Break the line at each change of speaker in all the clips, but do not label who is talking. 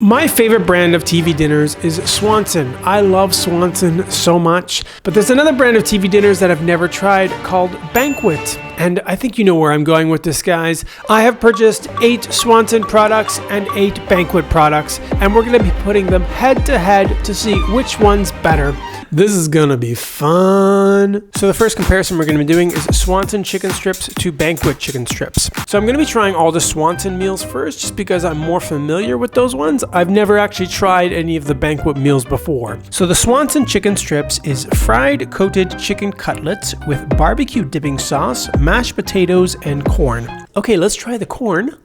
My favorite brand of TV dinners is Swanson. I love Swanson so much. But there's another brand of TV dinners that I've never tried called Banquet. And I think you know where I'm going with this, guys. I have purchased 8 Swanson products and 8 Banquet products, and we're gonna be putting them head to head to see which one's better. This is gonna be fun. So the first comparison we're gonna be doing is Swanson chicken strips to Banquet chicken strips. So I'm gonna be trying all the Swanson meals first, just because I'm more familiar with those ones. I've never actually tried any of the Banquet meals before. So the Swanson chicken strips is fried coated chicken cutlets with barbecue dipping sauce, mashed potatoes, and corn. Okay, let's try the corn.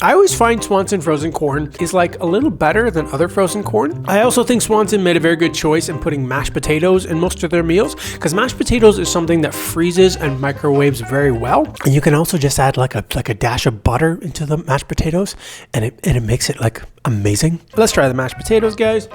I always find Swanson frozen corn is like a little better than other frozen corn. I also think Swanson made a very good choice in putting mashed potatoes in most of their meals, because mashed potatoes is something that freezes and microwaves very well. And you can also just add like a dash of butter into the mashed potatoes, and it makes it like amazing. Let's try the mashed potatoes, guys.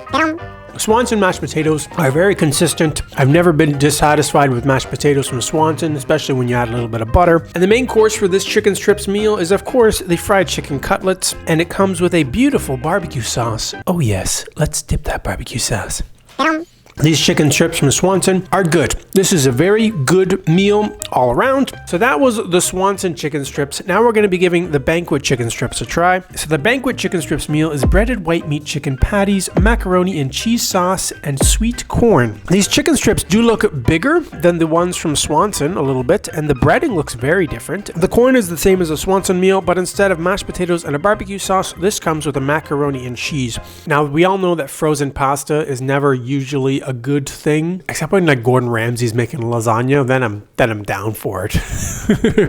Swanson mashed potatoes are very consistent. I've never been dissatisfied with mashed potatoes from Swanson, especially when you add a little bit of butter. And the main course for this chicken strips meal is, of course, the fried chicken cutlets, and it comes with a beautiful barbecue sauce. Oh yes, let's dip that barbecue sauce. These chicken strips from Swanson are good. This is a very good meal all around. So that was the Swanson chicken strips. Now we're going to be giving the Banquet chicken strips a try. So the Banquet chicken strips meal is breaded white meat chicken patties, macaroni and cheese sauce, and sweet corn. These chicken strips do look bigger than the ones from Swanson a little bit, and the breading looks very different. The corn is the same as a Swanson meal, but instead of mashed potatoes and a barbecue sauce, this comes with a macaroni and cheese. Now we all know that frozen pasta is never usually a good thing, except when like Gordan Ramsay's making lasagna, then I'm down for it.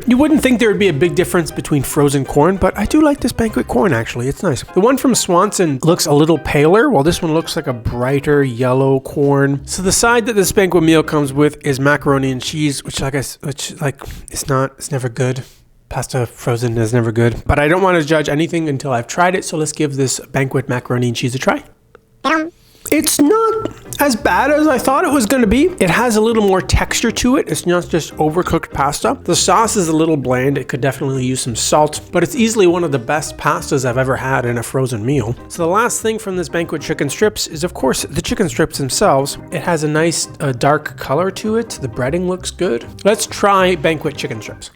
You wouldn't think there would be a big difference between frozen corn, but I do like this Banquet corn actually. It's nice. The one from Swanson looks a little paler, while this one looks like a brighter yellow corn. So the side that this Banquet meal comes with is macaroni and cheese, which it's never good. Pasta frozen is never good, but I don't want to judge anything until I've tried it. So let's give this Banquet macaroni and cheese a try. It's not as bad as I thought it was going to be. It has a little more texture to it. It's not just overcooked pasta. The sauce is a little bland. It could definitely use some salt, but it's easily one of the best pastas I've ever had in a frozen meal. So the last thing from this Banquet chicken strips is, of course, the chicken strips themselves. It has a nice dark color to it. The breading looks good. Let's try Banquet chicken strips.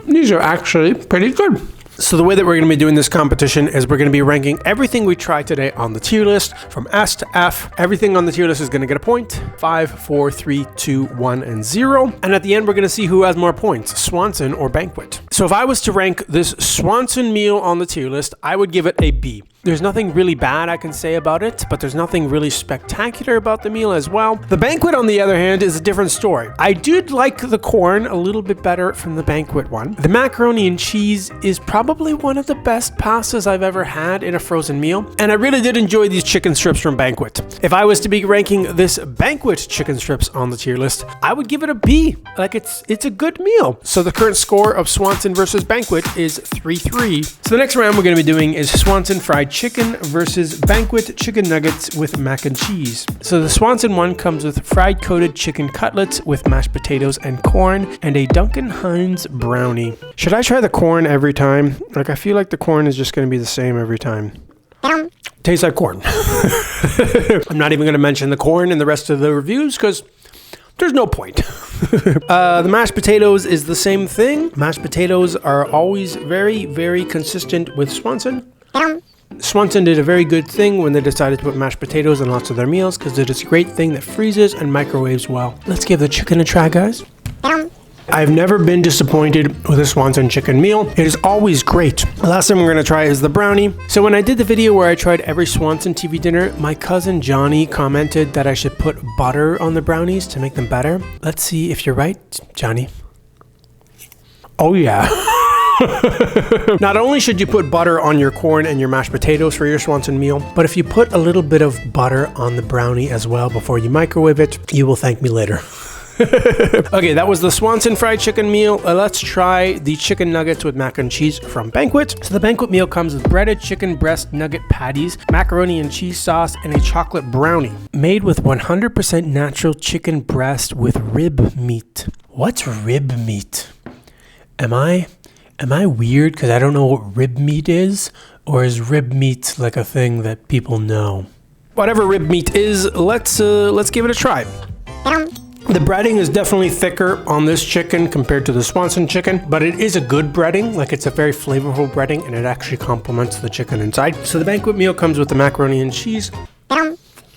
These are actually pretty good. So the way that we're going to be doing this competition is we're going to be ranking everything we tried today on the tier list from S to F. Everything on the tier list is going to get a point. 5, 4, 3, 2, 1, and 0. And at the end, we're going to see who has more points, Swanson or Banquet. So if I was to rank this Swanson meal on the tier list, I would give it a B. There's nothing really bad I can say about it, but there's nothing really spectacular about the meal as well. The Banquet, on the other hand, is a different story. I did like the corn a little bit better from the Banquet one. The macaroni and cheese is probably one of the best pastas I've ever had in a frozen meal, and I really did enjoy these chicken strips from Banquet. If I was to be ranking this Banquet chicken strips on the tier list, I would give it a B. Like it's a good meal. So the current score of Swanson versus Banquet is 3-3. So the next round we're going to be doing is Swanson fried chicken versus Banquet chicken nuggets with mac and cheese. So the Swanson one comes with fried coated chicken cutlets with mashed potatoes and corn, and a Duncan Hines brownie. Should I try the corn every time? Like, I feel like the corn is just going to be the same every time. Tastes like corn. I'm not even going to mention the corn in the rest of the reviews because there's no point. The mashed potatoes is the same thing. Mashed potatoes are always very, very consistent with Swanson. Swanson did a very good thing when they decided to put mashed potatoes in lots of their meals, because it is a great thing that freezes and microwaves well. Let's give the chicken a try, guys. I've never been disappointed with a Swanson chicken meal. It is always great. The last thing we're going to try is the brownie. So when I did the video where I tried every Swanson TV dinner, my cousin Johnny commented that I should put butter on the brownies to make them better. Let's see if you're right, Johnny. Oh yeah. Not only should you put butter on your corn and your mashed potatoes for your Swanson meal, but if you put a little bit of butter on the brownie as well before you microwave it, you will thank me later. Okay, that was the Swanson fried chicken meal. Let's try the chicken nuggets with mac and cheese from Banquet. So the Banquet meal comes with breaded chicken breast nugget patties, macaroni and cheese sauce, and a chocolate brownie. Made with 100% natural chicken breast with rib meat. What's rib meat? Am I Am I weird because I don't know what rib meat is? Or is rib meat like a thing that people know? Whatever rib meat is, let's give it a try. The breading is definitely thicker on this chicken compared to the Swanson chicken, but it is a good breading. Like, it's a very flavorful breading, and it actually complements the chicken inside. So the banquet meal comes with the macaroni and cheese.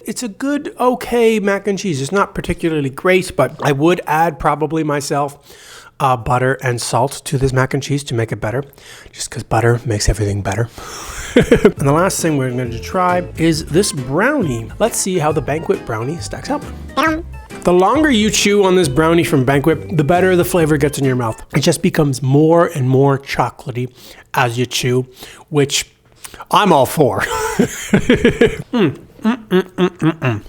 It's a good, okay mac and cheese. It's not particularly great, but I would add probably myself butter and salt to this mac and cheese to make it better, just because butter makes everything better. And the last thing we're going to try is this brownie. Let's see how the banquet brownie stacks up. The longer you chew on this brownie from Banquet, the better the flavor gets in your mouth. It just becomes more and more chocolatey as you chew, which I'm all for.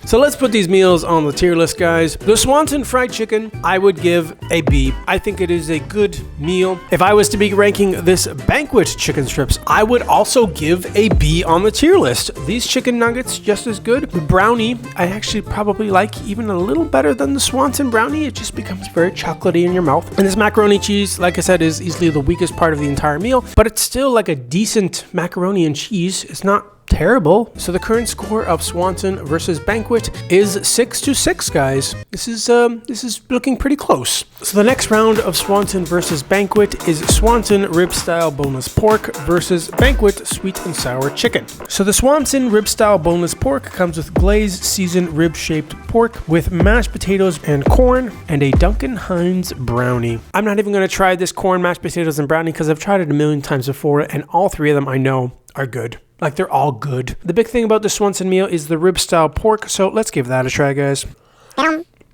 So let's put these meals on the tier list, guys. The Swanson fried chicken, I would give a B. I think it is a good meal. If I was to be ranking this Banquet chicken strips, I would also give a B on the tier list. These chicken nuggets, just as good. The brownie, I actually probably like even a little better than the Swanson brownie. It just becomes very chocolatey in your mouth. And this macaroni cheese, like I said, is easily the weakest part of the entire meal, but it's still like a decent macaroni and cheese. It's not terrible. So the current score of Swanson versus Banquet is 6-6, guys. This is looking pretty close. So the next round of Swanson versus Banquet is Swanson rib style boneless pork versus Banquet sweet and sour chicken. So the Swanson rib style boneless pork comes with glazed seasoned rib shaped pork with mashed potatoes and corn and a Duncan Hines brownie. I'm not even going to try this corn, mashed potatoes, and brownie because I've tried it a million times before, and all three of them I know are good. Like, they're all good. The big thing about the Swanson meal is the rib style pork, so let's give that a try, guys.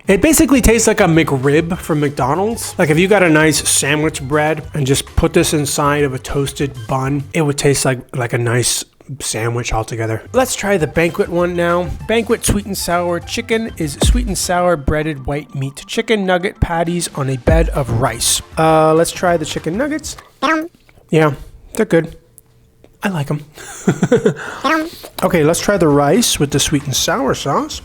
It basically tastes like a McRib from McDonald's. Like, if you got a nice sandwich bread and just put this inside of a toasted bun, it would taste like a nice sandwich altogether. Let's try the Banquet one now. Banquet sweet and sour chicken is sweet and sour breaded white meat chicken nugget patties on a bed of rice. Let's try the chicken nuggets. Yeah, they're good. I like them. Okay, let's try the rice with the sweet and sour sauce.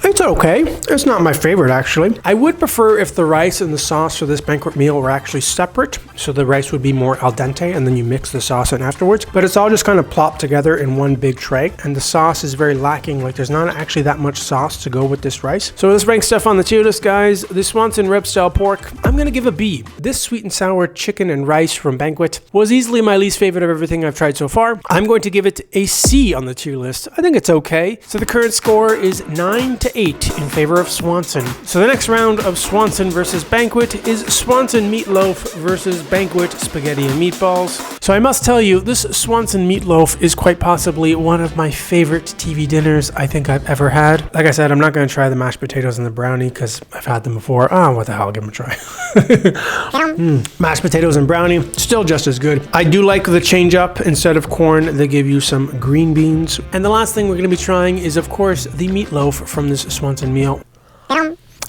It's okay. It's not my favorite, actually. I would prefer if the rice and the sauce for this Banquet meal were actually separate, so the rice would be more al dente, and then you mix the sauce in afterwards. But it's all just kind of plopped together in one big tray, and the sauce is very lacking. Like, there's not actually that much sauce to go with this rice. So let's rank stuff on the tier list, guys. The Swanson rib style pork, I'm gonna give a B. This sweet and sour chicken and rice from Banquet was easily my least favorite of everything I've tried so far. I'm going to give it a C on the tier list. I think it's okay. So the current score is 9-8 in favor of Swanson. So the next round of Swanson versus Banquet is Swanson meatloaf versus Banquet spaghetti and meatballs. So I must tell you, this Swanson meatloaf is quite possibly one of my favorite TV dinners I think I've ever had. Like I said, I'm not going to try the mashed potatoes and the brownie because I've had them before. Oh, what the hell, I'll give them a try. Mashed potatoes and brownie, still just as good. I do like the change up. Instead of corn, they give you some green beans. And the last thing we're going to be trying is, of course, the meatloaf from this Swanson meal.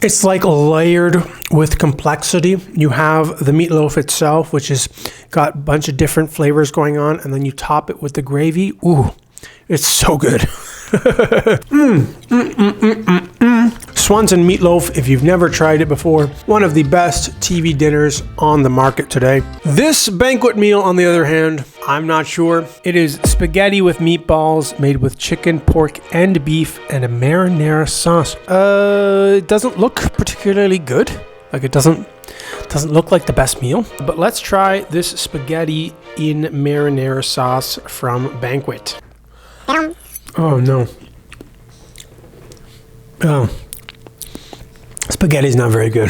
It's like layered with complexity. You have the meatloaf itself, which has got a bunch of different flavors going on, and then you top it with the gravy. Ooh, it's so good. Swanson meatloaf, if you've never tried it before, one of the best TV dinners on the market today. This Banquet meal, on the other hand, I'm not sure. It is spaghetti with meatballs made with chicken, pork, and beef, and a marinara sauce. It doesn't look particularly good. Like, it doesn't look like the best meal. But let's try this spaghetti in marinara sauce from Banquet. Oh no. Oh. Spaghetti's not very good.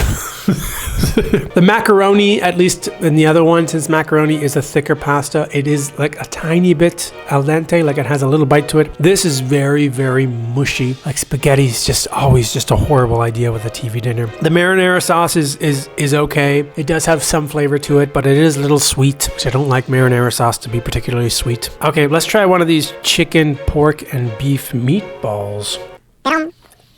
The macaroni, at least in the other one, since macaroni is a thicker pasta, it is like a tiny bit al dente, like it has a little bite to it. This is very, very mushy. Like, spaghetti is just always just a horrible idea with a TV dinner. The marinara sauce is okay. It does have some flavor to it, but it is a little sweet, which I don't like marinara sauce to be particularly sweet. Okay, let's try one of these chicken, pork, and beef meatballs.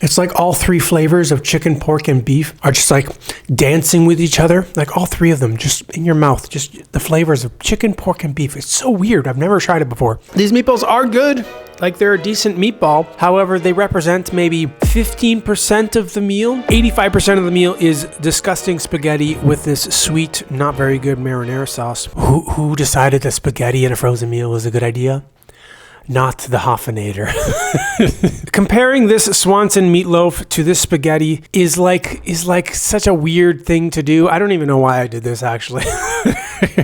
It's like all three flavors of chicken, pork, and beef are just like dancing with each other. Like all three of them just in your mouth. Just the flavors of chicken, pork, and beef. It's so weird. I've never tried it before. These meatballs are good. Like they're a decent meatball. However, they represent maybe 15% of the meal. 85% of the meal is disgusting spaghetti with this sweet, not very good marinara sauce. Who decided that spaghetti in a frozen meal was a good idea? Not the Hoffenator. Comparing this Swanson meatloaf to this spaghetti is like such a weird thing to do. I don't even know why I did this actually.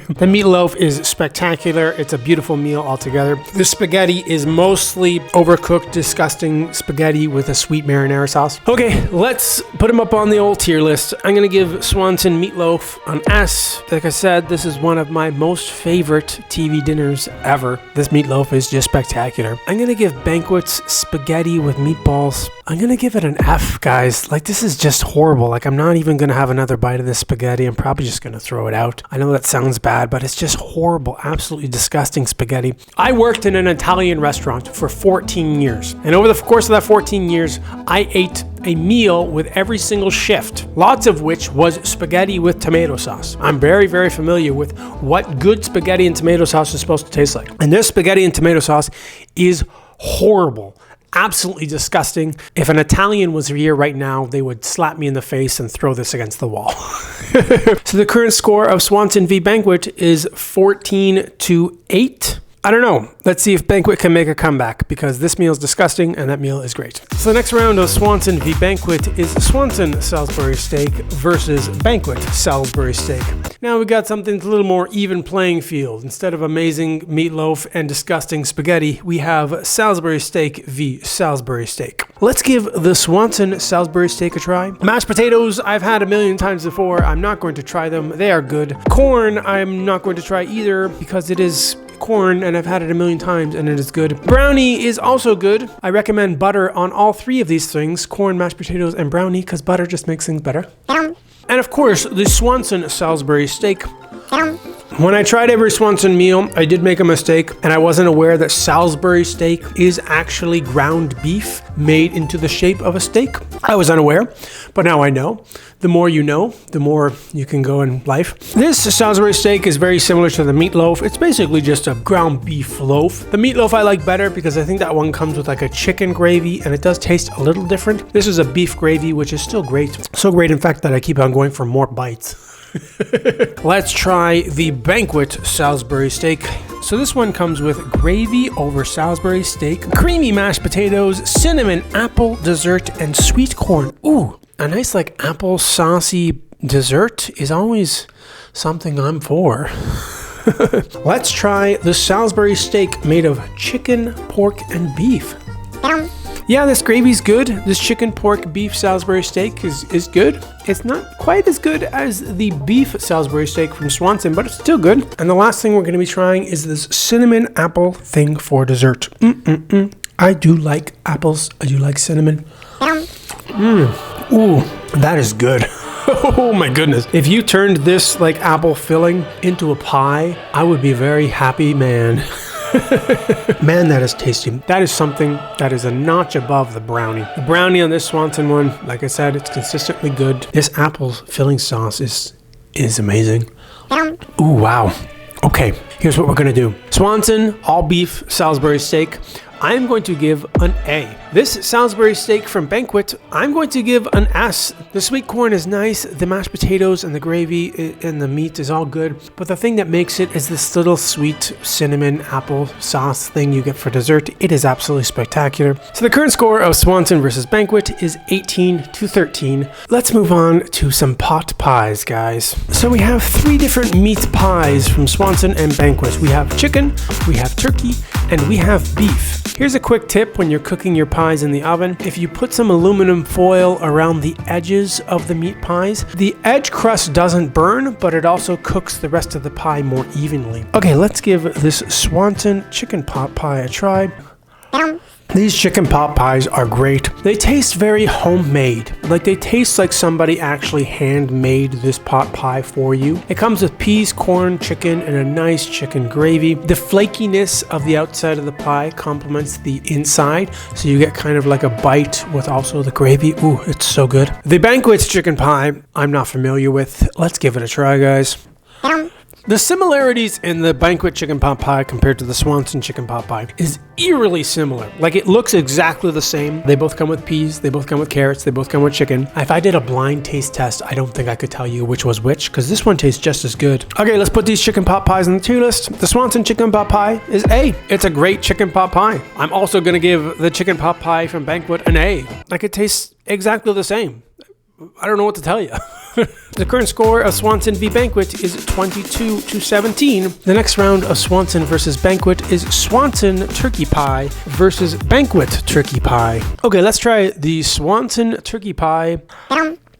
The meatloaf is spectacular. It's a beautiful meal altogether. The spaghetti is mostly overcooked, disgusting spaghetti with a sweet marinara sauce. Okay, let's put them up on the old tier list. I'm gonna give Swanson meatloaf an S. Like I said, this is one of my most favorite TV dinners ever. This meatloaf is just spectacular. I'm gonna give Banquet's spaghetti with meatballs, I'm gonna give it an F, guys. Like, this is just horrible. Like, I'm not even gonna have another bite of this spaghetti. I'm probably just gonna throw it out. I know that sounds bad, but it's just horrible, absolutely disgusting spaghetti. I worked in an Italian restaurant for 14 years. And over the course of that 14 years, I ate a meal with every single shift, lots of which was spaghetti with tomato sauce. I'm very, very familiar with what good spaghetti and tomato sauce is supposed to taste like. And this spaghetti and tomato sauce is horrible. Absolutely disgusting. If an Italian was here right now, they would slap me in the face and throw this against the wall. So the current score of Swanson v. Banquet is 14-8. I don't know. Let's see if Banquet can make a comeback, because this meal is disgusting and that meal is great. So the next round of Swanson v. Banquet is Swanson Salisbury steak versus Banquet Salisbury steak. Now we got something that's a little more even playing field. Instead of amazing meatloaf and disgusting spaghetti, we have Salisbury steak v. Salisbury steak. Let's give the Swanson Salisbury steak a try. Mashed potatoes, I've had a million times before. I'm not going to try them. They are good. Corn, I'm not going to try either, because it is corn and I've had it a million times and it is good. Brownie is also good. I recommend butter on all three of these things, corn, mashed potatoes, and brownie, because butter just makes things better. And of course, the Swanson Salisbury steak. When I tried every Swanson meal, I did make a mistake, and I wasn't aware that Salisbury steak is actually ground beef made into the shape of a steak. I was unaware, but now I know. The more you know, the more you can go in life. This Salisbury steak is very similar to the meatloaf. It's basically just a ground beef loaf. The meatloaf I like better because I think that one comes with like a chicken gravy, and it does taste a little different. This is a beef gravy, which is still great. So great, in fact, that I keep on going for more bites. Let's try the Banquet Salisbury steak. So this one comes with gravy over Salisbury steak, creamy mashed potatoes, cinnamon, apple, dessert, and sweet corn. Ooh, a nice like apple saucy dessert is always something I'm for. Let's try the Salisbury steak made of chicken, pork, and beef. Yeah, this gravy's good. This chicken, pork, beef Salisbury steak is good. It's not quite as good as the beef Salisbury steak from Swanson, but it's still good. And the last thing we're going to be trying is this cinnamon apple thing for dessert. I do like apples. I do like cinnamon. Ooh, that is good. Oh my goodness. If you turned this like apple filling into a pie, I would be a very happy man. Man, that is tasty. That is something that is a notch above the brownie. The brownie on this Swanson one, like I said, it's consistently good. This apple filling sauce is amazing. Ooh, wow. Okay, here's what we're gonna do. Swanson all beef Salisbury steak, I'm going to give an A. This Salisbury steak from Banquet, I'm going to give an S. The sweet corn is nice, the mashed potatoes and the gravy and the meat is all good, but the thing that makes it is this little sweet cinnamon apple sauce thing you get for dessert. It is absolutely spectacular. So the current score of Swanson versus Banquet is 18-13. Let's move on to some pot pies, guys. So we have 3 different meat pies from Swanson and Banquet. We have chicken, we have turkey, and we have beef. Here's a quick tip when you're cooking your pies in the oven. If you put some aluminum foil around the edges of the meat pies, the edge crust doesn't burn, but it also cooks the rest of the pie more evenly. Okay, let's give this Swanson chicken pot pie a try. These chicken pot pies are great. They taste very homemade. Like they taste like somebody actually handmade this pot pie for you. It comes with peas, corn, chicken, and a nice chicken gravy. The flakiness of the outside of the pie complements the inside, so you get kind of like a bite with also the gravy. Ooh, it's so good. The Banquet's chicken pie, I'm not familiar with. Let's give it a try, guys. The similarities in the Banquet chicken pot pie compared to the Swanson chicken pot pie is eerily similar. Like it looks exactly the same. They both come with peas, they both come with carrots, they both come with chicken. If I did a blind taste test, I don't think I could tell you which was which, because this one tastes just as good. Okay, let's put these chicken pot pies on the tier list. The Swanson chicken pot pie is A. It's a great chicken pot pie. I'm also going to give the chicken pot pie from Banquet an A. Like it tastes exactly the same. I don't know what to tell you. The current score of Swanson v Banquet is 22-17. The next round of Swanson versus Banquet is Swanson turkey pie versus Banquet turkey pie. Okay, let's try the Swanson turkey pie.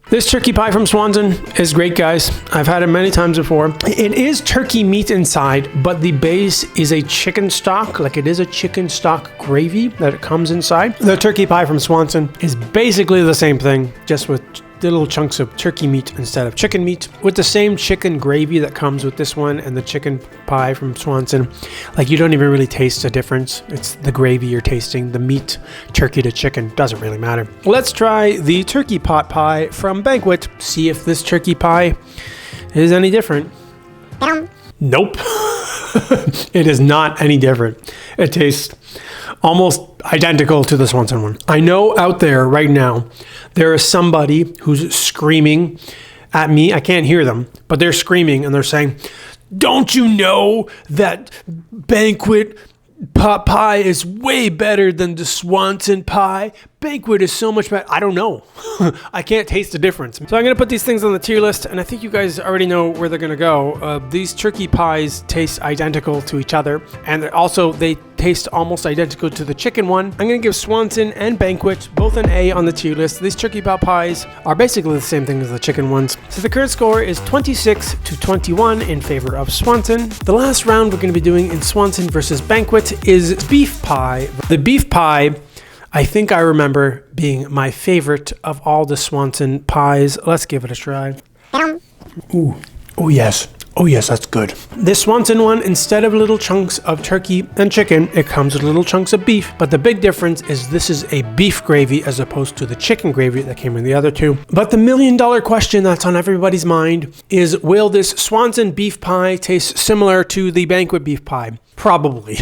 This turkey pie from Swanson is great, guys. I've had it many times before. It is turkey meat inside, but the base is a chicken stock. Like it is a chicken stock gravy that it comes inside. The turkey pie from Swanson is basically the same thing, just with little chunks of turkey meat instead of chicken meat, with the same chicken gravy that comes with this one and the chicken pie from Swanson. Like you don't even really taste a difference. It's the gravy you're tasting. The meat, turkey to chicken, doesn't really matter. Let's try the turkey pot pie from Banquet. See if this turkey pie is any different. Nope. It is not any different. It tastes almost identical to the Swanson one. I know out there right now, there is somebody who's screaming at me. I can't hear them, but they're screaming and they're saying, "Don't you know that Banquet pot pie is way better than the Swanson pie? Banquet is so much better." I don't know. I can't taste the difference. So I'm going to put these things on the tier list, and I think you guys already know where they're going to go. These turkey pies taste identical to each other, and also they taste almost identical to the chicken one. I'm going to give Swanson and Banquet both an A on the tier list. These turkey pot pies are basically the same thing as the chicken ones. So the current score is 26-21 in favor of Swanson. The last round we're going to be doing in Swanson versus Banquet is beef pie. The beef pie, I think I remember being my favorite of all the Swanson pies. Let's give it a try. Ooh, oh yes. Oh yes, that's good. This Swanson one, instead of little chunks of turkey and chicken, it comes with little chunks of beef. But the big difference is this is a beef gravy as opposed to the chicken gravy that came in the other two. But the million-dollar question that's on everybody's mind is, will this Swanson beef pie taste similar to the Banquet beef pie? Probably.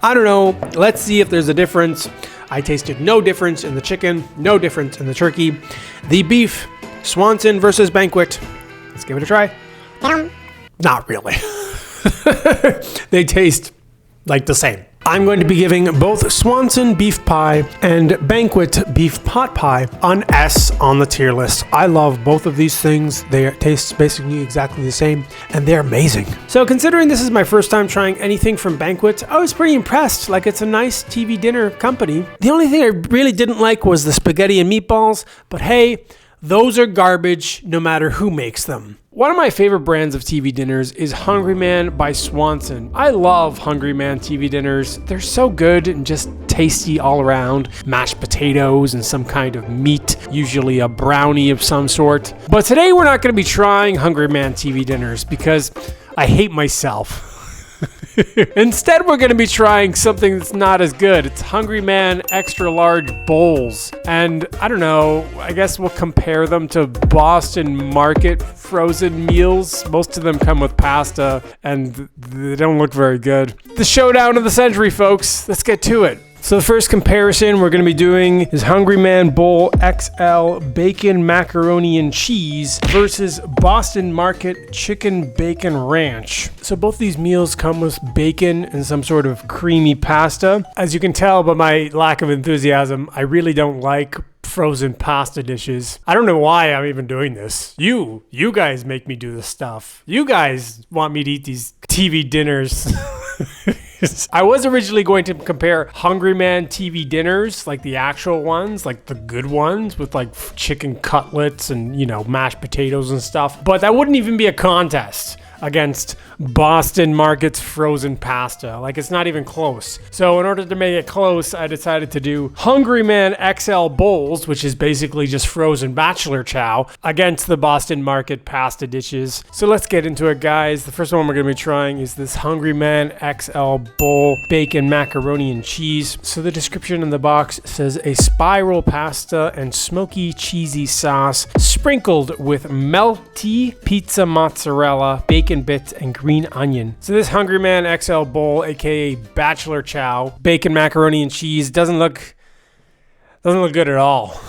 I don't know. Let's see if there's a difference. I tasted no difference in the chicken, no difference in the turkey. The beef, Swanson versus Banquet. Let's give it a try. Not really. They taste like the same. I'm going to be giving both Swanson beef pie and Banquet beef pot pie an S on the tier list. I love both of these things. They taste basically exactly the same, and they're amazing. So considering this is my first time trying anything from Banquet, I was pretty impressed. Like, it's a nice TV dinner company. The only thing I really didn't like was the spaghetti and meatballs, but hey, those are garbage no matter who makes them. One of my favorite brands of TV dinners is Hungry Man by Swanson. I love Hungry Man TV dinners. They're so good and just tasty all around. Mashed potatoes and some kind of meat, usually a brownie of some sort. But today we're not going to be trying Hungry Man TV dinners because I hate myself. Instead, we're going to be trying something that's not as good. It's Hungry Man extra large bowls. And I don't know, I guess we'll compare them to Boston Market frozen meals. Most of them come with pasta and they don't look very good. The showdown of the century, folks. Let's get to it. So the first comparison we're going to be doing is Hungry Man Bowl XL Bacon Macaroni and Cheese versus Boston Market Chicken Bacon Ranch. So both these meals come with bacon and some sort of creamy pasta. As you can tell by my lack of enthusiasm, I really don't like frozen pasta dishes. I don't know why I'm even doing this. You guys make me do this stuff. You guys want me to eat these TV dinners. I was originally going to compare Hungry Man TV dinners, like the actual ones, like the good ones with like chicken cutlets and, you know, mashed potatoes and stuff. But that wouldn't even be a contest. against Boston Market's frozen pasta. Like, it's not even close. So in order to make it close, I decided to do Hungry Man XL bowls, which is basically just frozen bachelor chow, against the Boston Market pasta dishes. So let's get into it, guys. The first one we're going to be trying is this Hungry Man XL bowl, bacon, macaroni, and cheese. So the description in the box says a spiral pasta and smoky cheesy sauce sprinkled with melty pizza mozzarella, bacon bits, and green onion. So this Hungry Man XL bowl, aka bachelor chow, bacon, macaroni, and cheese, doesn't look good at all.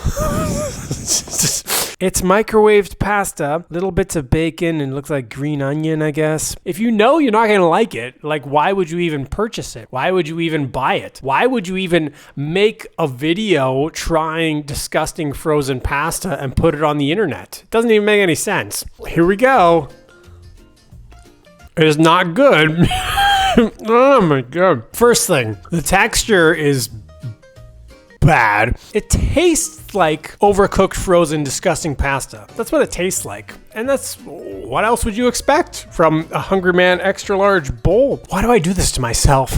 It's microwaved pasta, little bits of bacon, and looks like green onion, I guess. If you know you're not gonna like it, like, why would you even purchase it? Why would you even buy it? Why would you even make a video trying disgusting frozen pasta and put it on the internet? It doesn't even make any sense. Here we go. It is not good. Oh my God. First thing, the texture is bad. It tastes like overcooked, frozen, disgusting pasta. That's what it tastes like. And that's, what else would you expect from a Hungry Man extra large bowl? Why do I do this to myself?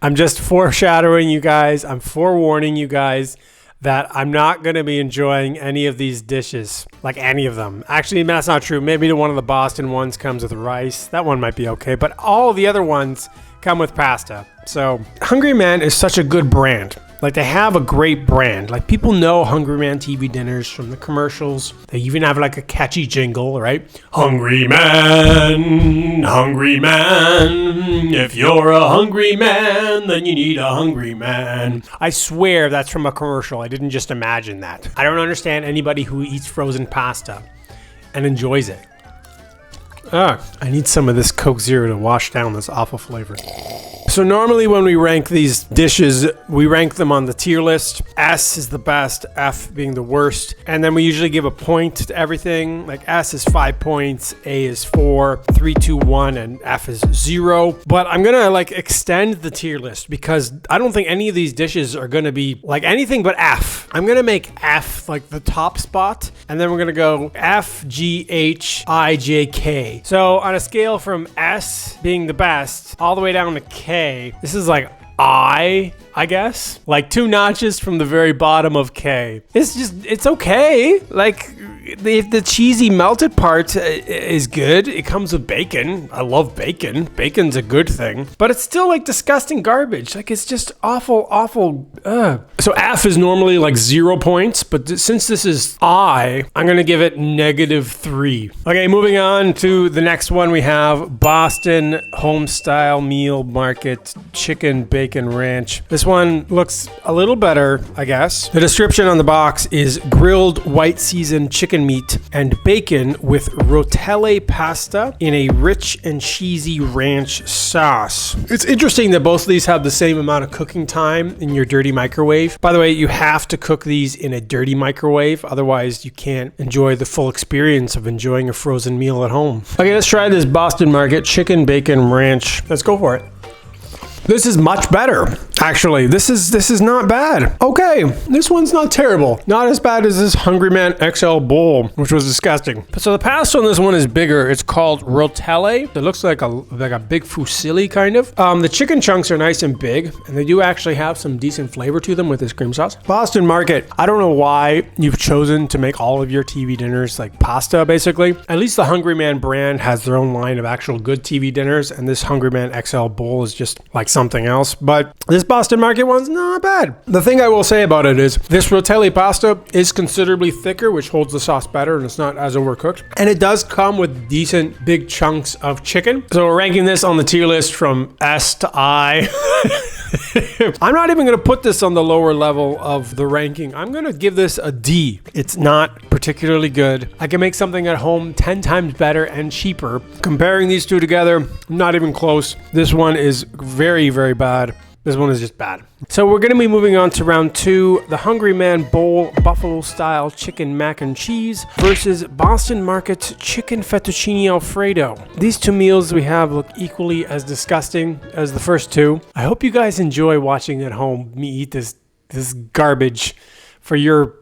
I'm just foreshadowing you guys. I'm forewarning you guys that I'm not going to be enjoying any of these dishes, like any of them. Actually, that's not true. Maybe one of the Boston ones comes with rice. That one might be okay, but all the other ones come with pasta. So Hungry Man is such a good brand. Like, they have a great brand. Like, people know Hungry Man TV dinners from the commercials. They even have like a catchy jingle, right? Hungry Man, hungry man. If you're a hungry man, then you need a hungry man. I swear that's from a commercial. I didn't just imagine that. I don't understand anybody who eats frozen pasta and enjoys it. I need some of this Coke Zero to wash down this awful flavor. So normally when we rank these dishes, we rank them on the tier list. S is the best, F being the worst. And then we usually give a point to everything. Like, S is 5 points, A is 4, 3, 2, 1, and F is 0. But I'm gonna like extend the tier list because I don't think any of these dishes are gonna be like anything but F. I'm gonna make F like the top spot, and then we're gonna go F, G, H, I, J, K. So on a scale from S being the best all the way down to K, this is like I guess. Like 2 notches from the very bottom of K. It's okay. Like, the cheesy melted part is good. It comes with bacon. I love bacon. Bacon's a good thing. But it's still like disgusting garbage. Like, it's just awful. So F is normally like 0 points, but since this is I'm gonna give it -3. Okay, moving on to the next one. We have Boston Homestyle Meal Market Chicken Bacon Ranch. This one looks a little better, I guess. The description on the box is grilled white seasoned chicken meat and bacon with rotelle pasta in a rich and cheesy ranch sauce. It's interesting that both of these have the same amount of cooking time in your dirty microwave. By the way, you have to cook these in a dirty microwave, otherwise you can't enjoy the full experience of enjoying a frozen meal at home. Okay, let's try this Boston Market Chicken Bacon Ranch. Let's go for it. This is much better, actually. This is not bad. Okay, this one's not terrible. Not as bad as this Hungry Man XL bowl, which was disgusting. So the pasta on this one is bigger. It's called rotelle. It looks like a big fusilli, kind of. The chicken chunks are nice and big, and they do actually have some decent flavor to them with this cream sauce. Boston Market, I don't know why you've chosen to make all of your TV dinners like pasta, basically. At least the Hungry Man brand has their own line of actual good TV dinners, and this Hungry Man XL bowl is just like something else. But this Boston Market one's not bad. The thing I will say about it is this rotelle pasta is considerably thicker, which holds the sauce better and it's not as overcooked. And it does come with decent big chunks of chicken. So we're ranking this on the tier list from S to I. I'm not even going to put this on the lower level of the ranking. I'm going to give this a D. It's not particularly good. I can make something at home 10 times better and cheaper. Comparing these two together, not even close. This one is very, very bad. This one is just bad. So we're going to be moving on to round 2, the Hungry Man Bowl Buffalo Style Chicken Mac and Cheese versus Boston Market's Chicken Fettuccine Alfredo. These two meals we have look equally as disgusting as the first two. I hope you guys enjoy watching at home me eat this garbage for your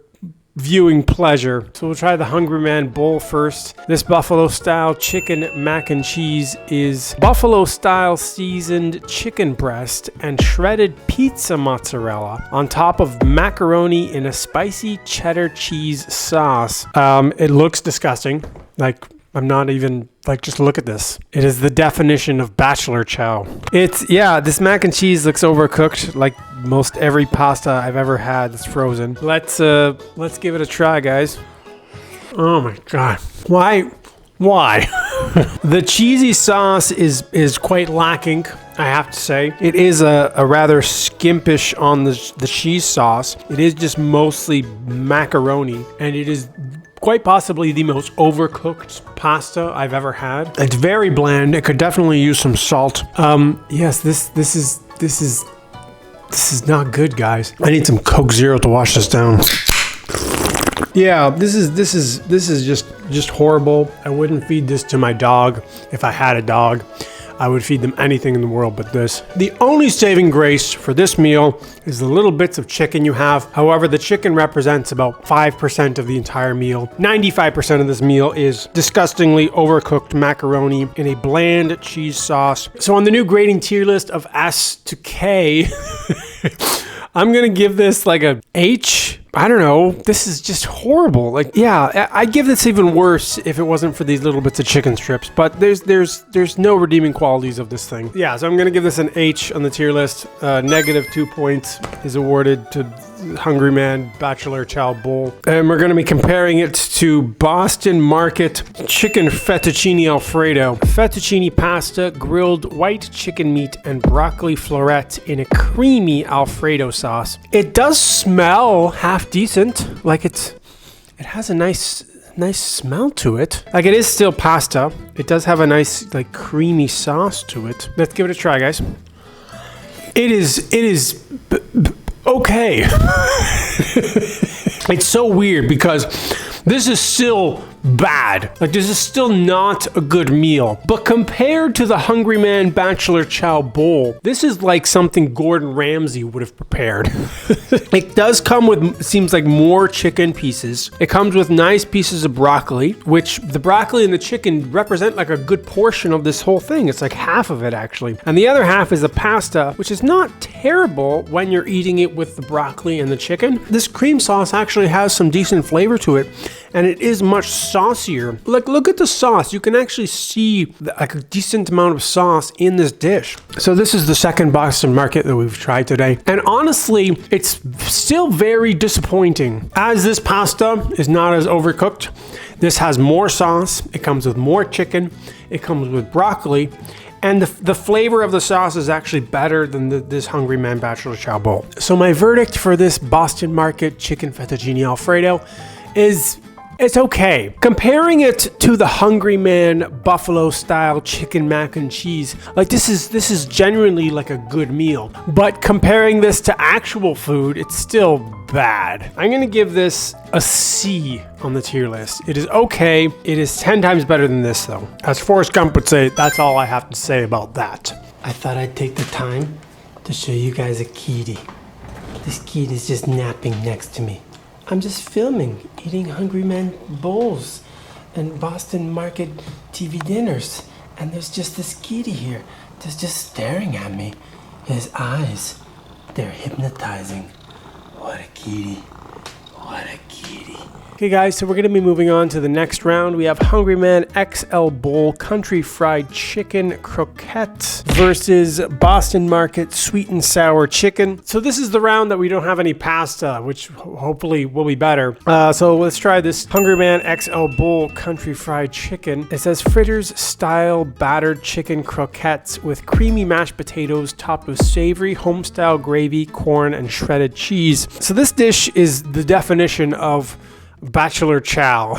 viewing pleasure. So we'll try the Hungry Man bowl first. This buffalo style chicken mac and cheese is buffalo style seasoned chicken breast and shredded pizza mozzarella on top of macaroni in a spicy cheddar cheese sauce. It looks disgusting. Like, I'm not even, like, just look at this. It is the definition of bachelor chow. This mac and cheese looks overcooked, like most every pasta I've ever had that's frozen. Let's give it a try, guys. Oh my God. Why? The cheesy sauce is quite lacking, I have to say. It is a rather skimpish on the cheese sauce. It is just mostly macaroni, and it is quite possibly the most overcooked pasta I've ever had. It's very bland. It could definitely use some salt. Yes, this is not good, guys. I need some Coke Zero to wash this down. Yeah, this is just horrible. I wouldn't feed this to my dog if I had a dog. I would feed them anything in the world but this. The only saving grace for this meal is the little bits of chicken you have. However, the chicken represents about 5% of the entire meal. 95% of this meal is disgustingly overcooked macaroni in a bland cheese sauce. So on the new grading tier list of S to K, I'm gonna give this like a H. I don't know. This is just horrible. Like, yeah, I'd give this even worse if it wasn't for these little bits of chicken strips. But there's no redeeming qualities of this thing. Yeah, so I'm gonna give this an H on the tier list. -2 points is awarded to Hungry Man Bachelor Chow Bowl. And we're gonna be comparing it to Boston Market Chicken Fettuccine Alfredo. Fettuccine pasta, grilled white chicken meat, and broccoli florette in a creamy Alfredo sauce. It does smell half decent. Like it has a nice smell to it. Like, it is still pasta. It does have a nice, like, creamy sauce to it. Let's give it a try, guys. It is okay. It's so weird because this is still bad. Like, this is still not a good meal. But compared to the Hungry Man Bachelor Chow Bowl, this is like something Gordan Ramsay would have prepared. It does come with, seems like, more chicken pieces. It comes with nice pieces of broccoli, which the broccoli and the chicken represent like a good portion of this whole thing. It's like half of it, actually. And the other half is the pasta, which is not terrible when you're eating it with the broccoli and the chicken. This cream sauce actually has some decent flavor to it, and it is much saucier. Like, look at the sauce. You can actually see like a decent amount of sauce in this dish. So this is the second Boston Market that we've tried today. And honestly, it's still very disappointing. As this pasta is not as overcooked, this has more sauce. It comes with more chicken. It comes with broccoli. And the flavor of the sauce is actually better than this Hungry Man Bachelor Chow Bowl. So my verdict for this Boston Market Chicken Fettuccine Alfredo is, it's okay. Comparing it to the Hungry Man Buffalo style chicken mac and cheese, like, this is genuinely like a good meal. But comparing this to actual food, it's still bad. I'm gonna give this a C on the tier list. It is okay. It is 10 times better than this, though. As Forrest Gump would say, that's all I have to say about that. I thought I'd take the time to show you guys a kitty. This kitty is just napping next to me. I'm just filming, eating Hungry Man bowls and Boston Market TV dinners. And there's just this kitty here, just staring at me. His eyes, they're hypnotizing. What a kitty. What a kitty. Okay, guys, so we're going to be moving on to the next round. We have Hungry Man XL Bowl Country Fried Chicken Croquettes versus Boston Market Sweet and Sour Chicken. So this is the round that we don't have any pasta, which hopefully will be better. So let's try this Hungry Man XL Bowl Country Fried Chicken. It says fritters style battered chicken croquettes with creamy mashed potatoes topped with savory home-style gravy, corn, and shredded cheese. So this dish is the definition of bachelor chow.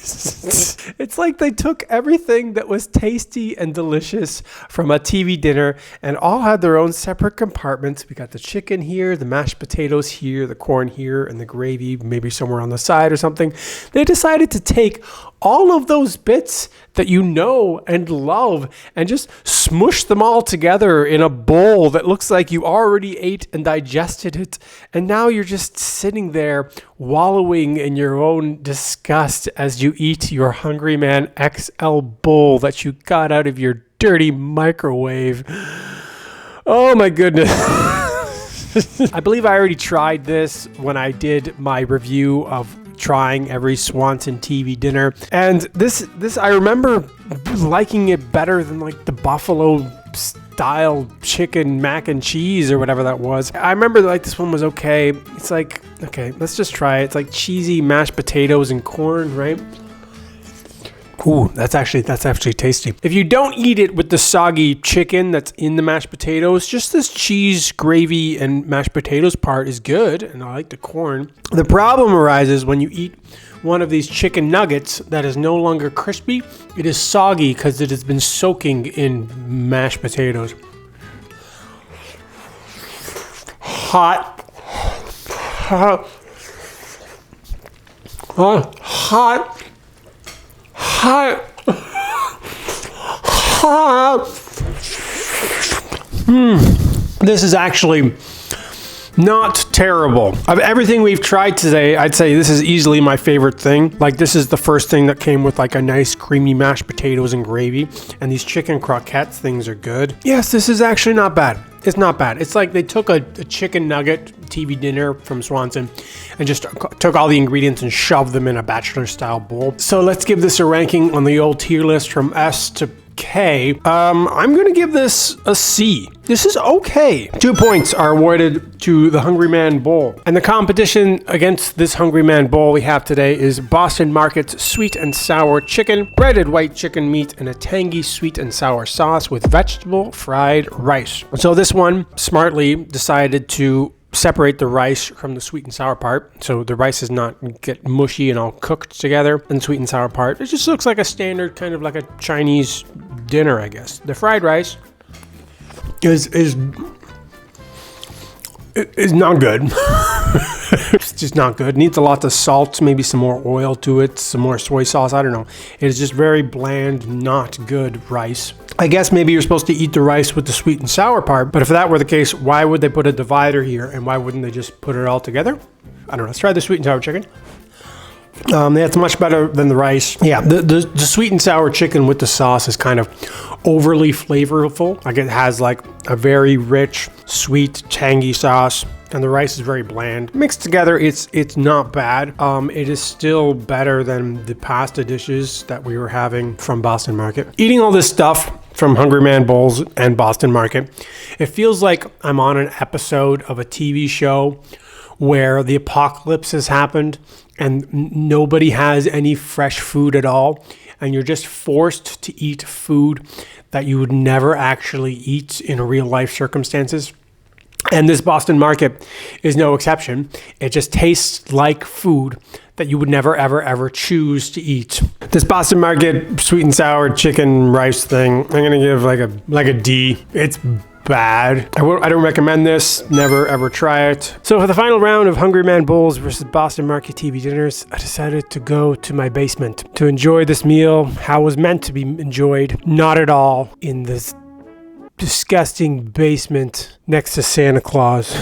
It's like they took everything that was tasty and delicious from a TV dinner and all had their own separate compartments. We got the chicken here, the mashed potatoes here, the corn here, and the gravy maybe somewhere on the side or something. They decided to take all of those bits that you know and love and just smush them all together in a bowl that looks like you already ate and digested it. And now you're just sitting there wallowing in your own disgust as you eat your Hungry Man XL bowl that you got out of your dirty microwave. Oh my goodness. I believe I already tried this when I did my review of trying every Swanson TV dinner, and this I remember liking it better than like the buffalo style chicken mac and cheese or whatever that was. I remember like this one was okay. It's like, okay, let's just try it. It's like cheesy mashed potatoes and corn, right? Ooh, that's actually tasty. If you don't eat it with the soggy chicken that's in the mashed potatoes, just this cheese, gravy, and mashed potatoes part is good, and I like the corn. The problem arises when you eat one of these chicken nuggets that is no longer crispy. It is soggy because it has been soaking in mashed potatoes. Hot. Hot. This is actually not terrible. Of everything we've tried today, I'd say this is easily my favorite thing. Like, this is the first thing that came with like a nice creamy mashed potatoes and gravy, and these chicken croquettes things are good. Yes, this is actually not bad. It's not bad. It's like they took a chicken nugget TV dinner from Swanson and just took all the ingredients and shoved them in a bachelor style bowl. So let's give this a ranking on the old tier list from S to K. I'm going to give this a C. This is okay. 2 points are awarded to the Hungry Man Bowl. And the competition against this Hungry Man Bowl we have today is Boston Market's sweet and sour chicken, breaded white chicken meat, and a tangy sweet and sour sauce with vegetable fried rice. So this one smartly decided to separate the rice from the sweet and sour part, so the rice does not get mushy and all cooked together, and the sweet and sour part, it just looks like a standard kind of like a Chinese dinner, I guess. The fried rice is not good. It's just not good. It needs a lot of salt, maybe some more oil to it, some more soy sauce, I don't know. It is just very bland, not good rice. I guess maybe you're supposed to eat the rice with the sweet and sour part, but if that were the case, why would they put a divider here, and why wouldn't they just put it all together? I don't know. Let's try the sweet and sour chicken. It's much better than the rice. Yeah, the sweet and sour chicken with the sauce is kind of overly flavorful. Like, it has like a very rich, sweet, tangy sauce, and the rice is very bland. Mixed together, it's not bad. It is still better than the pasta dishes that we were having from Boston Market. Eating all this stuff from Hungry Man Bowls and Boston Market, it feels like I'm on an episode of a TV show where the apocalypse has happened and nobody has any fresh food at all, and you're just forced to eat food that you would never actually eat in real life circumstances. And this Boston Market is no exception. It just tastes like food that you would never, ever, ever choose to eat. This Boston Market sweet and sour chicken rice thing, I'm going to give like a D. It's bad. I don't recommend this. Never, ever try it. So for the final round of Hungry Man Bowls versus Boston Market TV dinners, I decided to go to my basement to enjoy this meal how it was meant to be enjoyed. Not at all in this disgusting basement next to Santa Claus.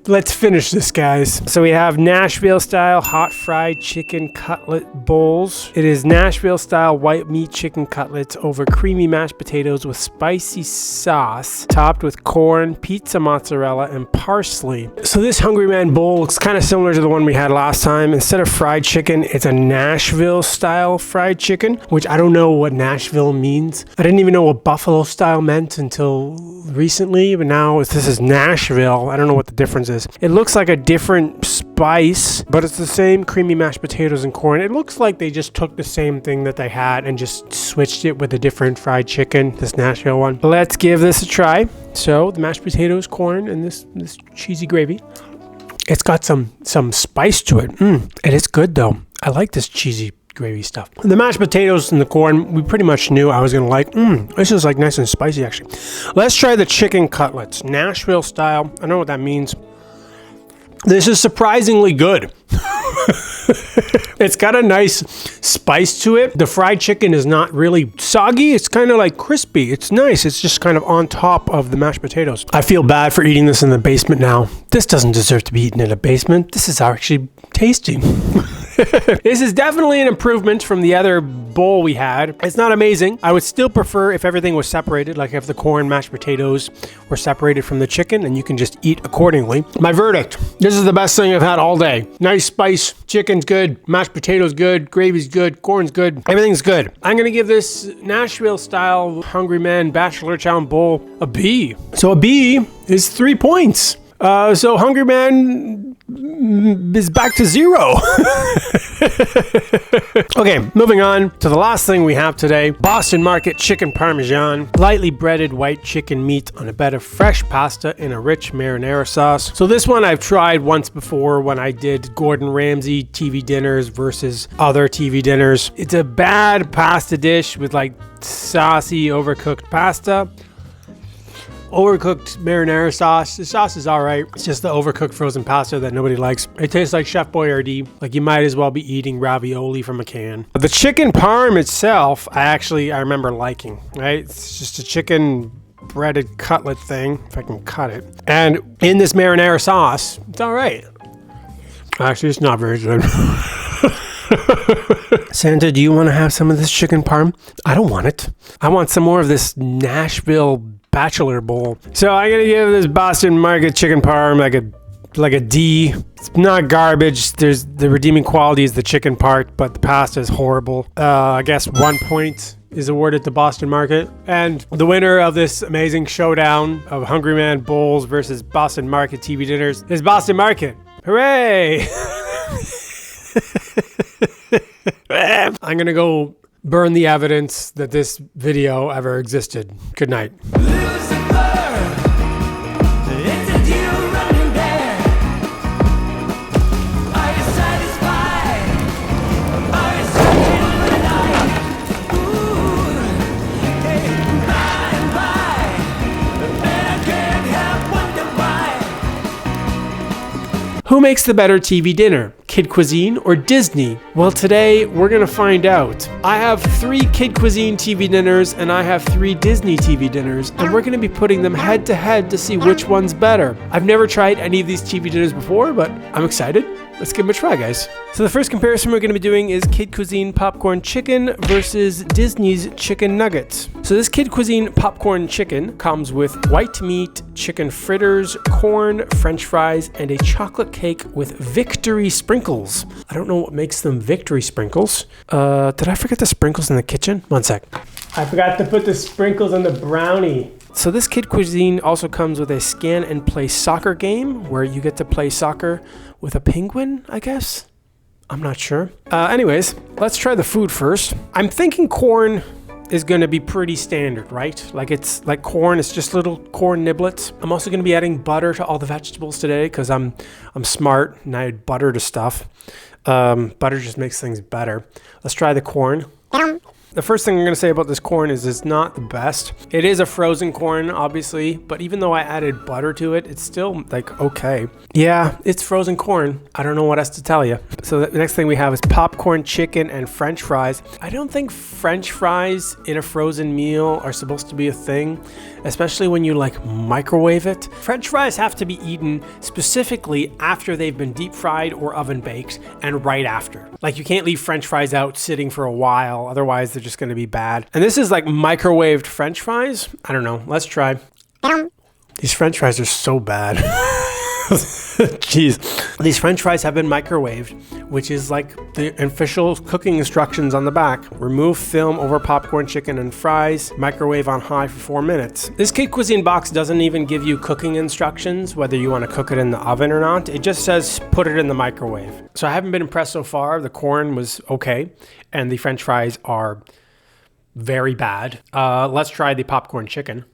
Let's finish this, guys. So we have Nashville style hot fried chicken cutlet bowls. It is Nashville style white meat chicken cutlets over creamy mashed potatoes with spicy sauce, topped with corn, pizza mozzarella, and parsley. So this Hungry Man bowl looks kind of similar to the one we had last time. Instead of fried chicken, it's a Nashville style fried chicken, which I don't know what Nashville means. I didn't even know what buffalo style meant until recently, but now this is Nashville. I don't know what the difference is. It looks like a different spice, but it's the same creamy mashed potatoes and corn. It looks like they just took the same thing that they had and just switched it with a different fried chicken, this Nashville one. Let's give this a try. So the mashed potatoes, corn, and this cheesy gravy. It's got some spice to it. It is good though. I like this cheesy gravy stuff. The mashed potatoes and the corn, we pretty much knew I was gonna like. This is like nice and spicy actually. Let's try the chicken cutlets, Nashville style. I don't know what that means. This is surprisingly good. It's got a nice spice to it. The fried chicken is not really soggy. It's kind of like crispy. It's nice. It's just kind of on top of the mashed potatoes. I feel bad for eating this in the basement now. This doesn't deserve to be eaten in a basement. This is actually tasty. This is definitely an improvement from the other bowl we had. It's not amazing. I would still prefer if everything was separated, like if the corn, mashed potatoes were separated from the chicken and you can just eat accordingly. My verdict, this is the best thing I've had all day. Nice spice, chicken's good, mashed potatoes good, gravy's good, corn's good, everything's good. I'm gonna give this Nashville style Hungry Man Bachelor Town Bowl a B. So a B is 3 points. So Hungry Man is back to 0. Okay, moving on to the last thing we have today. Boston Market Chicken Parmesan. Lightly breaded white chicken meat on a bed of fresh pasta in a rich marinara sauce. So this one I've tried once before when I did Gordon Ramsay TV dinners versus other TV dinners. It's a bad pasta dish with like saucy, overcooked pasta. Overcooked marinara sauce. The sauce is all right. It's just the overcooked frozen pasta that nobody likes. It tastes like Chef Boyardee. Like you might as well be eating ravioli from a can. The chicken parm itself, I remember liking, right? It's just a chicken breaded cutlet thing, if I can cut it. And in this marinara sauce, it's all right. Actually, it's not very good. Santa, do you want to have some of this chicken parm? I don't want it. I want some more of this Nashville Bachelor bowl. So I'm gonna give this Boston Market chicken parm like a D. It's not garbage. There's the redeeming quality is the chicken part, but the pasta is horrible. I guess 1 point is awarded to Boston Market. And the winner of this amazing showdown of Hungry Man bowls versus Boston Market TV dinners is Boston Market. Hooray! I'm gonna go burn the evidence that this video ever existed. Good night. Who makes the better TV dinner? Kid Cuisine or Disney? Well, today we're gonna find out. I have 3 Kid Cuisine TV dinners and I have 3 Disney TV dinners, and we're gonna be putting them head to head to see which one's better. I've never tried any of these TV dinners before, but I'm excited. Let's give them a try, guys. So the first comparison we're gonna be doing is Kid Cuisine popcorn chicken versus Disney's chicken nuggets. So this Kid Cuisine popcorn chicken comes with white meat, chicken fritters, corn, french fries, and a chocolate cake with victory sprinkles. I don't know what makes them victory sprinkles. Did I forget the sprinkles in the kitchen? One sec. I forgot to put the sprinkles on the brownie. So this Kid Cuisine also comes with a scan and play soccer game where you get to play soccer with a penguin, I guess? I'm not sure. Anyways, let's try the food first. I'm thinking corn is gonna be pretty standard, right? Like it's like corn, it's just little corn niblets. I'm also gonna be adding butter to all the vegetables today because I'm smart and I add butter to stuff. Butter just makes things better. Let's try the corn. The first thing I'm going to say about this corn is it's not the best. It is a frozen corn, obviously, but even though I added butter to it, it's still like okay. Yeah, it's frozen corn. I don't know what else to tell you. So the next thing we have is popcorn chicken and french fries. I don't think french fries in a frozen meal are supposed to be a thing, especially when you like microwave it. French fries have to be eaten specifically after they've been deep fried or oven baked and right after. Like you can't leave french fries out sitting for a while, otherwise they're just gonna be bad. And this is like microwaved french fries. I don't know, let's try. These french fries are so bad. Jeez. These french fries have been microwaved, which is like the official cooking instructions on the back. Remove film over popcorn chicken and fries, microwave on high for 4 minutes. This Kid Cuisine box doesn't even give you cooking instructions, whether you want to cook it in the oven or not. It just says put it in the microwave. So I haven't been impressed so far. The corn was okay, and the french fries are very bad. Let's try the popcorn chicken.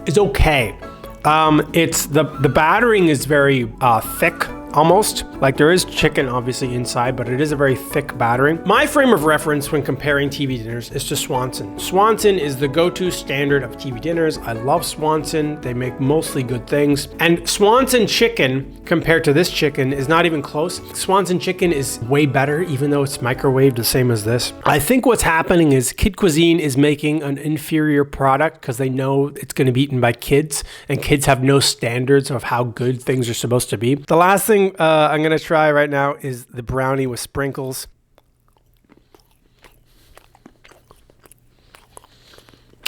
It's okay. It's the battering is very thick almost. Like there is chicken obviously inside, but it is a very thick battering. My frame of reference when comparing TV dinners is to Swanson. Swanson is the go-to standard of TV dinners. I love Swanson. They make mostly good things. And Swanson chicken compared to this chicken is not even close. Swanson chicken is way better, even though it's microwaved the same as this. I think what's happening is Kid Cuisine is making an inferior product because they know it's going to be eaten by kids, and kids have no standards of how good things are supposed to be. The last thing I'm going to try right now is the brownie with sprinkles.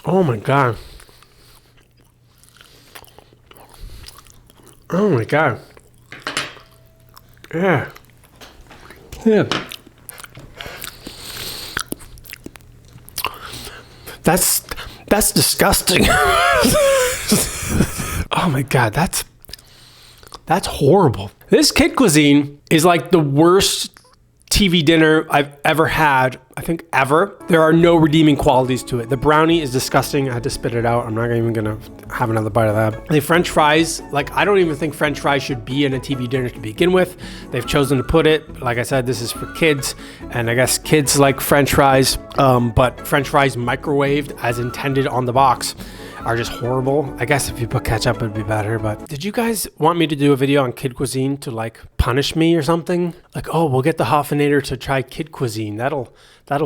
Oh my God. Oh my God. Yeah. Yeah. That's disgusting. Oh my God, that's horrible. This Kid Cuisine is like the worst TV dinner I've ever had, I think ever. There are no redeeming qualities to it. The brownie is disgusting. I had to spit it out. I'm not even gonna have another bite of that. The French fries, like I don't even think French fries should be in a TV dinner to begin with. They've chosen to put it, like I said, this is for kids, and I guess kids like French fries, but French fries microwaved as intended on the box are just horrible. I guess if you put ketchup, it'd be better, but did you guys want me to do a video on Kid Cuisine to like punish me or something? Like, oh, we'll get the Hoffinator to try Kid Cuisine. That'll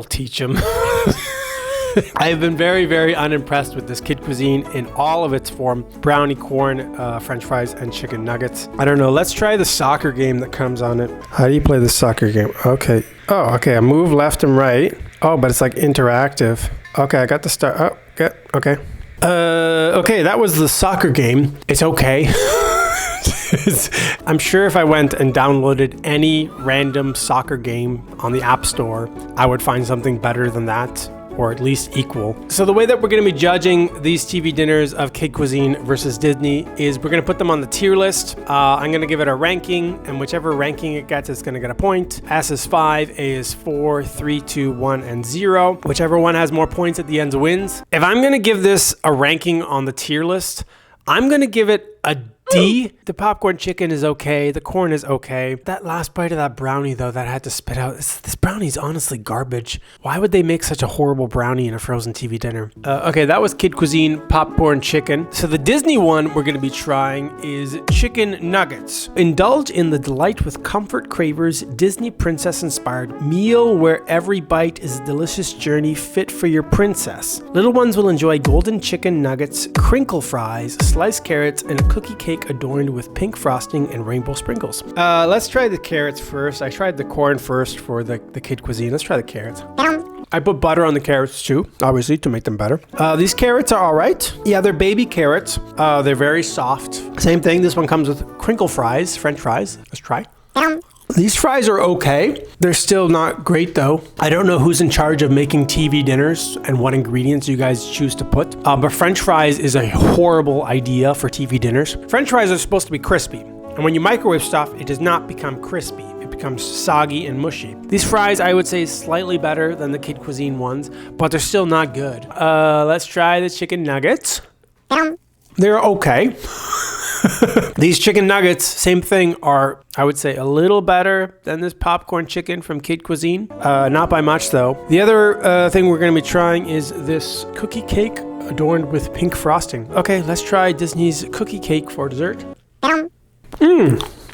teach him. I have been very, very unimpressed with this Kid Cuisine in all of its form. Brownie, corn, French fries, and chicken nuggets. I don't know. Let's try the soccer game that comes on it. How do you play the soccer game? Okay. Oh, okay. I move left and right. Oh, but it's like interactive. Okay, I got the start. Oh, good. Okay. Okay, that was the soccer game. It's okay. I'm sure if I went and downloaded any random soccer game on the App Store, I would find something better than that, or at least equal. So the way that we're going to be judging these TV dinners of Kid Cuisine versus Disney is we're going to put them on the tier list. I'm going to give it a ranking, and whichever ranking it gets is going to get a point. S is 5, A is 4, 3, 2, 1, and 0. Whichever one has more points at the end wins. If I'm going to give this a ranking on the tier list, I'm going to give it a D. The popcorn chicken is okay. The corn is okay. That last bite of that brownie, though, that I had to spit out, this brownie is honestly garbage. Why would they make such a horrible brownie in a frozen TV dinner? Okay, that was Kid Cuisine popcorn chicken. So the Disney one we're going to be trying is chicken nuggets. Indulge in the delight with comfort cravers, Disney princess-inspired meal where every bite is a delicious journey fit for your princess. Little ones will enjoy golden chicken nuggets, crinkle fries, sliced carrots, and a cookie cake adorned with pink frosting and rainbow sprinkles. Let's try the carrots first. I tried the corn first for the Kid Cuisine. Let's try the carrots. I put butter on the carrots too, obviously, to make them better. These carrots are all right. Yeah, they're baby carrots. They're very soft. Same thing. This one comes with crinkle fries, French fries. Let's try. These fries are okay. They're still not great though. I don't know who's in charge of making TV dinners and what ingredients you guys choose to put, but French fries is a horrible idea for TV dinners. French fries are supposed to be crispy, and when you microwave stuff, it does not become crispy. It becomes soggy and mushy. These fries, I would say, is slightly better than the Kid Cuisine ones, but they're still not good. Let's try the chicken nuggets. They're okay. These chicken nuggets, same thing, are, I would say, a little better than this popcorn chicken from Kid Cuisine. Not by much, though. The other thing we're going to be trying is this cookie cake adorned with pink frosting. Okay, let's try Disney's cookie cake for dessert.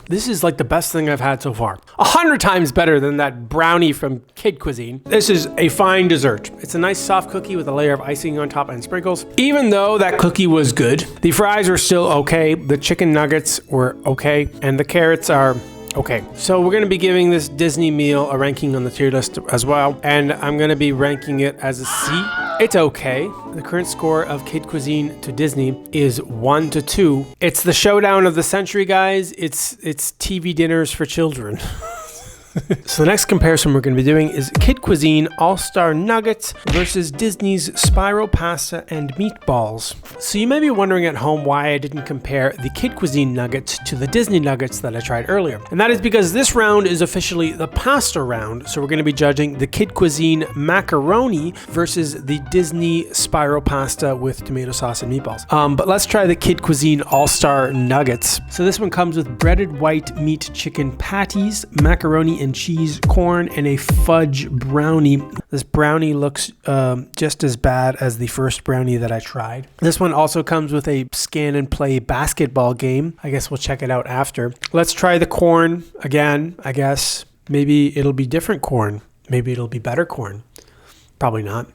This is like the best thing I've had so far. 100 times better than that brownie from Kid Cuisine. This is a fine dessert. It's a nice soft cookie with a layer of icing on top and sprinkles. Even though that cookie was good, the fries are still okay. The chicken nuggets were okay. And the carrots are okay. So we're going to be giving this Disney meal a ranking on the tier list as well. And I'm going to be ranking it as a C. It's okay. The current score of Kid Cuisine to Disney is 1-2. It's the showdown of the century, guys. It's TV dinners for children. So the next comparison we're going to be doing is Kid Cuisine All-Star Nuggets versus Disney's Spiral Pasta and Meatballs. So you may be wondering at home why I didn't compare the Kid Cuisine nuggets to the Disney nuggets that I tried earlier. And that is because this round is officially the pasta round. So we're going to be judging the Kid Cuisine macaroni versus the Disney Spiral Pasta with tomato sauce and meatballs. But let's try the Kid Cuisine All-Star Nuggets. So this one comes with breaded white meat chicken patties, macaroni and cheese, corn, and a fudge brownie. This brownie looks just as bad as the first brownie that I tried. This one also comes with a scan and play basketball game. I guess we'll check it out after. Let's try the corn again, I guess. Maybe it'll be different corn. Maybe it'll be better corn. Probably not.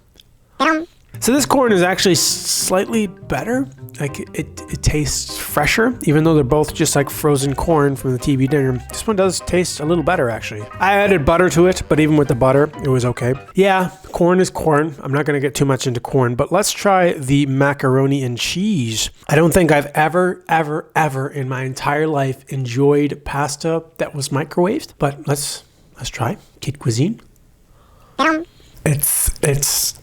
So this corn is actually slightly better. Like it tastes fresher, even though they're both just like frozen corn from the TV dinner. This one does taste a little better actually. I added butter to it, but even with the butter, it was okay. Yeah, corn is corn. I'm not gonna get too much into corn, but let's try the macaroni and cheese. I don't think I've ever in my entire life enjoyed pasta that was microwaved, but let's try Kid Cuisine. It's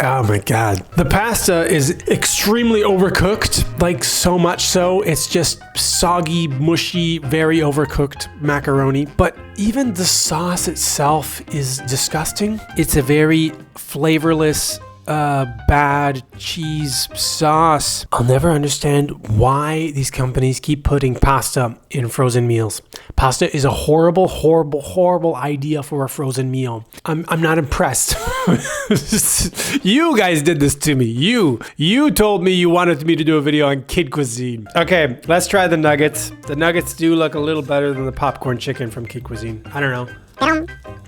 oh my god. The pasta is extremely overcooked, like so much so it's just soggy, mushy, very overcooked macaroni. But even the sauce itself is disgusting. It's a very flavorless, bad cheese sauce. I'll never understand why these companies keep putting pasta in frozen meals. Pasta is a horrible idea for a frozen meal. I'm not impressed. You guys did this to me. You told me you wanted me to do a video on Kid Cuisine. Okay, let's try the nuggets. The nuggets do look a little better than the popcorn chicken from Kid Cuisine. I don't know.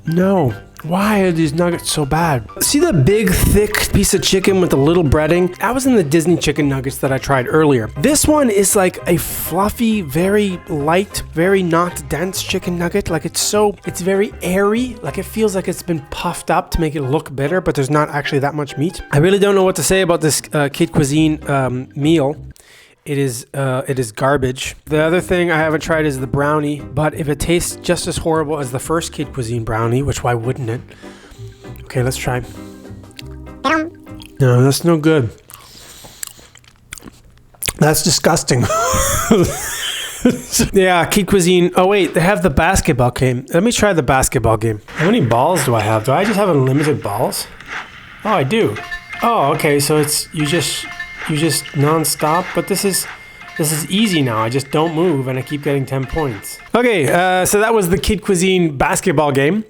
No. Why are these nuggets so bad? See the big, thick piece of chicken with the little breading? That was in the Disney chicken nuggets that I tried earlier. This one is like a fluffy, very light, very not dense chicken nugget. Like it's very airy. Like it feels like it's been puffed up to make it look better, but there's not actually that much meat. I really don't know what to say about this Kid Cuisine meal. It is garbage. The other thing I haven't tried is the brownie, but if it tastes just as horrible as the first Kid Cuisine brownie, which why wouldn't it? Okay, let's try. No, that's no good. That's disgusting. Yeah, Kid Cuisine. Oh wait, they have the basketball game. Let me try the basketball game. How many balls do I have? Do I just have unlimited balls? Oh, I do. Oh, okay, so it's you just non-stop, but this is easy now. I just don't move and I keep getting 10 points. Okay, so that was the Kid Cuisine basketball game.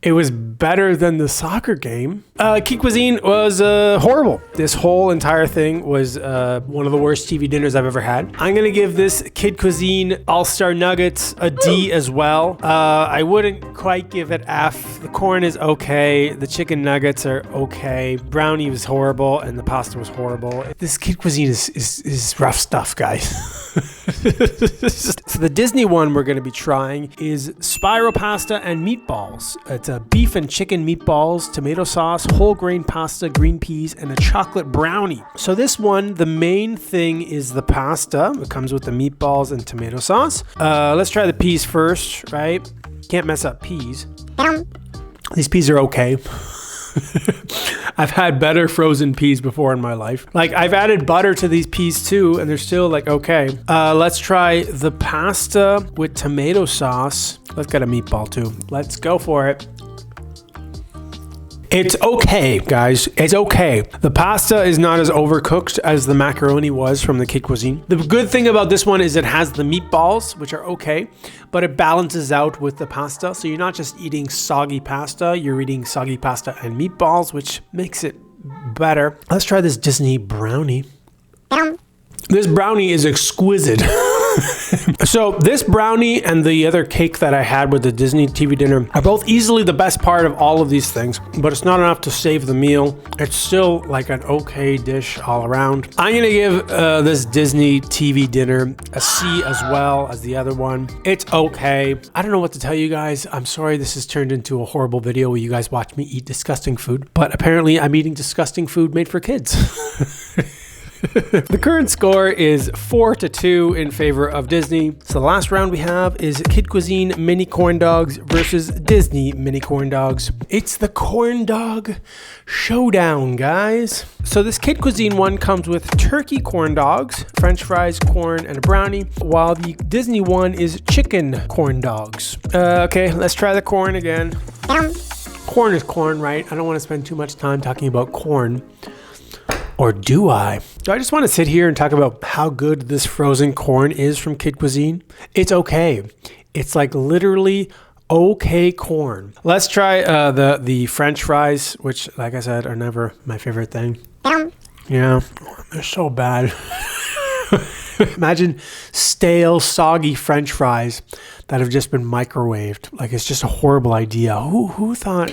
It was better than the soccer game. Kid Cuisine was horrible. This whole entire thing was one of the worst TV dinners I've ever had. I'm gonna give this Kid Cuisine All-Star Nuggets a D as well. I wouldn't quite give it F. The corn is okay. The chicken nuggets are okay. Brownie was horrible and the pasta was horrible. This Kid Cuisine is rough stuff, guys. So the Disney one we're gonna be trying is Spiral Pasta and Meatballs. It's beef and chicken meatballs, tomato sauce, whole grain pasta, green peas, and a chocolate brownie. So this one, the main thing is the pasta. It comes with the meatballs and tomato sauce. Let's try the peas first, right? Can't mess up peas. These peas are okay. I've had better frozen peas before in my life. Like I've added butter to these peas too, and they're still like okay. Let's try the pasta with tomato sauce. Let's get a meatball too. Let's go for it. It's okay, guys. It's okay. The pasta is not as overcooked as the macaroni was from the Kid Cuisine. The good thing about this one is it has the meatballs, which are okay, but it balances out with the pasta. So you're not just eating soggy pasta, you're eating soggy pasta and meatballs, which makes it better. Let's try this Disney brownie. This brownie is exquisite. So this brownie and the other cake that I had with the Disney TV dinner are both easily the best part of all of these things, but it's not enough to save the meal. It's still like an okay dish all around. I'm gonna give this Disney TV dinner a C as well as the other one. It's okay. I don't know what to tell you guys. I'm sorry this has turned into a horrible video where you guys watch me eat disgusting food, but apparently I'm eating disgusting food made for kids. The current score is 4-2 in favor of Disney. So the last round we have is Kid Cuisine mini corn dogs versus Disney mini corn dogs. It's the corn dog showdown, guys. So this Kid Cuisine one comes with turkey corn dogs, French fries, corn, and a brownie, while the Disney one is chicken corn dogs. Okay, let's try the corn again. Corn is corn, right? I don't want to spend too much time talking about corn. Or do I? Do I just want to sit here and talk about how good this frozen corn is from Kid Cuisine? It's okay. It's like literally okay corn. Let's try the French fries, which, like I said, are never my favorite thing. Yeah, they're so bad. Imagine stale, soggy French fries that have just been microwaved. Like, it's just a horrible idea. Who thought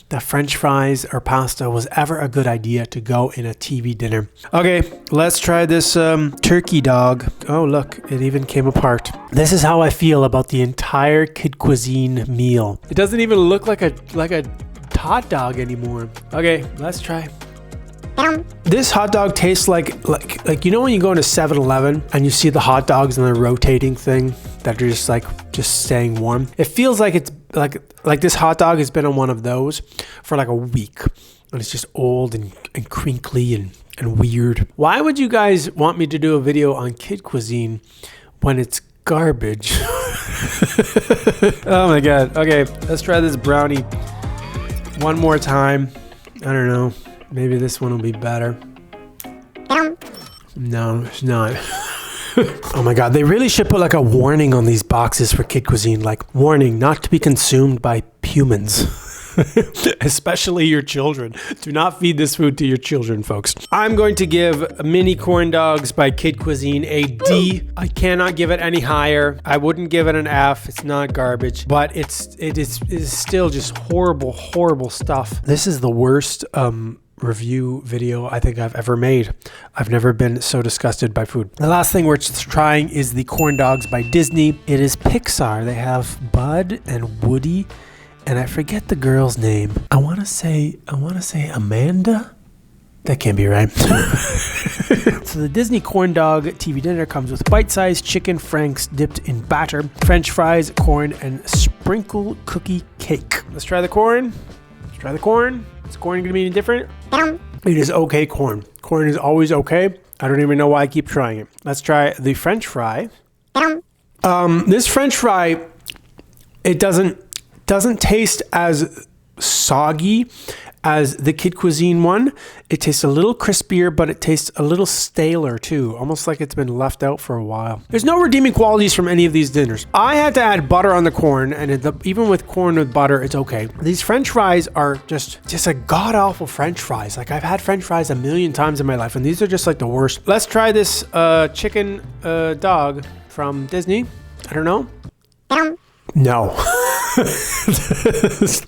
that French fries or pasta was ever a good idea to go in a TV dinner? Okay, let's try this turkey dog. Oh, look, it even came apart. This is how I feel about the entire Kid Cuisine meal. It doesn't even look like a hot dog anymore. Okay, let's try. This hot dog tastes like you know when you go into 7-Eleven and you see the hot dogs in the rotating thing that are just staying warm. It feels like it's like this hot dog has been on one of those for like a week, and it's just old and crinkly and weird. Why would you guys want me to do a video on Kid Cuisine when it's garbage? Oh my god. Okay, let's try this brownie one more time. I don't know. Maybe this one will be better. No, it's not. Oh my god, they really should put like a warning on these boxes for Kid Cuisine. Like, warning, not to be consumed by humans. Especially your children. Do not feed this food to your children, folks. I'm going to give mini corn dogs by Kid Cuisine a D. I cannot give it any higher. I wouldn't give it an F. It's not garbage, but it is still just horrible stuff. This is the worst review video I think I've ever made. I've never been so disgusted by food. The last thing we're trying is the corn dogs by Disney. It is Pixar. They have Bud and Woody, and I forget the girl's name. I want to say Amanda. That can't be right. So the Disney corn dog TV dinner comes with bite-sized chicken franks dipped in batter, French fries, corn, and sprinkle cookie cake. Let's try the corn. Is corn going to be any different? It is okay corn. Corn is always okay. I don't even know why I keep trying it. Let's try the French fry. This French fry, it doesn't taste as soggy as the Kid Cuisine one. It tastes a little crispier, but it tastes a little staler too, almost like it's been left out for a while. There's no redeeming qualities from any of these dinners. I had to add butter on the corn, and even with corn with butter, it's okay. These French fries are just a god-awful French fries. Like, I've had French fries a million times in my life, and these are just like the worst. Let's try this chicken dog from Disney. I don't know. No.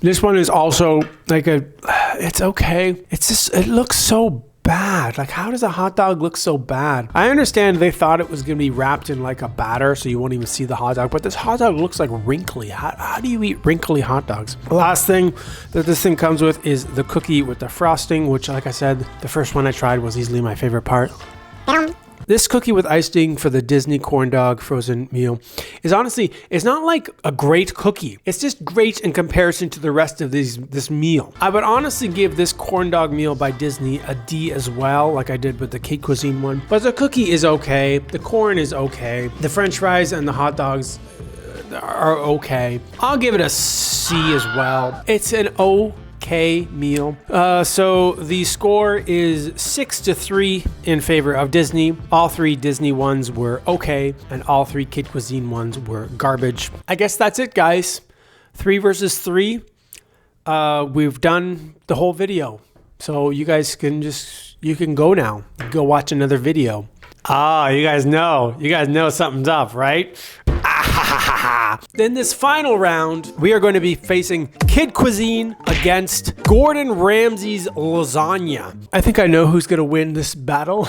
This one is also like it's okay. It's just, it looks so bad. Like, how does a hot dog look so bad? I understand they thought it was going to be wrapped in like a batter so you won't even see the hot dog, but this hot dog looks like wrinkly. How do you eat wrinkly hot dogs? The last thing that this thing comes with is the cookie with the frosting, which, like I said, the first one I tried was easily my favorite part. This cookie with icing for the Disney corn dog frozen meal is honestly, it's not like a great cookie. It's just great in comparison to the rest of this meal. I would honestly give this corn dog meal by Disney a D as well, like I did with the Kid Cuisine one. But the cookie is okay. The corn is okay. The French fries and the hot dogs are okay. I'll give it a C as well. It's an okay meal. So the score is 6-3 in favor of Disney. All three Disney ones were okay, and all three Kid Cuisine ones were garbage. I guess that's it, guys. 3 versus 3. We've done the whole video. So you guys can you can go now. Go watch another video. You guys know something's up, right? In this final round, we are going to be facing Kid Cuisine against Gordon Ramsay's lasagna. I think I know who's going to win this battle.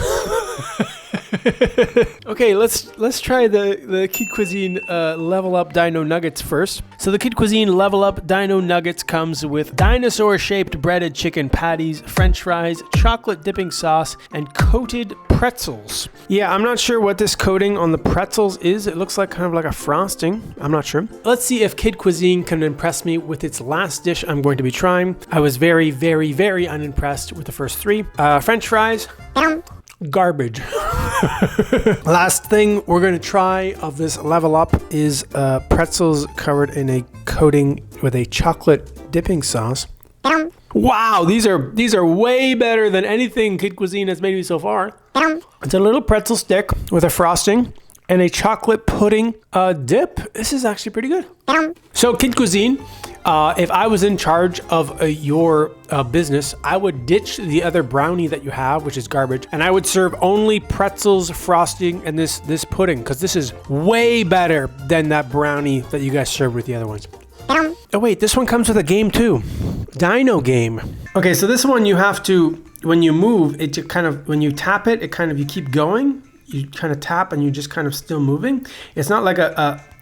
Okay, let's try the Kid Cuisine Level Up Dino Nuggets first. So the Kid Cuisine Level Up Dino Nuggets comes with dinosaur-shaped breaded chicken patties, French fries, chocolate dipping sauce, and coated pretzels. Yeah, I'm not sure what this coating on the pretzels is. It looks like kind of like a frosting. I'm not sure. Let's see if Kid Cuisine can impress me with its last dish I'm going to be trying. I was very, very, very unimpressed with the first three. French fries. Garbage. Last thing we're going to try of this level up is pretzels covered in a coating with a chocolate dipping sauce. Wow, these are way better than anything Kid Cuisine has made me so far. It's a little pretzel stick with a frosting and a chocolate pudding dip. This is actually pretty good. So Kid Cuisine, if I was in charge of your business, I would ditch the other brownie that you have, which is garbage, and I would serve only pretzels, frosting, and this pudding, because this is way better than that brownie that you guys served with the other ones. Oh wait, this one comes with a game too. Dino game. Okay, so this one you have to, when you move, it kind of, when you tap it, you keep going. You kind of tap and you're just kind of still moving. It's not like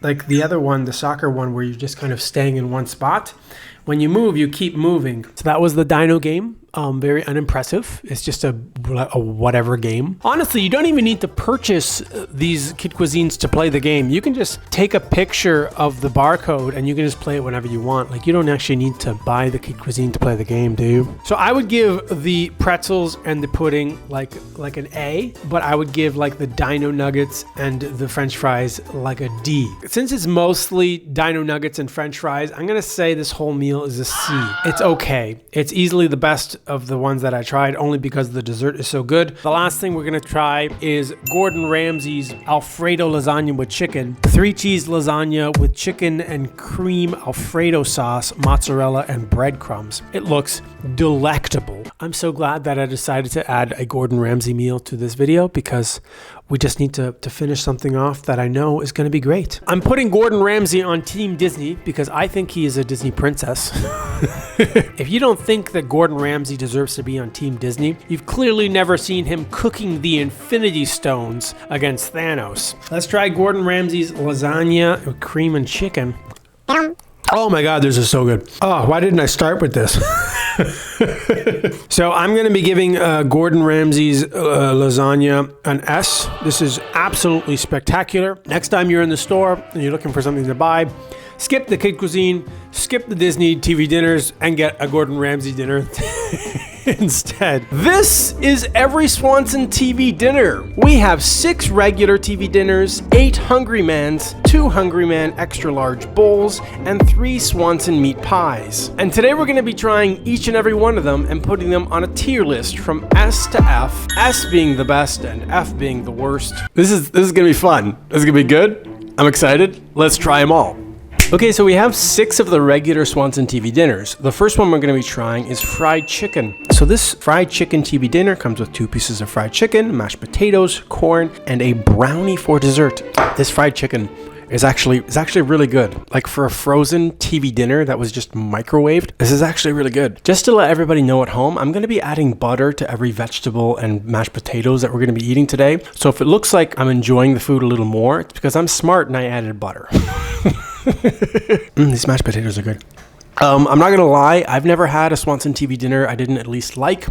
like the other one, the soccer one, where you're just kind of staying in one spot. When you move, you keep moving. So that was the Dino game. Very unimpressive. It's just a whatever game. Honestly, you don't even need to purchase these Kid Cuisines to play the game. You can just take a picture of the barcode and you can just play it whenever you want. Like, you don't actually need to buy the Kid Cuisine to play the game, do you? So I would give the pretzels and the pudding like an A, but I would give like the Dino Nuggets and the French fries like a D. Since it's mostly Dino Nuggets and French fries, I'm gonna say this whole meal is a C. It's okay. It's easily the best of the ones that I tried, only because the dessert is so good. The last thing we're gonna try is Gordon Ramsay's Alfredo lasagna with chicken. 3-cheese lasagna with chicken and cream Alfredo sauce, mozzarella, and breadcrumbs. It looks delectable. I'm so glad that I decided to add a Gordon Ramsay meal to this video, because we just need to finish something off that I know is gonna be great. I'm putting Gordon Ramsay on Team Disney because I think he is a Disney princess. If you don't think that Gordon Ramsay deserves to be on Team Disney, you've clearly never seen him cooking the Infinity Stones against Thanos. Let's try Gordon Ramsay's lasagna with cream and chicken. Oh my God, this is so good. Oh, why didn't I start with this? So I'm going to be giving Gordon Ramsay's lasagna an S. This is absolutely spectacular. Next time you're in the store and you're looking for something to buy, skip the Kid Cuisine, skip the Disney TV dinners, and get a Gordon Ramsay dinner instead. This is every Swanson TV dinner. We have 6 regular TV dinners, 8 Hungry Man's, 2 Hungry Man extra large bowls, and 3 Swanson meat pies. And today we're going to be trying each and every one of them and putting them on a tier list from S to F, S being the best and F being the worst. This is going to be fun. This is going to be good. I'm excited. Let's try them all. Okay, so we have 6 of the regular Swanson TV dinners. The first one we're going to be trying is fried chicken. So this fried chicken TV dinner comes with 2 pieces of fried chicken, mashed potatoes, corn, and a brownie for dessert. This fried chicken is actually really good. Like, for a frozen TV dinner that was just microwaved, this is actually really good. Just to let everybody know at home, I'm going to be adding butter to every vegetable and mashed potatoes that we're going to be eating today. So if it looks like I'm enjoying the food a little more, it's because I'm smart and I added butter. These mashed potatoes are good. I'm not gonna lie, I've never had a Swanson TV dinner I didn't at least like.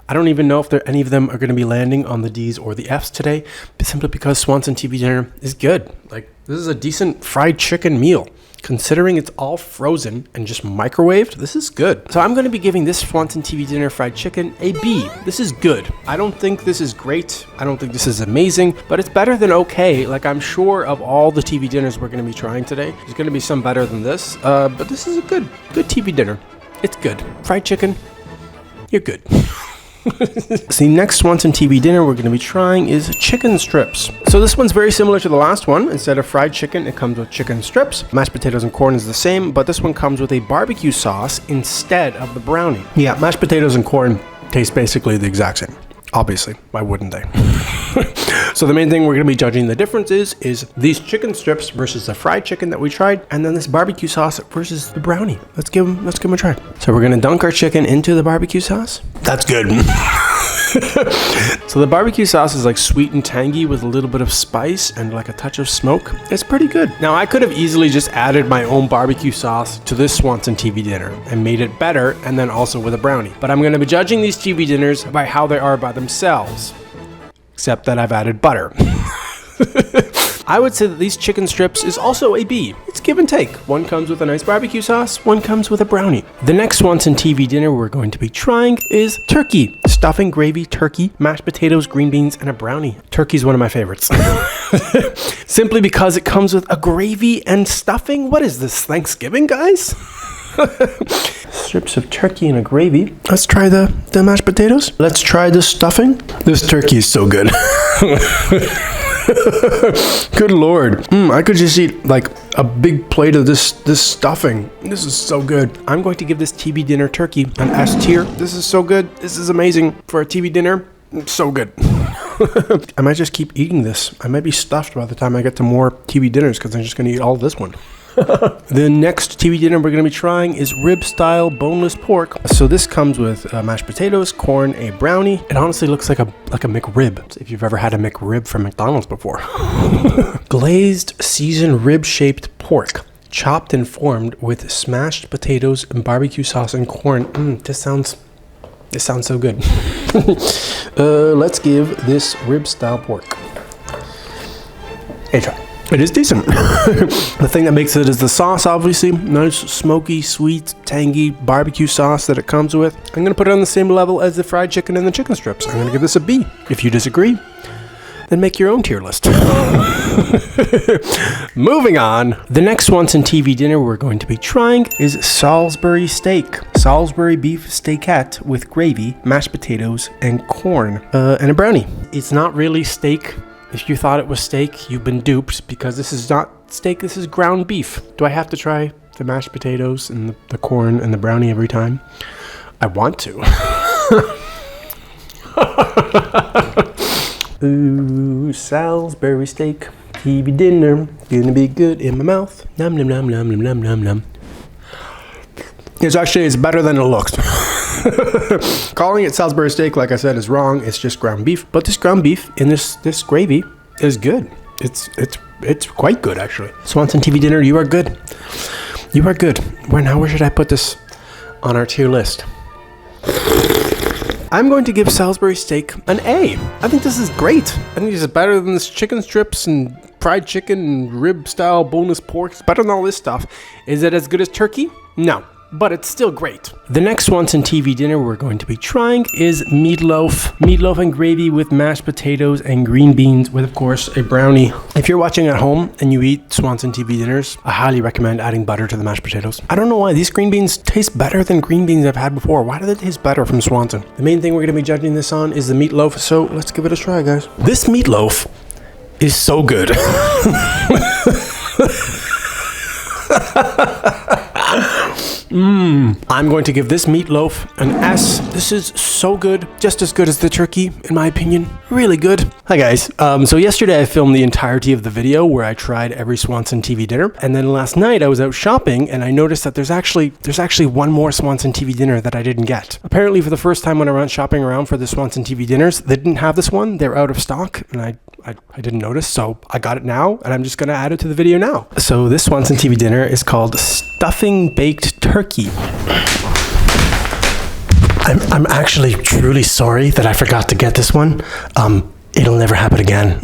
I don't even know if any of them are going to be landing on the D's or the F's today, but simply because Swanson TV dinner is good. Like, this is a decent fried chicken meal. Considering it's all frozen and just microwaved, this is good. So I'm going to be giving this Swanson TV dinner fried chicken a B. This is good. I don't think this is great. I don't think this is amazing, but it's better than okay. Like, I'm sure of all the TV dinners we're going to be trying today, there's going to be some better than this. But this is a good TV dinner. It's good. Fried chicken, you're good. So the next Swanson TV dinner we're going to be trying is chicken strips. So this one's very similar to the last one. Instead of fried chicken, it comes with chicken strips. Mashed potatoes and corn is the same, but this one comes with a barbecue sauce instead of the brownie. Yeah, mashed potatoes and corn taste basically the exact same. Obviously, why wouldn't they? So the main thing we're going to be judging the difference is these chicken strips versus the fried chicken that we tried, and then this barbecue sauce versus the brownie. Let's give them a try. So we're going to dunk our chicken into the barbecue sauce. That's good. So the barbecue sauce is like sweet and tangy with a little bit of spice and like a touch of smoke. It's pretty good. Now I could have easily just added my own barbecue sauce to this Swanson TV dinner and made it better, and then also with a brownie. But I'm going to be judging these TV dinners by how they are by themselves. Except that I've added butter. I would say that these chicken strips is also a B. It's give and take. One comes with a nice barbecue sauce, one comes with a brownie. The next Swanson TV dinner we're going to be trying is turkey. Stuffing, gravy, turkey, mashed potatoes, green beans, and a brownie. Turkey's one of my favorites. Simply because it comes with a gravy and stuffing. What is this, Thanksgiving, guys? Strips of turkey and a gravy. Let's try the mashed potatoes. Let's try the stuffing. This turkey is so good. Good Lord. I could just eat like a big plate of this stuffing. This is so good. I'm going to give this TV dinner turkey an S tier. This is so good. This is amazing for a TV dinner. So good. I might just keep eating this. I might be stuffed by the time I get to more TV dinners because I'm just going to eat all this one. The next TV dinner we're going to be trying is rib-style boneless pork. So this comes with mashed potatoes, corn, a brownie. It honestly looks like a McRib, if you've ever had a McRib from McDonald's before. Glazed, seasoned rib-shaped pork, chopped and formed with smashed potatoes and barbecue sauce and corn. This sounds so good. Let's give this rib-style pork a try. It is decent. The thing that makes it is the sauce, obviously. Nice, smoky, sweet, tangy barbecue sauce that it comes with. I'm going to put it on the same level as the fried chicken and the chicken strips. I'm going to give this a B. If you disagree, then make your own tier list. Moving on. The next Swanson TV dinner we're going to be trying is Salisbury steak. Salisbury beef steakette with gravy, mashed potatoes, and corn, and a brownie. It's not really steak. If you thought it was steak, you've been duped, because this is not steak, this is ground beef. Do I have to try the mashed potatoes and the corn and the brownie every time? I want to. Ooh, Salisbury steak, TV dinner, gonna be good in my mouth. Nom nom nom nom nom nom nom nom. It's better than it looks. Calling it Salisbury steak, like I said, is wrong. It's just ground beef. But this ground beef in this gravy is good. It's quite good, actually. Swanson TV dinner, you are good. You are good. Where should I put this on our tier list? I'm going to give Salisbury steak an A. I think this is great. I think this is better than this chicken strips and fried chicken and rib-style boneless pork. It's better than all this stuff. Is it as good as turkey? No. But it's still great. The next Swanson TV dinner we're going to be trying is meatloaf. Meatloaf and gravy with mashed potatoes and green beans with, of course, a brownie. If you're watching at home and you eat Swanson TV dinners, I highly recommend adding butter to the mashed potatoes. I don't know why. These green beans taste better than green beans I've had before. Why do they taste better from Swanson? The main thing we're going to be judging this on is the meatloaf, so let's give it a try, guys. This meatloaf is so good. I'm going to give this meatloaf an S. This is so good. Just as good as the turkey, in my opinion. Really good. Hi guys. So yesterday I filmed the entirety of the video where I tried every Swanson TV dinner. And then last night I was out shopping and I noticed that there's actually one more Swanson TV dinner that I didn't get. Apparently for the first time when I went shopping around for the Swanson TV dinners, they didn't have this one. They're out of stock and I didn't notice, so I got it now and I'm just going to add it to the video now. So this Swanson TV dinner is called Stuffing Baked Turkey. I'm actually truly sorry that I forgot to get this one. It'll never happen again.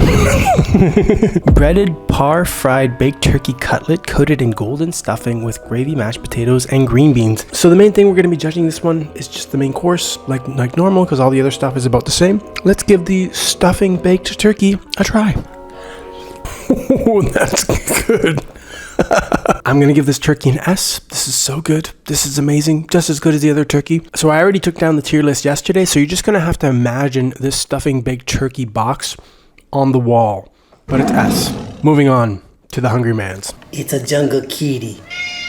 Breaded par-fried baked turkey cutlet coated in golden stuffing with gravy, mashed potatoes, and green beans. So the main thing we're going to be judging this one is just the main course, like normal, because all the other stuff is about the same. Let's give the stuffing baked turkey a try. Oh, that's good. I'm going to give this turkey an S. This is so good. This is amazing. Just as good as the other turkey. So I already took down the tier list yesterday, so you're just going to have to imagine this stuffing baked turkey box on the wall. But it's S. Moving on to the Hungry Man's.
It's a jungle kitty.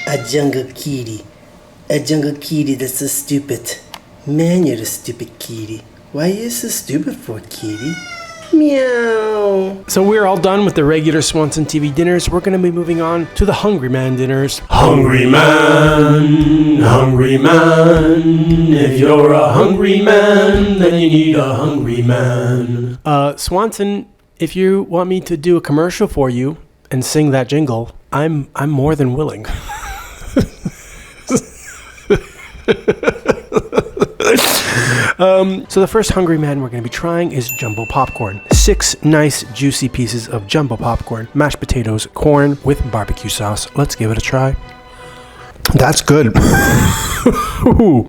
A jungle kitty. A jungle kitty that's so stupid. Man, you're a stupid kitty. Why are you so stupid for, kitty? Meow.
So we're all done with the regular Swanson TV dinners. We're going to be moving on to the Hungry Man dinners. Hungry man, hungry man. If you're a hungry man, then you need a hungry man. Swanson, if you want me to do a commercial for you and sing that jingle, I'm more than willing. So the first hungry man we're going to be trying is jumbo popcorn. 6 nice juicy pieces of jumbo popcorn, mashed potatoes, corn with barbecue sauce. Let's give it a try. That's good.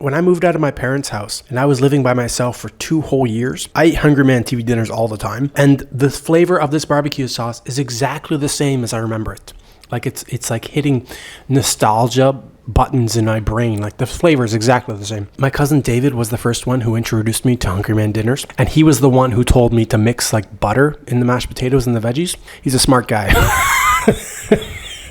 When I moved out of my parents' house and I was living by myself for 2 whole years, I ate Hungry Man TV dinners all the time. And the flavor of this barbecue sauce is exactly the same as I remember it. Like it's like hitting nostalgia buttons in my brain. Like the flavor is exactly the same. My cousin David was the first one who introduced me to Hungry Man dinners, and he was the one who told me to mix like butter in the mashed potatoes and the veggies. He's a smart guy.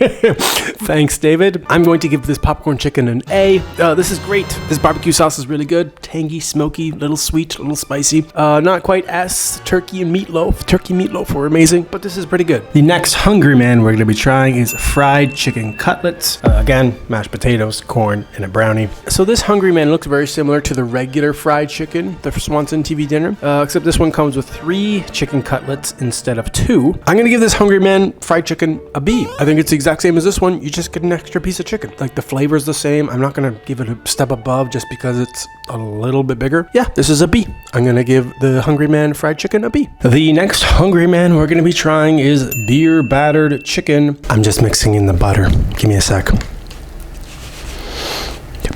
Thanks, David. I'm going to give this popcorn chicken an A. This is great. This barbecue sauce is really good. Tangy, smoky, little sweet, little spicy. Not quite S. Turkey and meatloaf. Turkey meatloaf were amazing, but this is pretty good. The next Hungry Man we're going to be trying is fried chicken cutlets. Again, mashed potatoes, corn, and a brownie. So this Hungry Man looks very similar to the regular fried chicken, the Swanson TV dinner, except this one comes with 3 chicken cutlets instead of 2. I'm going to give this Hungry Man fried chicken a B. I think it's the exact same as this one. You just get an extra piece of chicken. Like the flavor is the same. I'm not going to give it a step above just because it's a little bit bigger. Yeah, this is a B. I'm going to give the Hungry Man fried chicken a B. The next Hungry Man we're going to be trying is beer battered chicken. I'm just mixing in the butter. Give me a sec.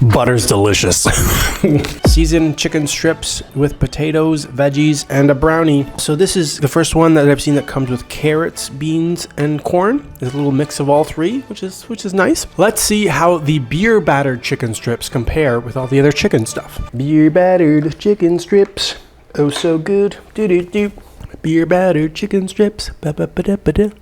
Butter's delicious. Seasoned chicken strips with potatoes, veggies, and a brownie. So this is the first one that I've seen that comes with carrots, beans, and corn. There's a little mix of all 3, which is nice. Let's see how the beer battered chicken strips compare with all the other chicken stuff. Beer battered chicken strips. Oh, so good. Do-do-do. Beer battered chicken strips. Ba-ba-ba-da-ba-da.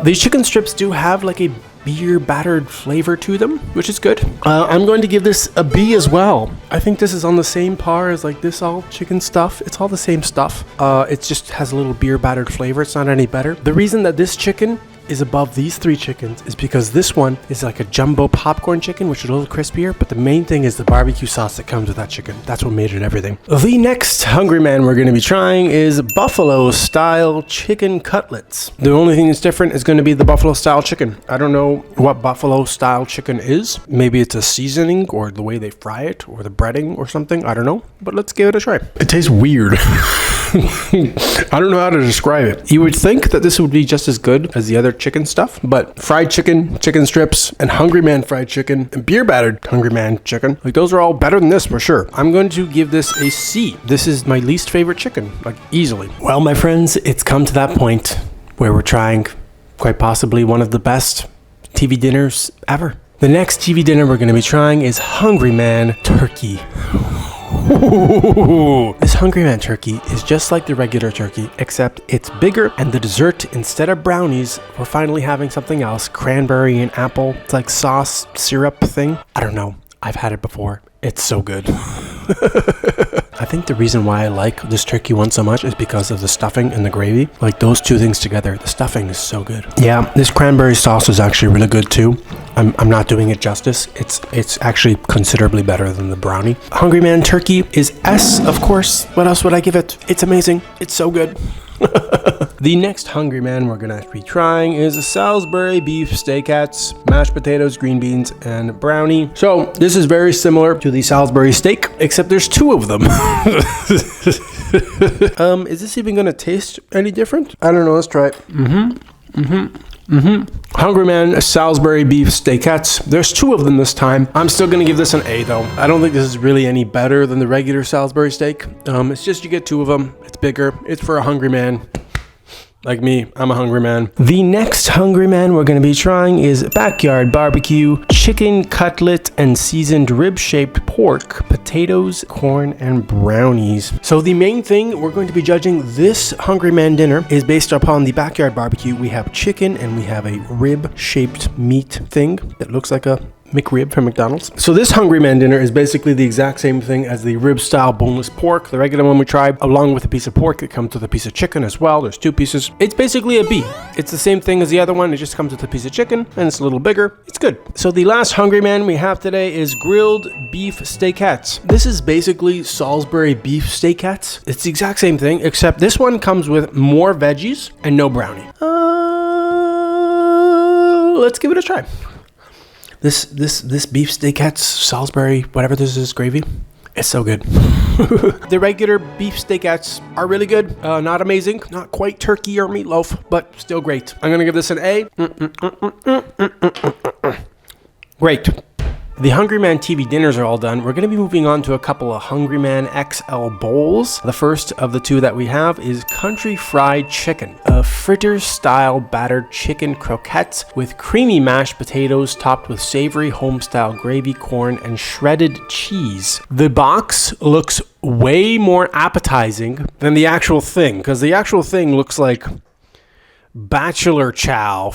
These chicken strips do have like a beer battered flavor to them, which is good. I'm going to give this a B as well. I think this is on the same par as like this all chicken stuff. It's all the same stuff. It just has a little beer battered flavor. It's not any better. The reason that this chicken is above these 3 chickens is because this one is like a jumbo popcorn chicken, which is a little crispier, but the main thing is the barbecue sauce that comes with that chicken. That's what made it everything. The next Hungry Man we're going to be trying is buffalo style chicken cutlets. The only thing that's different is going to be the buffalo style chicken. I don't know what buffalo style chicken is. Maybe it's a seasoning or the way they fry it or the breading or something. I don't know, but let's give it a try. It tastes weird. I don't know how to describe it. You would think that this would be just as good as the other chicken stuff, but fried chicken, chicken strips, and Hungry Man fried chicken, and beer battered Hungry Man chicken, like those are all better than this for sure. I'm going to give this a C. This is my least favorite chicken, like easily. Well, my friends, it's come to that point where we're trying quite possibly one of the best TV dinners ever. The next TV dinner we're going to be trying is Hungry Man turkey. Ooh. This Hungry Man turkey is just like the regular turkey, except it's bigger, and the dessert, instead of brownies, we're finally having something else. Cranberry and apple. It's like sauce syrup thing. I don't know. I've had it before. It's so good. I think the reason why I like this turkey one so much is because of the stuffing and the gravy. Like those 2 things together, the stuffing is so good. Yeah, this cranberry sauce is actually really good too. I'm not doing it justice. It's actually considerably better than the brownie. Hungry Man turkey is S, of course. What else would I give it? It's amazing. It's so good. The next Hungry Man we're gonna be trying is a Salisbury beef steakats, mashed potatoes, green beans, and brownie. So this is very similar to the Salisbury steak, except there's 2 of them. Is this even gonna taste any different? I don't know. Let's try it. Hungry Man Salisbury beef steakats. There's 2 of them this time. I'm still gonna give this an A though. I don't think this is really any better than the regular Salisbury steak. It's just you get 2 of them. It's bigger. It's for a hungry man. Like me, I'm a hungry man. The next Hungry Man we're going to be trying is backyard barbecue, chicken cutlet, and seasoned rib-shaped pork, potatoes, corn, and brownies. So the main thing we're going to be judging this Hungry Man dinner is based upon the backyard barbecue. We have chicken and we have a rib-shaped meat thing that looks like a McRib from McDonald's. So this Hungry Man dinner is basically the exact same thing as the rib style boneless pork, the regular one we tried, along with a piece of pork. It comes with a piece of chicken as well. There's 2 pieces. It's basically a B. It's the same thing as the other one. It just comes with a piece of chicken and it's a little bigger. It's good. So the last Hungry Man we have today is grilled beef steakettes. This is basically Salisbury beef steakettes. It's the exact same thing, except this one comes with more veggies and no brownie. Let's give it a try. This beef steakettes, Salisbury, whatever this is, gravy, it's so good. The regular beef steakettes are really good. Not amazing, not quite turkey or meatloaf, but still great. I'm gonna give this an A. Great. The Hungry Man TV dinners are all done. We're going to be moving on to a couple of Hungry Man XL bowls. The first of the 2 that we have is country fried chicken, a fritter-style battered chicken croquettes with creamy mashed potatoes topped with savory home-style gravy, corn, and shredded cheese. The box looks way more appetizing than the actual thing, because the actual thing looks like bachelor chow.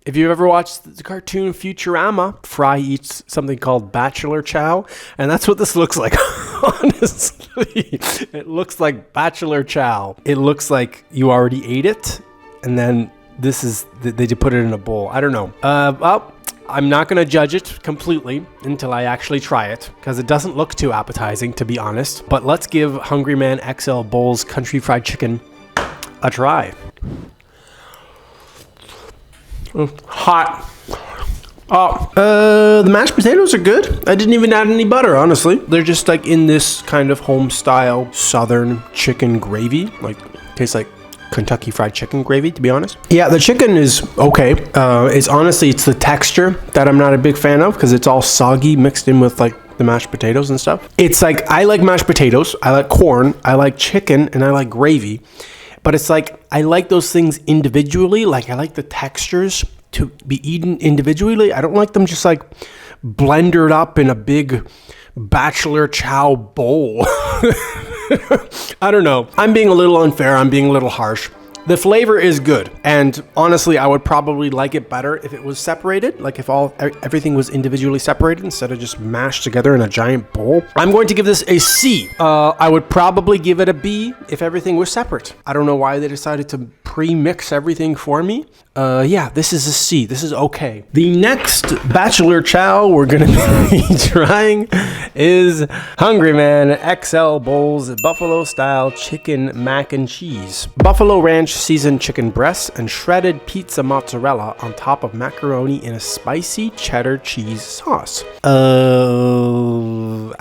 If you've ever watched the cartoon Futurama, Fry eats something called bachelor chow, and that's what this looks like. Honestly, it looks like bachelor chow. It looks like you already ate it, and then they put it in a bowl. I don't know. Well, I'm not going to judge it completely until I actually try it, because it doesn't look too appetizing, to be honest. But let's give Hungry Man XL Bowls Country Fried Chicken a try. Hot. The mashed potatoes are good. I didn't even add any butter, honestly. They're just like in this kind of home style southern chicken gravy. Like, tastes like Kentucky Fried Chicken gravy, to be honest. Yeah, the chicken is okay. It's the texture that I'm not a big fan of, because it's all soggy mixed in with like the mashed potatoes and stuff. It's like, I like mashed potatoes, I like corn, I like chicken, and I like gravy. But it's like, I like those things individually. Like, I like the textures to be eaten individually. I don't like them just like blendered up in a big bachelor chow bowl. I don't know. I'm being a little unfair. I'm being a little harsh. The flavor is good, and honestly, I would probably like it better if it was separated, like if everything was individually separated instead of just mashed together in a giant bowl. I'm going to give this a C. I would probably give it a B if everything was separate. I don't know why they decided to pre-mix everything for me. Yeah, this is a C. This is okay. The next bachelor chow we're gonna be trying is Hungry Man XL Bowls Buffalo Style Chicken Mac and Cheese. Buffalo Ranch seasoned chicken breasts and shredded pizza mozzarella on top of macaroni in a spicy cheddar cheese sauce. I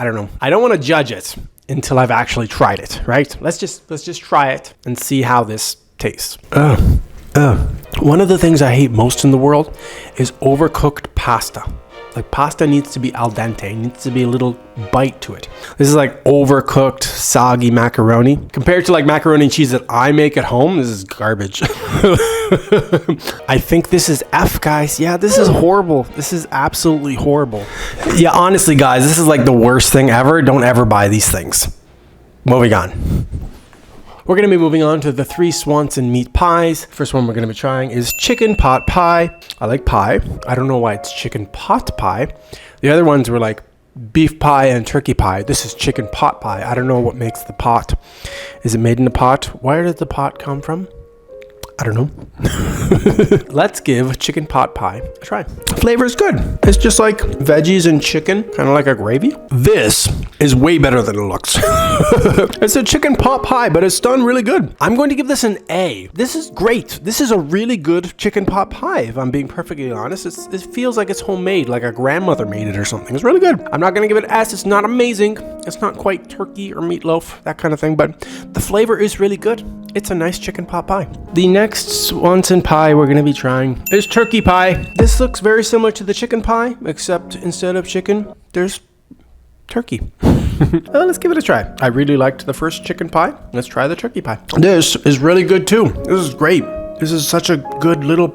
don't know. I don't want to judge it until I've actually tried it, right? Let's just try it and see how this tastes. One of the things I hate most in the world is overcooked pasta. Like, pasta needs to be al dente, needs to be a little bite to it. This is like overcooked, soggy macaroni. Compared to like macaroni and cheese that I make at home, this is garbage. I think this is F, guys. Yeah, this is horrible. This is absolutely horrible. Yeah, honestly, guys, this is like the worst thing ever. Don't ever buy these things. Moving on. We're going to be moving on to the 3 Swanson meat pies. First one we're going to be trying is chicken pot pie. I like pie. I don't know why it's chicken pot pie. The other ones were like beef pie and turkey pie. This is chicken pot pie. I don't know what makes the pot. Is it made in a pot? Where did the pot come from? I don't know. Let's give chicken pot pie a try. Flavor is good. It's just like veggies and chicken, kind of like a gravy. This is way better than it looks. It's a chicken pot pie, but it's done really good. I'm going to give this an A. This is great. This is a really good chicken pot pie, if I'm being perfectly honest. It feels like it's homemade, like a grandmother made it or something. It's really good. I'm not going to give it an S. It's not amazing. It's not quite turkey or meatloaf, that kind of thing, but the flavor is really good. It's a nice chicken pot pie. The next Swanson pie we're going to be trying is turkey pie. This looks very similar to the chicken pie, except instead of chicken, there's turkey. Let's give it a try. I really liked the first chicken pie. Let's try the turkey pie. This is really good too. This is great. This is such a good little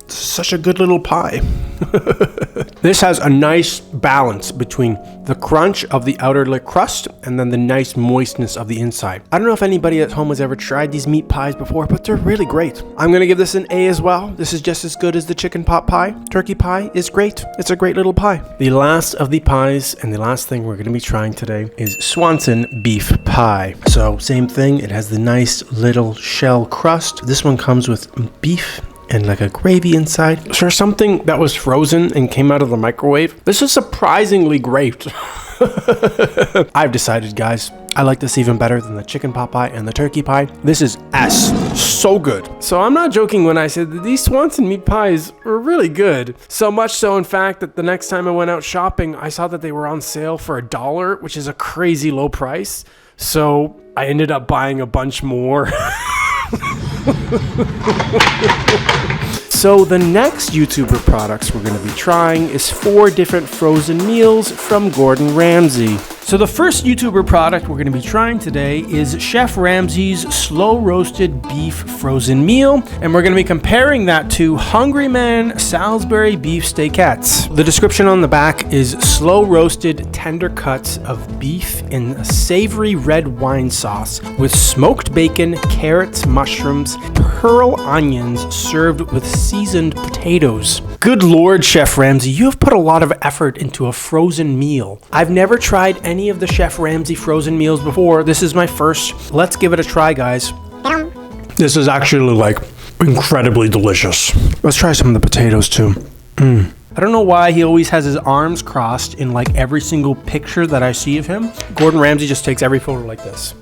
Such a good little pie. This has a nice balance between the crunch of the outer crust and then the nice moistness of the inside. I don't know if anybody at home has ever tried these meat pies before, but they're really great. I'm gonna give this an A as well. This is just as good as the chicken pot pie. Turkey pie is great. It's a great little pie. The last of the pies and the last thing we're gonna be trying today is Swanson beef pie. So same thing, it has the nice little shell crust. This one comes with beef and like a gravy inside. For something that was frozen and came out of the microwave, this is surprisingly great. I've decided, guys, I like this even better than the chicken pot pie and the turkey pie. This is so good. So I'm not joking when I said that these Swanson meat pies were really good. So much so, in fact, that the next time I went out shopping, I saw that they were on sale for $1, which is a crazy low price. So I ended up buying a bunch more. So the next YouTuber products we're going to be trying is 4 different frozen meals from Gordon Ramsay. So the first YouTuber product we're going to be trying today is Chef Ramsay's slow roasted beef frozen meal, and we're going to be comparing that to Hungry Man Salisbury beef steakettes. The description on the back is slow roasted tender cuts of beef in a savory red wine sauce with smoked bacon, carrots, mushrooms, pearl onions served with seasoned potatoes. Good Lord, Chef Ramsay, you have put a lot of effort into a frozen meal. I've never tried any of the Chef Ramsay frozen meals before. This is my first. Let's give it a try, guys. This is actually like incredibly delicious. Let's try some of the potatoes too. I don't know why he always has his arms crossed in like every single picture that I see of him. Gordon Ramsay just takes every photo like this.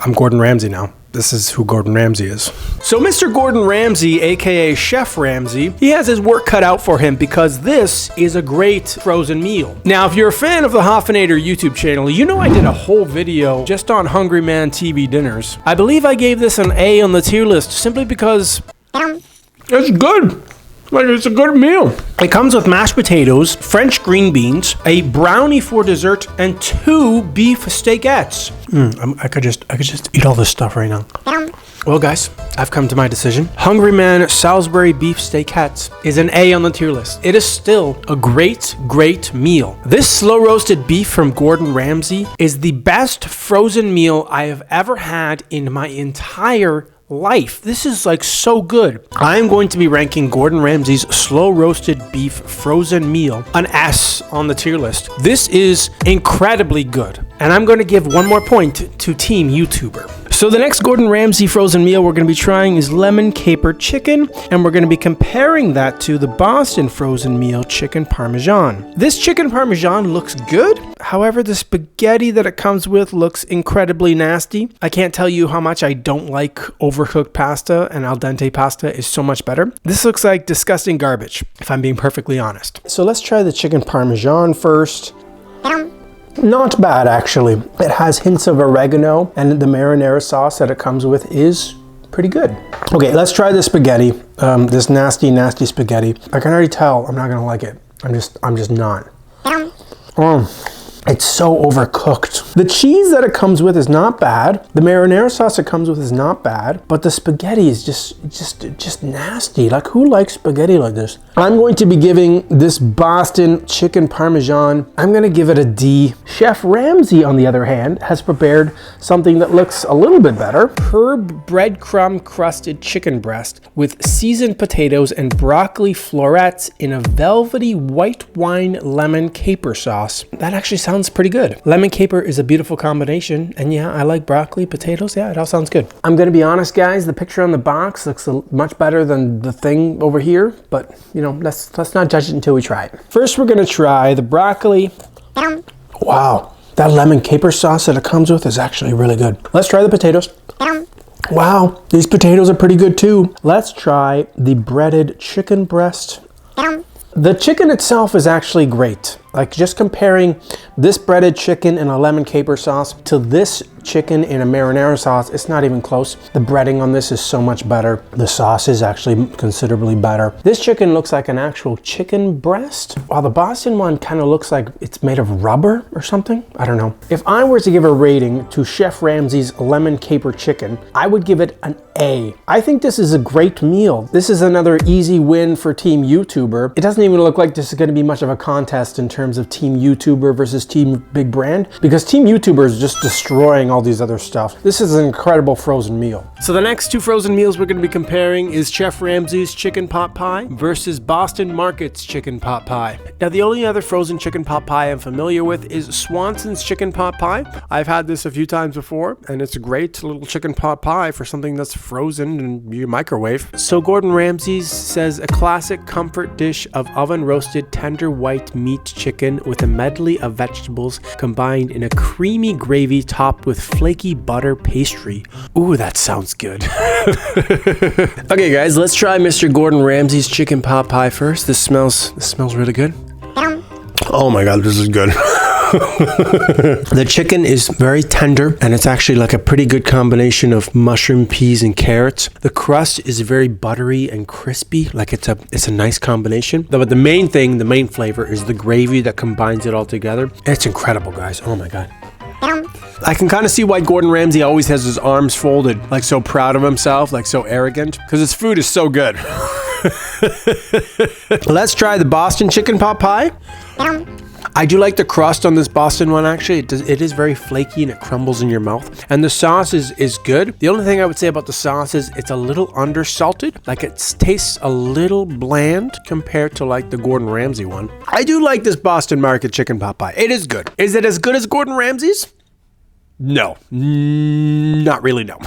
I'm Gordon Ramsay now. This is who Gordon Ramsay is. So Mr. Gordon Ramsay, aka Chef Ramsay, he has his work cut out for him because this is a great frozen meal. Now, if you're a fan of the Hoffinator YouTube channel, you know I did a whole video just on Hungry Man TV dinners. I believe I gave this an A on the tier list simply because it's good. Like, it's a good meal. It comes with mashed potatoes, French green beans, a brownie for dessert, and 2 beef steakettes. I could just eat all this stuff right now. Well, guys, I've come to my decision. Hungry Man Salisbury beef steakettes is an A on the tier list. It is still a great meal. This slow roasted beef from Gordon Ramsay is the best frozen meal I have ever had in my entire life. This is like so good. I am going to be ranking Gordon Ramsay's slow roasted beef frozen meal an S on the tier list. This is incredibly good. And I'm going to give one more point to Team YouTuber. So the next Gordon Ramsay frozen meal we're going to be trying is lemon caper chicken, and we're going to be comparing that to the Boston frozen meal chicken parmesan. This chicken parmesan looks good. However, the spaghetti that it comes with looks incredibly nasty. I can't tell you how much I don't like overcooked pasta, and al dente pasta is so much better. This looks like disgusting garbage, if I'm being perfectly honest. So let's try the chicken parmesan first. Not bad, actually. It has hints of oregano, and the marinara sauce that it comes with is pretty good. Okay, let's try the spaghetti. This nasty spaghetti. I can already tell I'm not gonna like it. I'm just not. It's so overcooked. The cheese that it comes with is not bad. The marinara sauce it comes with is not bad, but the spaghetti is just nasty. Like, who likes spaghetti like this? I'm going to be giving this Boston chicken parmesan, I'm gonna give it a D. Chef Ramsay, on the other hand, has prepared something that looks a little bit better. Herb breadcrumb crusted chicken breast with seasoned potatoes and broccoli florets in a velvety white wine lemon caper sauce. That actually sounds pretty good. Lemon caper is a beautiful combination, and yeah, I like broccoli, potatoes. Yeah, it all sounds good. I'm gonna be honest, guys, the picture on the box looks much better than the thing over here, but you know, let's not judge it until we try it. First, we're gonna try the broccoli. Wow, that lemon caper sauce that it comes with is actually really good. Let's try the potatoes. Wow, these potatoes are pretty good too. Let's try the breaded chicken breast. The chicken itself is actually great. Like just comparing this breaded chicken in a lemon caper sauce to this chicken in a marinara sauce, it's not even close. The breading on this is so much better. The sauce is actually considerably better. This chicken looks like an actual chicken breast, while the Boston one kind of looks like it's made of rubber or something. I don't know. If I were to give a rating to Chef Ramsay's lemon caper chicken, I would give it an A. I think this is a great meal. This is another easy win for Team YouTuber. It doesn't even look like this is going to be much of a contest in terms of Team YouTuber versus Team Big Brand, because Team YouTuber is just destroying all these other stuff. This is an incredible frozen meal. So the next two frozen meals we're going to be comparing is Chef Ramsay's chicken pot pie versus Boston Market's chicken pot pie. Now the only other frozen chicken pot pie I'm familiar with is Swanson's chicken pot pie. I've had this a few times before, and it's a great little chicken pot pie for something that's frozen in your microwave. So Gordan Ramsay says a classic comfort dish of oven roasted tender white meat chicken with a medley of vegetables combined in a creamy gravy topped with flaky butter pastry. Ooh, that sounds good. Okay guys, let's try Mr. Gordan Ramsay's chicken pot pie first. This smells really good. Oh my god, this is good. The chicken is very tender, and it's actually like a pretty good combination of mushroom, peas, and carrots. The crust is very buttery and crispy, like it's a nice combination. But the main flavor is the gravy that combines it all together. It's incredible, guys. Oh my god. I can kind of see why Gordan Ramsay always has his arms folded, like so proud of himself, like so arrogant, because his food is so good. Let's try the Boston chicken pot pie. I do like the crust on this Boston one, actually. It is very flaky and it crumbles in your mouth. And the sauce is good. The only thing I would say about the sauce is it's a little undersalted. Like it tastes a little bland compared to like the Gordan Ramsay one. I do like this Boston Market chicken pot pie. It is good. Is it as good as Gordan Ramsay's? No, not really, no.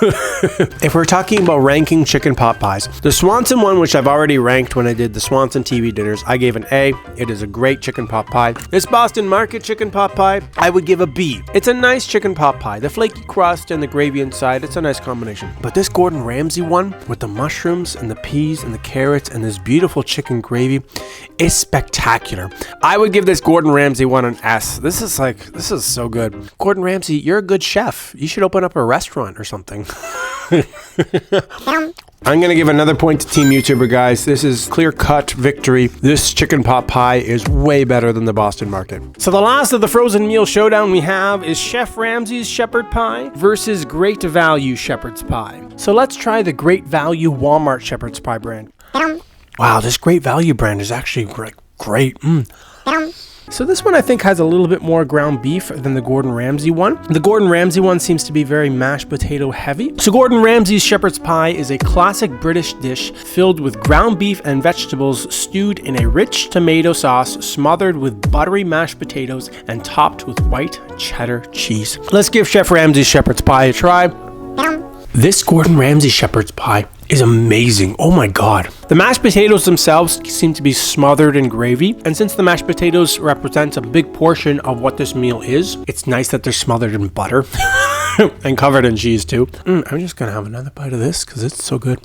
If we're talking about ranking chicken pot pies, the Swanson one, which I've already ranked when I did the Swanson TV dinners, I gave an A. It is a great chicken pot pie. This Boston Market chicken pot pie, I would give a B. It's a nice chicken pot pie. The flaky crust and the gravy inside, it's a nice combination. But this Gordan Ramsay one, with the mushrooms and the peas and the carrots and this beautiful chicken gravy, is spectacular. I would give this Gordan Ramsay one an S. This is so good. Gordan Ramsay, you're a good chef. You should open up a restaurant or something. I'm going to give another point to Team YouTuber, guys. This is clear-cut victory. This chicken pot pie is way better than the Boston Market. So the last of the frozen meal showdown we have is Chef Ramsay's shepherd pie versus Great Value shepherd's pie. So let's try the Great Value Walmart shepherd's pie brand. Wow, this Great Value brand is actually great. So this one I think has a little bit more ground beef than the Gordan Ramsay one. The Gordan Ramsay one seems to be very mashed potato heavy. So Gordan Ramsay's shepherd's pie is a classic British dish filled with ground beef and vegetables stewed in a rich tomato sauce smothered with buttery mashed potatoes and topped with white cheddar cheese. Let's give Chef Ramsay's shepherd's pie a try. This Gordan Ramsay shepherd's pie is amazing. Oh my god. The mashed potatoes themselves seem to be smothered in gravy, and since the mashed potatoes represent a big portion of what this meal is, it's nice that they're smothered in butter and covered in cheese too. I'm just gonna have another bite of this because it's so good.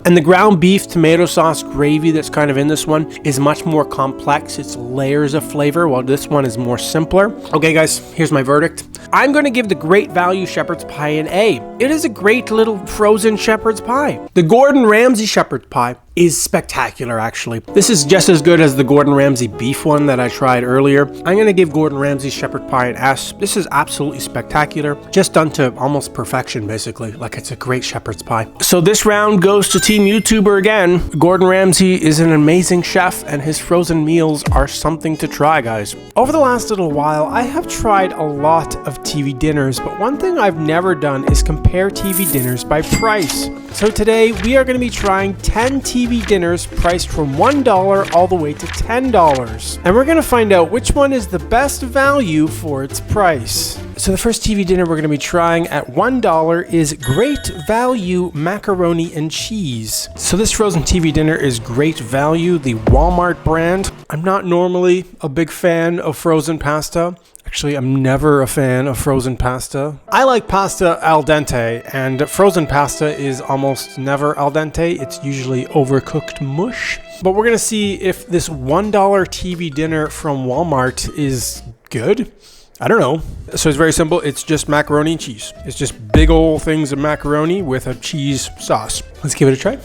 And the ground beef tomato sauce gravy that's kind of in this one is much more complex. It's layers of flavor, while this one is more simpler. Okay guys, here's my verdict. I'm going to give the Great Value shepherd's pie an A. It is a great little frozen shepherd's pie. The Gordan Ramsay shepherd's pie is spectacular, actually. This is just as good as the Gordan Ramsay beef one that I tried earlier. I'm going to give Gordan Ramsay shepherd pie an S. This is absolutely spectacular. Just done to almost perfection, basically. Like, it's a great shepherd's pie. So this round goes to Team YouTuber again. Gordan Ramsay is an amazing chef, and his frozen meals are something to try, guys. Over the last little while, I have tried a lot of TV dinners, but one thing I've never done is compare TV dinners by price. So today, we are going to be trying 10 TV dinners priced from $1 all the way to $10. And we're going to find out which one is the best value for its price. So the first TV dinner we're going to be trying at $1 is Great Value Macaroni and Cheese. So this frozen TV dinner is Great Value, the Walmart brand. I'm not normally a big fan of frozen pasta. Actually, I'm never a fan of frozen pasta. I like pasta al dente, and frozen pasta is almost never al dente. It's usually overcooked mush. But we're gonna see if this $1 TV dinner from Walmart is good. I don't know. So it's very simple. It's just macaroni and cheese. It's just big old things of macaroni with a cheese sauce. Let's give it a try.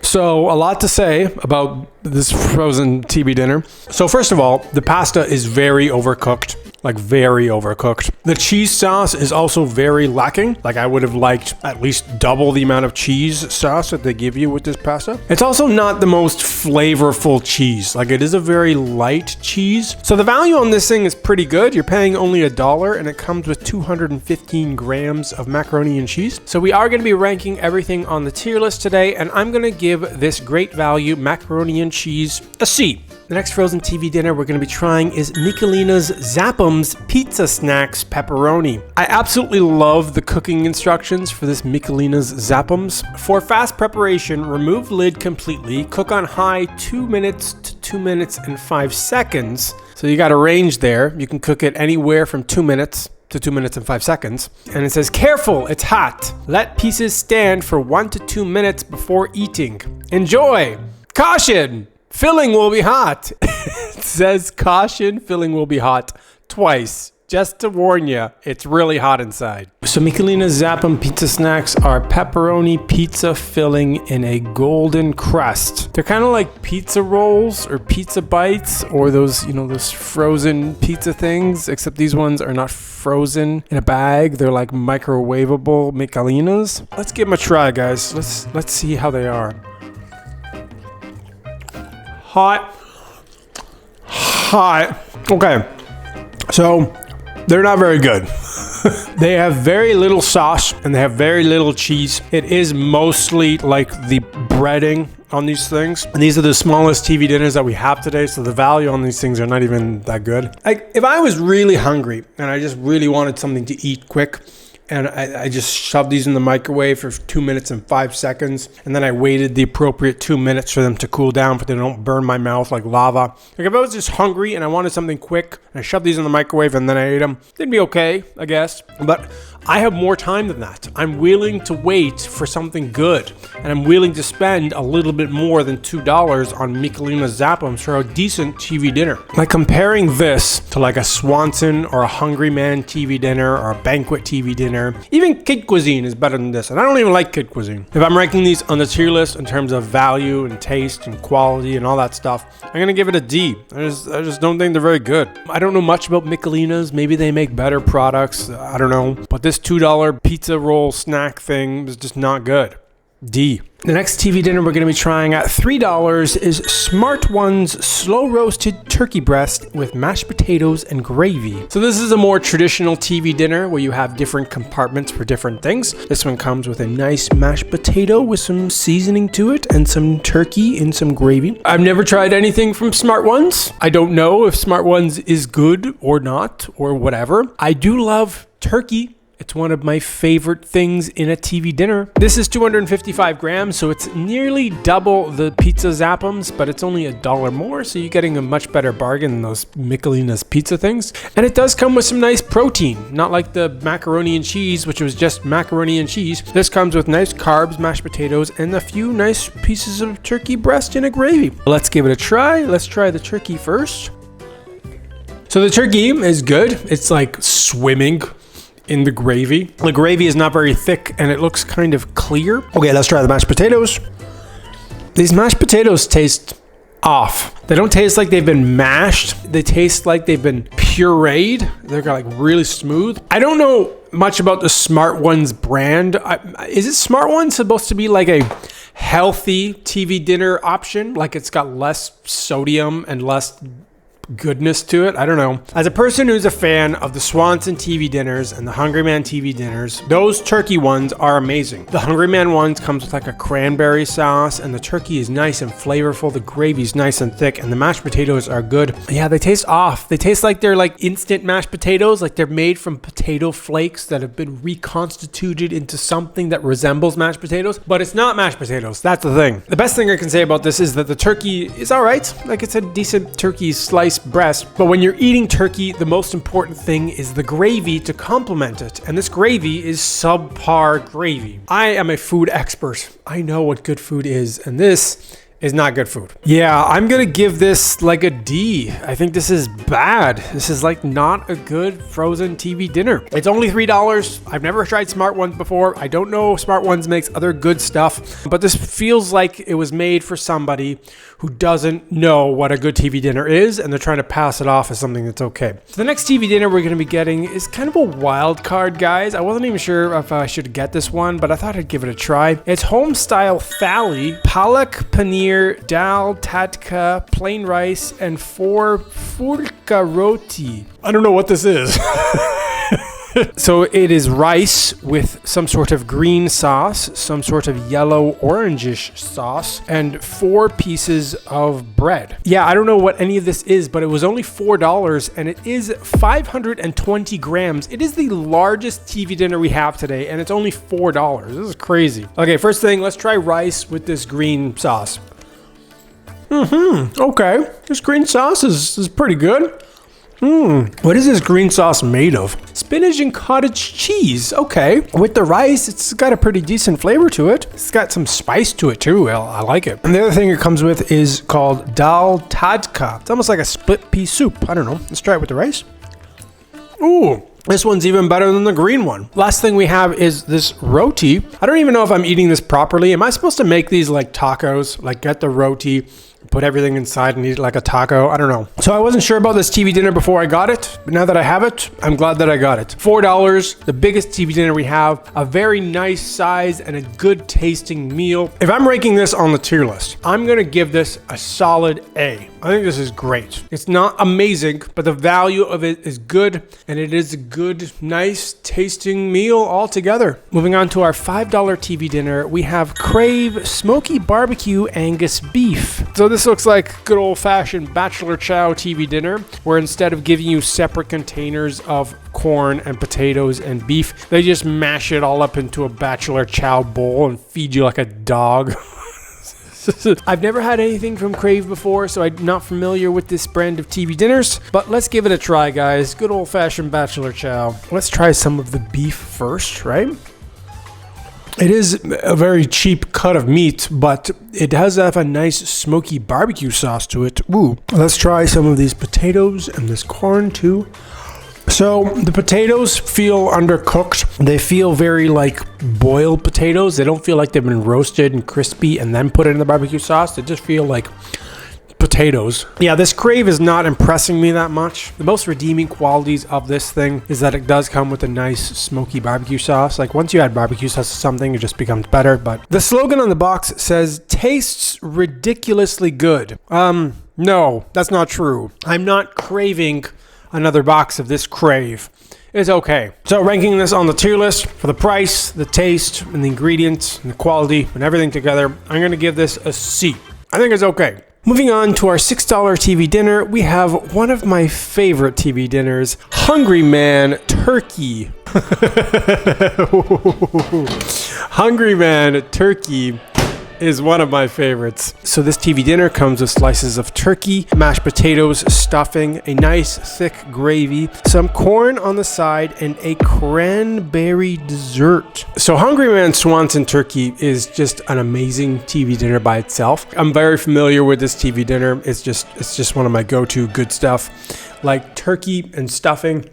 So a lot to say about this frozen TV dinner. So first of all, the pasta is very overcooked, like very overcooked. The cheese sauce is also very lacking. Like I would have liked at least double the amount of cheese sauce that they give you with this pasta. It's also not the most flavorful cheese. Like it is a very light cheese. So the value on this thing is pretty good. You're paying only $1 and it comes with 215 grams of macaroni and cheese. So we are going to be ranking everything on the tier list today, and I'm going to give this great value macaroni and cheese a C. The next frozen TV dinner we're going to be trying is Michelina's Zappum's Pizza Snacks Pepperoni. I absolutely love the cooking instructions for this Michelina's Zappum's. For fast preparation, remove lid completely, cook on high 2 minutes to 2 minutes and 5 seconds. So you got a range there. You can cook it anywhere from 2 minutes to 2 minutes and 5 seconds. And it says, careful, it's hot. Let pieces stand for 1 to 2 minutes before eating. Enjoy. Caution. Filling will be hot. It says caution, filling will be hot twice. Just to warn you, it's really hot inside. So Michelina's Zappum pizza snacks are pepperoni pizza filling in a golden crust. They're kind of like pizza rolls or pizza bites or those, those frozen pizza things, except these ones are not frozen in a bag. They're like microwavable Michelinas. Let's give them a try, guys. Let's see how they are. Hot. Okay, so they're not very good. They have very little sauce and they have very little cheese. It is mostly like the breading on these things. And these are the smallest TV dinners that we have today, so the value on these things are not even that good. Like if I was really hungry and I just really wanted something to eat quick, and I just shoved these in the microwave for 2 minutes and 5 seconds. And then I waited the appropriate 2 minutes for them to cool down, but they don't burn my mouth like lava. Like if I was just hungry and I wanted something quick, and I shoved these in the microwave and then I ate them, they'd be okay, I guess. But I have more time than that. I'm willing to wait for something good. And I'm willing to spend a little bit more than $2 on Michelina's Zappums for a decent TV dinner. Like comparing this to like a Swanson or a Hungry Man TV dinner or a Banquet TV dinner. Even Kid Cuisine is better than this, and I don't even like Kid Cuisine. If I'm ranking these on the tier list in terms of value and taste and quality and all that stuff, I'm gonna give it a D. I just don't think they're very good. I don't know much about Michelina's. Maybe they make better products. I don't know. But this $2 pizza roll snack thing is just not good. D. The next TV dinner we're going to be trying at $3 is Smart One's slow roasted turkey breast with mashed potatoes and gravy. So this is a more traditional TV dinner where you have different compartments for different things. This one comes with a nice mashed potato with some seasoning to it and some turkey in some gravy. I've never tried anything from Smart Ones. I don't know if Smart Ones is good or not or whatever. I do love turkey. It's one of my favorite things in a TV dinner. This is 255 grams, so it's nearly double the pizza Zappums, but it's only $1 more, so you're getting a much better bargain than those Michelina's pizza things. And it does come with some nice protein, not like the macaroni and cheese, which was just macaroni and cheese. This comes with nice carbs, mashed potatoes, and a few nice pieces of turkey breast in a gravy. Let's give it a try. Let's try the turkey first. So the turkey is good. It's like swimming in the gravy. The gravy is not very thick and it looks kind of clear. Okay, let's try the mashed potatoes. These mashed potatoes taste off. They don't taste like they've been mashed. They taste like they've been pureed. They're like really smooth. I don't know much about the Smart Ones brand. Is it Smart Ones supposed to be like a healthy TV dinner option? Like it's got less sodium and less goodness to it. I don't know. As a person who's a fan of the Swanson TV dinners and the Hungry Man TV dinners, those turkey ones are amazing. The Hungry Man ones comes with like a cranberry sauce, and the turkey is nice and flavorful. The gravy's nice and thick, and the mashed potatoes are good. Yeah, they taste off. They taste like they're like instant mashed potatoes, like they're made from potato flakes that have been reconstituted into something that resembles mashed potatoes, but it's not mashed potatoes. That's the thing. The best thing I can say about this is that the turkey is all right. Like, it's a decent turkey sliced breast, but when you're eating turkey, the most important thing is the gravy to complement it, and this gravy is subpar gravy. I am a food expert. I know what good food is, and this is not good food. Yeah, I'm gonna give this like a D. I think this is bad. This is like not a good frozen TV dinner. It's only $3. I've never tried Smart Ones before. I don't know if Smart Ones makes other good stuff, but this feels like it was made for somebody who doesn't know what a good TV dinner is, and they're trying to pass it off as something that's okay. So the next TV dinner we're gonna be getting is kind of a wild card, guys. I wasn't even sure if I should get this one, but I thought I'd give it a try. It's home style thali, palak paneer, dal tadka, plain rice, and 4 furka roti. I don't know what this is. So it is rice with some sort of green sauce, some sort of yellow orangish sauce, and 4 pieces of bread. Yeah, I don't know what any of this is, but it was only $4, and it is 520 grams. It is the largest TV dinner we have today, and it's only $4. This is crazy. Okay, first thing, let's try rice with this green sauce. Okay, this green sauce is pretty good. What is this green sauce made of? Spinach and cottage cheese. Okay. With the rice, it's got a pretty decent flavor to it. It's got some spice to it too. Well, I like it. And the other thing it comes with is called dal tadka. It's almost like a split pea soup. I don't know. Let's try it with the rice. Ooh. This one's even better than the green one. Last thing we have is this roti. I don't even know if I'm eating this properly. Am I supposed to make these like tacos? Like get the roti, put everything inside and eat it like a taco? I don't know. So I wasn't sure about this TV dinner before I got it, but now that I have it, I'm glad that I got it. $4, the biggest TV dinner we have, a very nice size and a good tasting meal. If I'm ranking this on the tier list, I'm gonna give this a solid A. I think this is great. It's not amazing, but the value of it is good, and it is a good, nice tasting meal altogether. Moving on to our $5 TV dinner, we have Crave Smoky Barbecue Angus Beef. So this looks like good old-fashioned bachelor chow TV dinner, where instead of giving you separate containers of corn and potatoes and beef, they just mash it all up into a bachelor chow bowl and feed you like a dog. I've never had anything from Crave before, so I'm not familiar with this brand of TV dinners, but let's give it a try, guys. Good old-fashioned bachelor chow. Let's try some of the beef first, right? It is a very cheap cut of meat, but it does have a nice smoky barbecue sauce to it. Ooh. Let's try some of these potatoes and this corn too. So the potatoes feel undercooked. They feel very like boiled potatoes. They don't feel like they've been roasted and crispy and then put in the barbecue sauce. They just feel like potatoes. Yeah, this Crave is not impressing me that much. The most redeeming qualities of this thing is that it does come with a nice smoky barbecue sauce. Like once you add barbecue sauce to something, it just becomes better. But the slogan on the box says, tastes ridiculously good. No, that's not true. I'm not craving another box of this Crave. It's okay. So ranking this on the tier list for the price, the taste, and the ingredients, and the quality, and everything together, I'm going to give this a C. I think it's okay. Moving on to our $6 TV dinner, we have one of my favorite TV dinners, Hungry Man Turkey. Hungry Man Turkey is one of my favorites. So this TV dinner comes with slices of turkey, mashed potatoes, stuffing, a nice thick gravy, some corn on the side, and a cranberry dessert. So Hungry Man Swanson Turkey is just an amazing TV dinner by itself. I'm very familiar with this TV dinner. It's just one of my go-to good stuff. Like turkey and stuffing,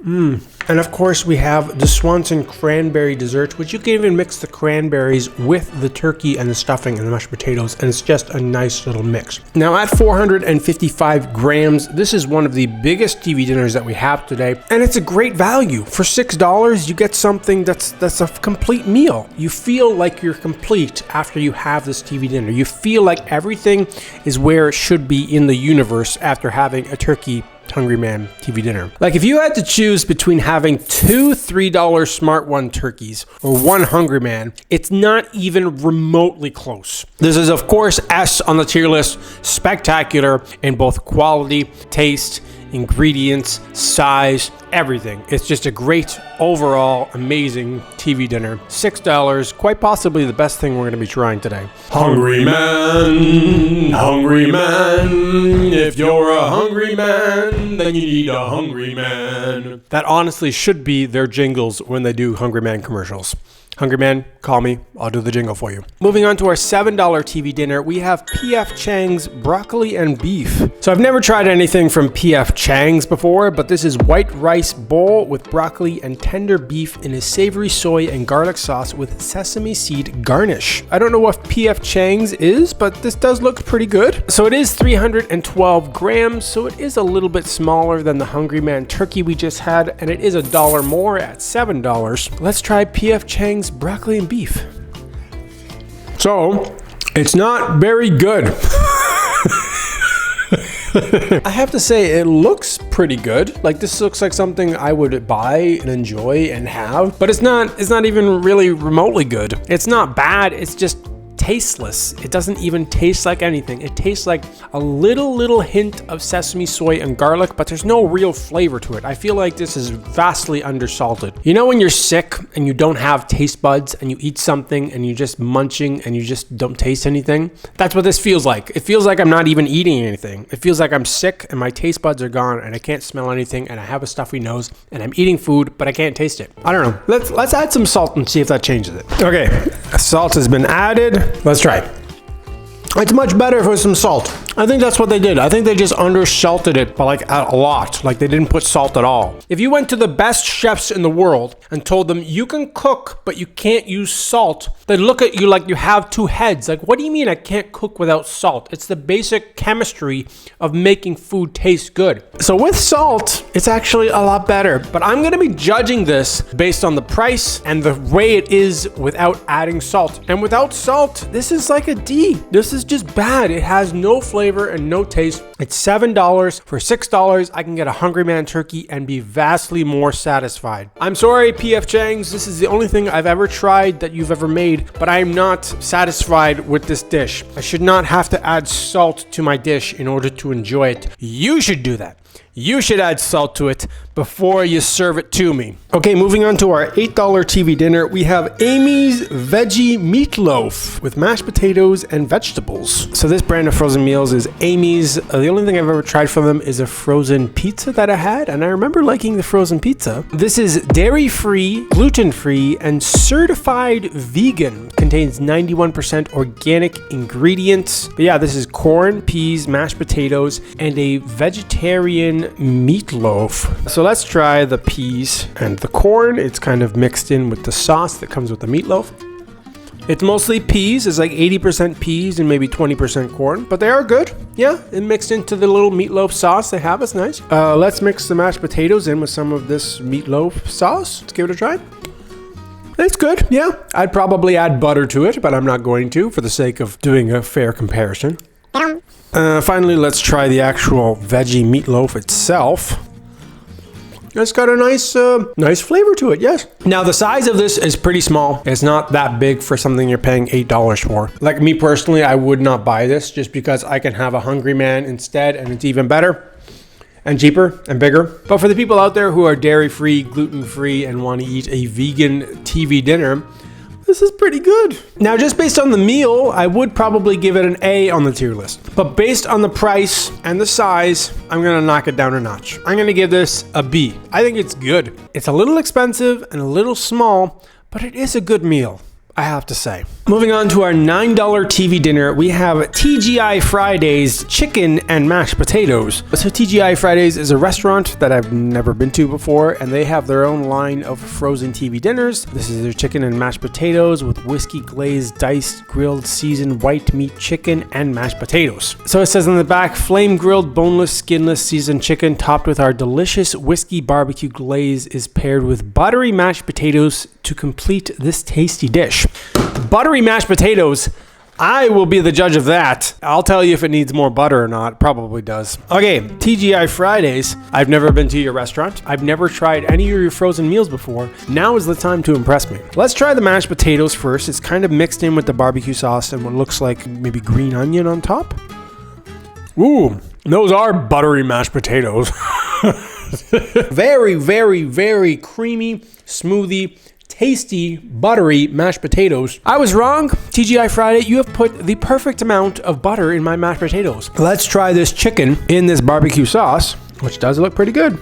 And of course we have the Swanson cranberry dessert, which you can even mix the cranberries with the turkey and the stuffing and the mashed potatoes, and it's just a nice little mix. Now at 455 grams, this is one of the biggest TV dinners that we have today, and it's a great value. For $6, you get something that's a complete meal. You feel like you're complete after you have this TV dinner. You feel like everything is where it should be in the universe after having a turkey Hungry Man TV dinner. Like if you had to choose between having two $3 Smart One turkeys or one Hungry Man, it's not even remotely close. This is of course S on the tier list, spectacular in both quality, taste, ingredients, size, everything. It's just a great overall amazing TV dinner. $6, quite possibly the best thing we're going to be trying today. Hungry man, if you're a hungry man, then you need a hungry man. That honestly should be their jingles when they do Hungry Man commercials. Hungry Man, call me, I'll do the jingle for you. Moving on to our $7 TV dinner, we have P.F. Chang's broccoli and beef. So I've never tried anything from P.F. Chang's before, but this is white rice bowl with broccoli and tender beef in a savory soy and garlic sauce with sesame seed garnish. I don't know what P.F. Chang's is, but this does look pretty good. So it is 312 grams, so it is a little bit smaller than the Hungry Man turkey we just had, and it is $1 more at $7. Let's try P.F. Chang's broccoli and beef. So, it's not very good. I have to say, it looks pretty good. Like this looks like something I would buy and enjoy and have, but it's not even really remotely good. It's not bad, it's just tasteless. It doesn't even taste like anything. It tastes like a little hint of sesame, soy, and garlic, but there's no real flavor to it. I feel like this is vastly undersalted. You know when you're sick and you don't have taste buds and you eat something and you're just munching and you just don't taste anything? That's what this feels like. It feels like I'm not even eating anything. It feels like I'm sick and my taste buds are gone and I can't smell anything and I have a stuffy nose and I'm eating food, but I can't taste it. I don't know. Let's add some salt and see if that changes it. Okay, salt has been added. Let's try it. It's much better for some salt. I think that's what they did. I think they just undersalted it by like a lot. Like they didn't put salt at all. If you went to the best chefs in the world and told them you can cook, but you can't use salt, they'd look at you like you have two heads. Like, what do you mean I can't cook without salt? It's the basic chemistry of making food taste good. So with salt, it's actually a lot better. But I'm gonna be judging this based on the price and the way it is without adding salt. And without salt, this is like a D. This is just bad. It has no flavor and no taste. It's $7. For $6, I can get a Hungry Man turkey and be vastly more satisfied. I'm sorry, P.F. Chang's. This is the only thing I've ever tried that you've ever made, but I am not satisfied with this dish. I should not have to add salt to my dish in order to enjoy it. You should do that. You should add salt to it before you serve it to me. Okay, moving on to our $8 TV dinner, we have Amy's Veggie Meatloaf with mashed potatoes and vegetables. So this brand of frozen meals is Amy's. The only thing I've ever tried from them is a frozen pizza that I had, and I remember liking the frozen pizza. This is dairy-free, gluten-free, and certified vegan. Contains 91% organic ingredients. But yeah, this is corn, peas, mashed potatoes, and a vegetarian meatloaf. So let's try the peas and the corn. It's kind of mixed in with the sauce that comes with the meatloaf. It's mostly peas. It's like 80% peas and maybe 20% corn, but they are good. Yeah, it mixed into the little meatloaf sauce they have. It's nice. Let's mix the mashed potatoes in with some of this meatloaf sauce. Let's give it a try. It's good, yeah. I'd probably add butter to it, but I'm not going to for the sake of doing a fair comparison. Finally, let's try the actual veggie meatloaf itself. It's got a nice flavor to it, yes. Now, the size of this is pretty small. It's not that big for something you're paying $8 for. Like me personally, I would not buy this just because I can have a Hungry Man instead, and it's even better and cheaper and bigger. But for the people out there who are dairy-free, gluten-free, and want to eat a vegan TV dinner, this is pretty good. Now, just based on the meal, I would probably give it an A on the tier list. But based on the price and the size, I'm gonna knock it down a notch. I'm gonna give this a B. I think it's good. It's a little expensive and a little small, but it is a good meal. I have to say. Moving on to our $9 TV dinner, we have TGI Fridays chicken and mashed potatoes. So TGI Fridays is a restaurant that I've never been to before, and they have their own line of frozen TV dinners. This is their chicken and mashed potatoes with whiskey glazed, diced, grilled, seasoned white meat chicken and mashed potatoes. So it says on the back, flame grilled, boneless, skinless, seasoned chicken topped with our delicious whiskey barbecue glaze is paired with buttery mashed potatoes to complete this tasty dish. Buttery mashed potatoes, I will be the judge of that. I'll tell you if it needs more butter or not. Probably does. Okay, TGI Fridays. I've never been to your restaurant. I've never tried any of your frozen meals before. Now is the time to impress me. Let's try the mashed potatoes first. It's kind of mixed in with the barbecue sauce and what looks like maybe green onion on top. Ooh, those are buttery mashed potatoes. Very, very, very creamy, smoothie, tasty, buttery mashed potatoes. I was wrong. TGI Friday, you have put the perfect amount of butter in my mashed potatoes. Let's try this chicken in this barbecue sauce, which does look pretty good.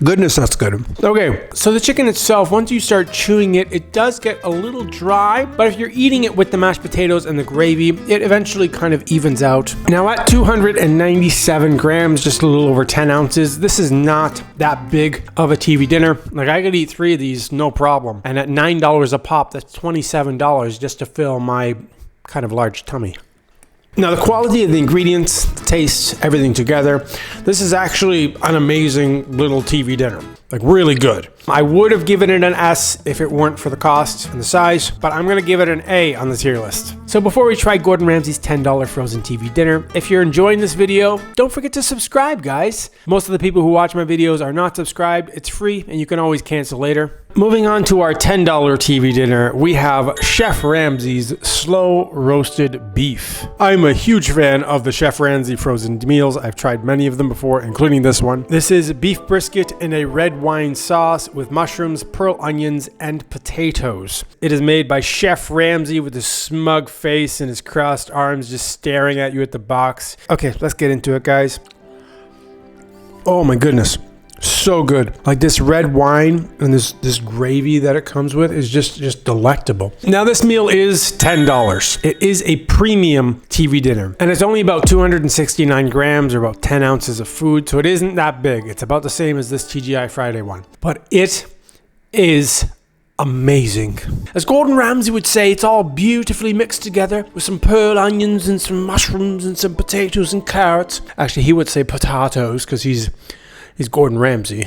Goodness, that's good. Okay, so the chicken itself, once you start chewing it, it does get a little dry, but if you're eating it with the mashed potatoes and the gravy, it eventually kind of evens out. Now at 297 grams, just a little over 10 ounces, this is not that big of a TV dinner. Like I could eat 3 of these, no problem. And at $9 a pop, that's $27 just to fill my kind of large tummy. Now, the quality of the ingredients, the taste, everything together, this is actually an amazing little TV dinner. Like, really good. I would have given it an S if it weren't for the cost and the size, but I'm going to give it an A on the tier list. So before we try Gordon Ramsay's $10 frozen TV dinner, if you're enjoying this video, don't forget to subscribe, guys. Most of the people who watch my videos are not subscribed. It's free, and you can always cancel later. Moving on to our $10 TV dinner, we have Chef Ramsay's slow roasted beef. I'm a huge fan of the Chef Ramsay frozen meals. I've tried many of them before, including this one. This is beef brisket in a red wine sauce with mushrooms, pearl onions, and potatoes. It is made by Chef Ramsay with his smug face and his crossed arms just staring at you at the box. Okay, let's get into it, guys. Oh my goodness. So good. Like this red wine and this gravy that it comes with is just delectable. Now this meal is $10. It is a premium TV dinner and it's only about 269 grams or about 10 ounces of food. So it isn't that big. It's about the same as this TGI Friday one, but it is amazing. As Gordon Ramsay would say, it's all beautifully mixed together with some pearl onions and some mushrooms and some potatoes and carrots. Actually, he would say potatoes because he's Gordon Ramsay.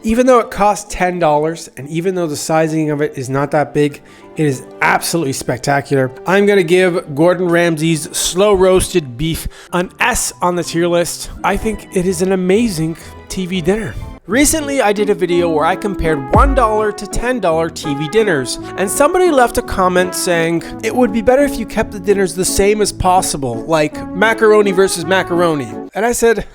Even though it costs $10 and even though the sizing of it is not that big, it is absolutely spectacular. I'm going to give Gordon Ramsay's slow roasted beef an S on the tier list. I think it is an amazing TV dinner. Recently, I did a video where I compared $1 to $10 TV dinners, and somebody left a comment saying it would be better if you kept the dinners the same as possible, like macaroni versus macaroni. And I said,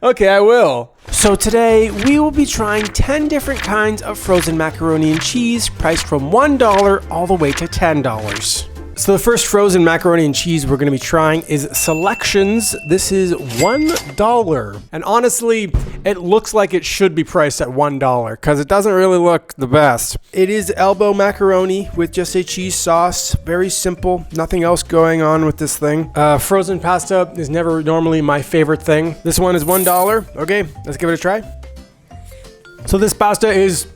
okay, I will. So today, we will be trying 10 different kinds of frozen macaroni and cheese, priced from $1 all the way to $10. So the first frozen macaroni and cheese we're going to be trying is Selections. This is $1. And honestly, it looks like it should be priced at $1 because it doesn't really look the best. It is elbow macaroni with just a cheese sauce. Very simple. Nothing else going on with this thing. Frozen pasta is never normally my favorite thing. This one is $1. Okay, let's give it a try. So this pasta is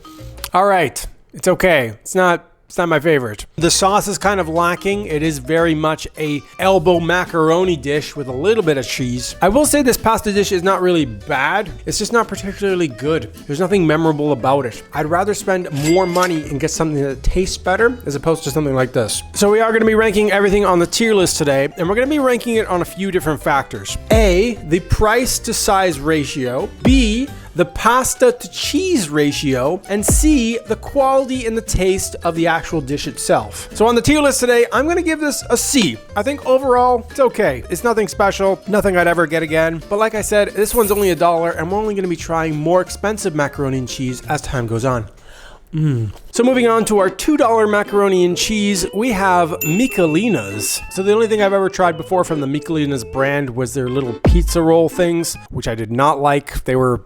all right. It's okay. It's not my favorite. The sauce is kind of lacking. It is very much a elbow macaroni dish with a little bit of cheese. I will say this pasta dish is not really bad. It's just not particularly good. There's nothing memorable about it. I'd rather spend more money and get something that tastes better as opposed to something like this. So we are going to be ranking everything on the tier list today, and we're going to be ranking it on a few different factors. A, the price to size ratio. B, the pasta to cheese ratio, and C, the quality and the taste of the actual dish itself. So on the tier list today, I'm gonna give this a C. I think overall, it's okay. It's nothing special, nothing I'd ever get again. But like I said, this one's only $1, and we're only gonna be trying more expensive macaroni and cheese as time goes on. So moving on to our $2 macaroni and cheese, we have Michelina's. So the only thing I've ever tried before from the Michelina's brand was their little pizza roll things, which I did not like. They were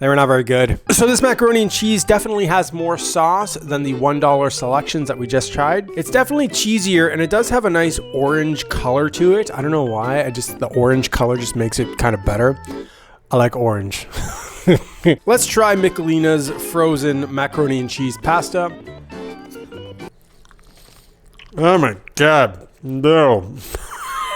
They were not very good. So this macaroni and cheese definitely has more sauce than the $1 selections that we just tried. It's definitely cheesier, and it does have a nice orange color to it. I don't know why. The orange color just makes it kind of better. I like orange. Let's try Michelina's frozen macaroni and cheese pasta. Oh my God, no.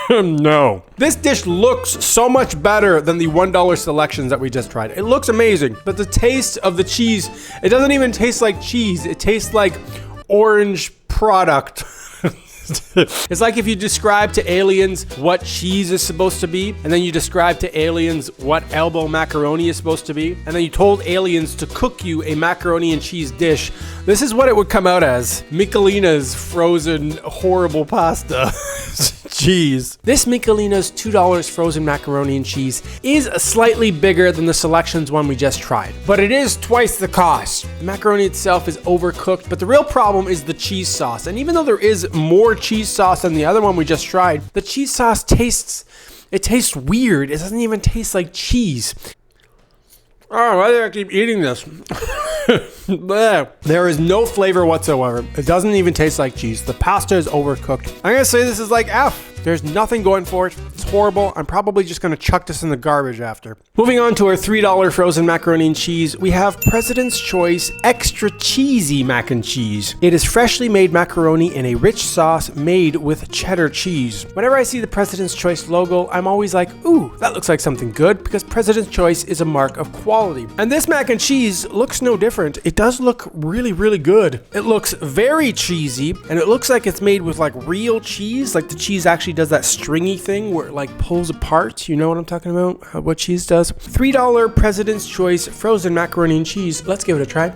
No. This dish looks so much better than the $1 selections that we just tried. It looks amazing, but the taste of the cheese, it doesn't even taste like cheese. It tastes like orange product. It's like if you describe to aliens what cheese is supposed to be, and then you describe to aliens what elbow macaroni is supposed to be, and then you told aliens to cook you a macaroni and cheese dish. This is what it would come out as. Michelina's frozen horrible pasta. Cheese. This Michelina's $2 frozen macaroni and cheese is slightly bigger than the selections one we just tried, but it is twice the cost. The macaroni itself is overcooked, but the real problem is the cheese sauce. And even though there is more cheese sauce than the other one we just tried, the cheese sauce tastes weird. It doesn't even taste like cheese. Oh, why do I keep eating this? There is no flavor whatsoever. It doesn't even taste like cheese. The pasta is overcooked. I'm gonna say this is like F. There's nothing going for it. It's horrible. I'm probably just gonna chuck this in the garbage after. Moving on to our $3 frozen macaroni and cheese, we have President's Choice Extra Cheesy Mac and Cheese. It is freshly made macaroni in a rich sauce made with cheddar cheese. Whenever I see the President's Choice logo, I'm always like, ooh, that looks like something good, because President's Choice is a mark of quality. And this mac and cheese looks no different. It does look really, really good. It looks very cheesy, and it looks like it's made with like real cheese, like the cheese actually does that stringy thing where it like pulls apart. You know what I'm talking about? What cheese does. $3 President's Choice frozen macaroni and cheese. Let's give it a try.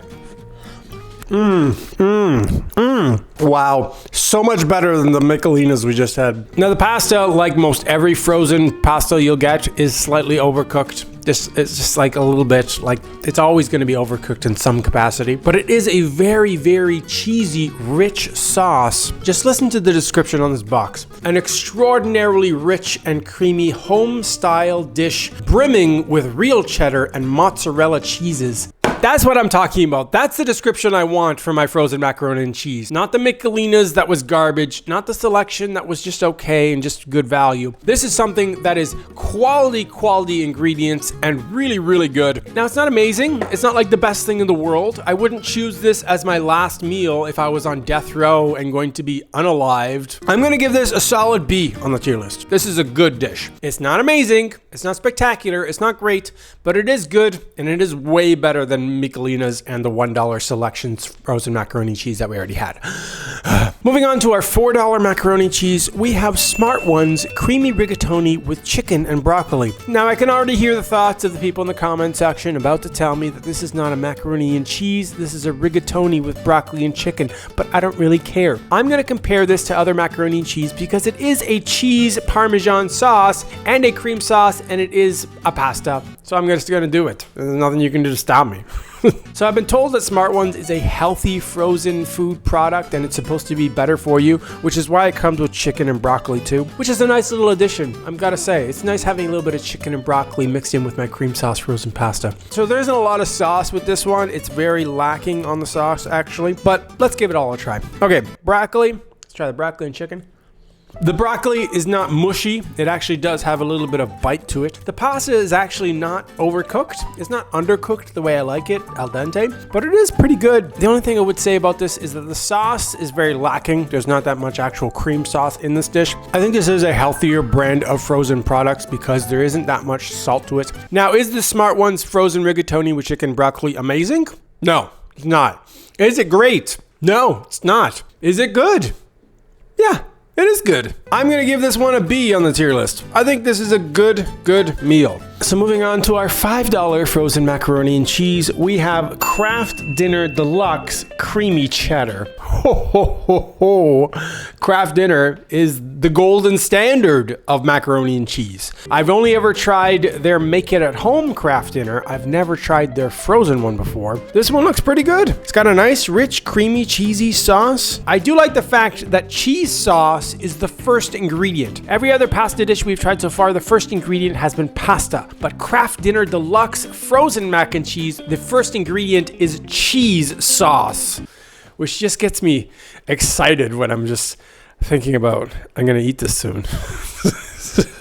Wow. So much better than the Michelina's we just had. Now the pasta, like most every frozen pasta you'll get, is slightly overcooked. It's just like a little bit, like it's always going to be overcooked in some capacity, but it is a very, very cheesy, rich sauce. Just listen to the description on this box. An extraordinarily rich and creamy home-style dish brimming with real cheddar and mozzarella cheeses. That's what I'm talking about. That's the description I want for my frozen macaroni and cheese. Not the Michelina's that was garbage, not the selection that was just okay and just good value. This is something that is quality ingredients and really, really good. Now, it's not amazing. It's not like the best thing in the world. I wouldn't choose this as my last meal if I was on death row and going to be unalived. I'm going to give this a solid B on the tier list. This is a good dish. It's not amazing. It's not spectacular. It's not great, but it is good, and it is way better than Michelina's and the $1 selections frozen macaroni cheese that we already had. Moving on to our $4 macaroni cheese, we have Smart One's creamy rigatoni with chicken and broccoli. Now, I can already hear the thoughts of the people in the comment section about to tell me that this is not a macaroni and cheese, this is a rigatoni with broccoli and chicken, but I don't really care. I'm going to compare this to other macaroni and cheese because it is a cheese Parmesan sauce and a cream sauce, and it is a pasta. So I'm just going to do it. There's nothing you can do to stop me. So I've been told that Smart Ones is a healthy frozen food product and it's supposed to be better for you, which is why it comes with chicken and broccoli too, which is a nice little addition. I'm gotta say, it's nice having a little bit of chicken and broccoli mixed in with my cream sauce frozen pasta. So there isn't a lot of sauce with this one. It's very lacking on the sauce actually, but let's give it all a try. Okay, broccoli. Let's try the broccoli and chicken. The broccoli is not mushy. It actually does have a little bit of bite to it. The pasta is actually not overcooked. It's not undercooked the way I like it, al dente, but it is pretty good. The only thing I would say about this is that the sauce is very lacking. There's not that much actual cream sauce in this dish. I think this is a healthier brand of frozen products because there isn't that much salt to it. Now, is the Smart One's frozen rigatoni with chicken broccoli amazing? No, it's not. Is it great? No, it's not. Is it good? Yeah. It is good. I'm going to give this one a B on the tier list. I think this is a good meal. So moving on to our $5 frozen macaroni and cheese, we have Kraft Dinner Deluxe Creamy Cheddar. Ho, ho, ho, ho. Kraft Dinner is the golden standard of macaroni and cheese. I've only ever tried their make it at home Kraft Dinner. I've never tried their frozen one before. This one looks pretty good. It's got a nice, rich, creamy, cheesy sauce. I do like the fact that cheese sauce is the first ingredient. Every other pasta dish we've tried so far, the first ingredient has been pasta. but Kraft Dinner Deluxe frozen mac and cheese, the first ingredient is cheese sauce, which just gets me excited when I'm just thinking about, I'm gonna eat this soon.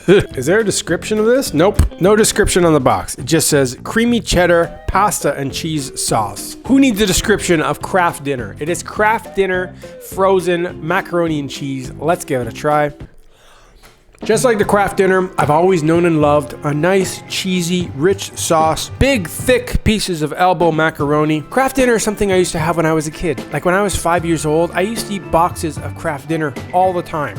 Is there a description of this? Nope, no description on the box. It just says creamy cheddar, pasta, and cheese sauce. Who needs a description of Kraft Dinner? It is Kraft Dinner frozen macaroni and cheese. Let's give it a try. Just like the Kraft Dinner, I've always known and loved a nice, cheesy, rich sauce, big, thick pieces of elbow macaroni. Kraft Dinner is something I used to have when I was a kid. Like when I was 5 years old, I used to eat boxes of Kraft Dinner all the time.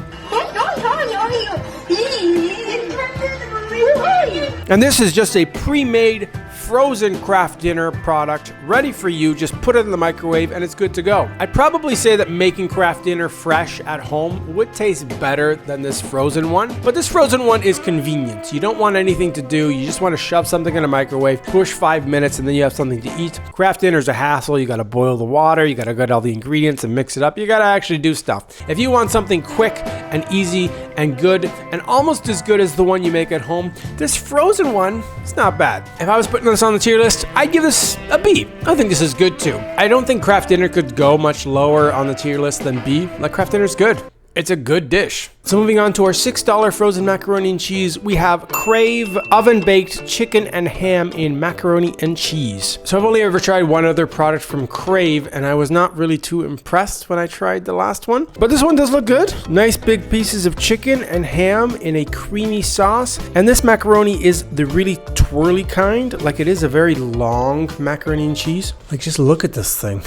And this is just a pre-made frozen Kraft Dinner product ready for you. Just put it in the microwave and it's good to go. I'd probably say that making Kraft Dinner fresh at home would taste better than this frozen one, but this frozen one is convenient. You don't want anything to do. You just want to shove something in a microwave, push 5 minutes, and then you have something to eat. Kraft Dinner is a hassle. You got to boil the water. You got to get all the ingredients and mix it up. You got to actually do stuff. If you want something quick and easy and good and almost as good as the one you make at home, this frozen one is not bad. If I was putting this on the tier list, I'd give this a B. I think this is good too. I don't think Kraft Dinner could go much lower on the tier list than B. Like, Kraft Dinner's good. It's a good dish. So moving on to our $6 frozen macaroni and cheese, we have Crave oven-baked chicken and ham in macaroni and cheese. So I've only ever tried one other product from Crave, and I was not really too impressed when I tried the last one. But this one does look good. Nice big pieces of chicken and ham in a creamy sauce. And this macaroni is the really twirly kind. Like, it is a very long macaroni and cheese. Like, just look at this thing.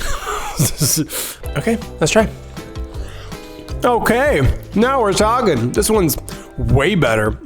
Okay, let's try. Okay, now we're talking. This one's way better.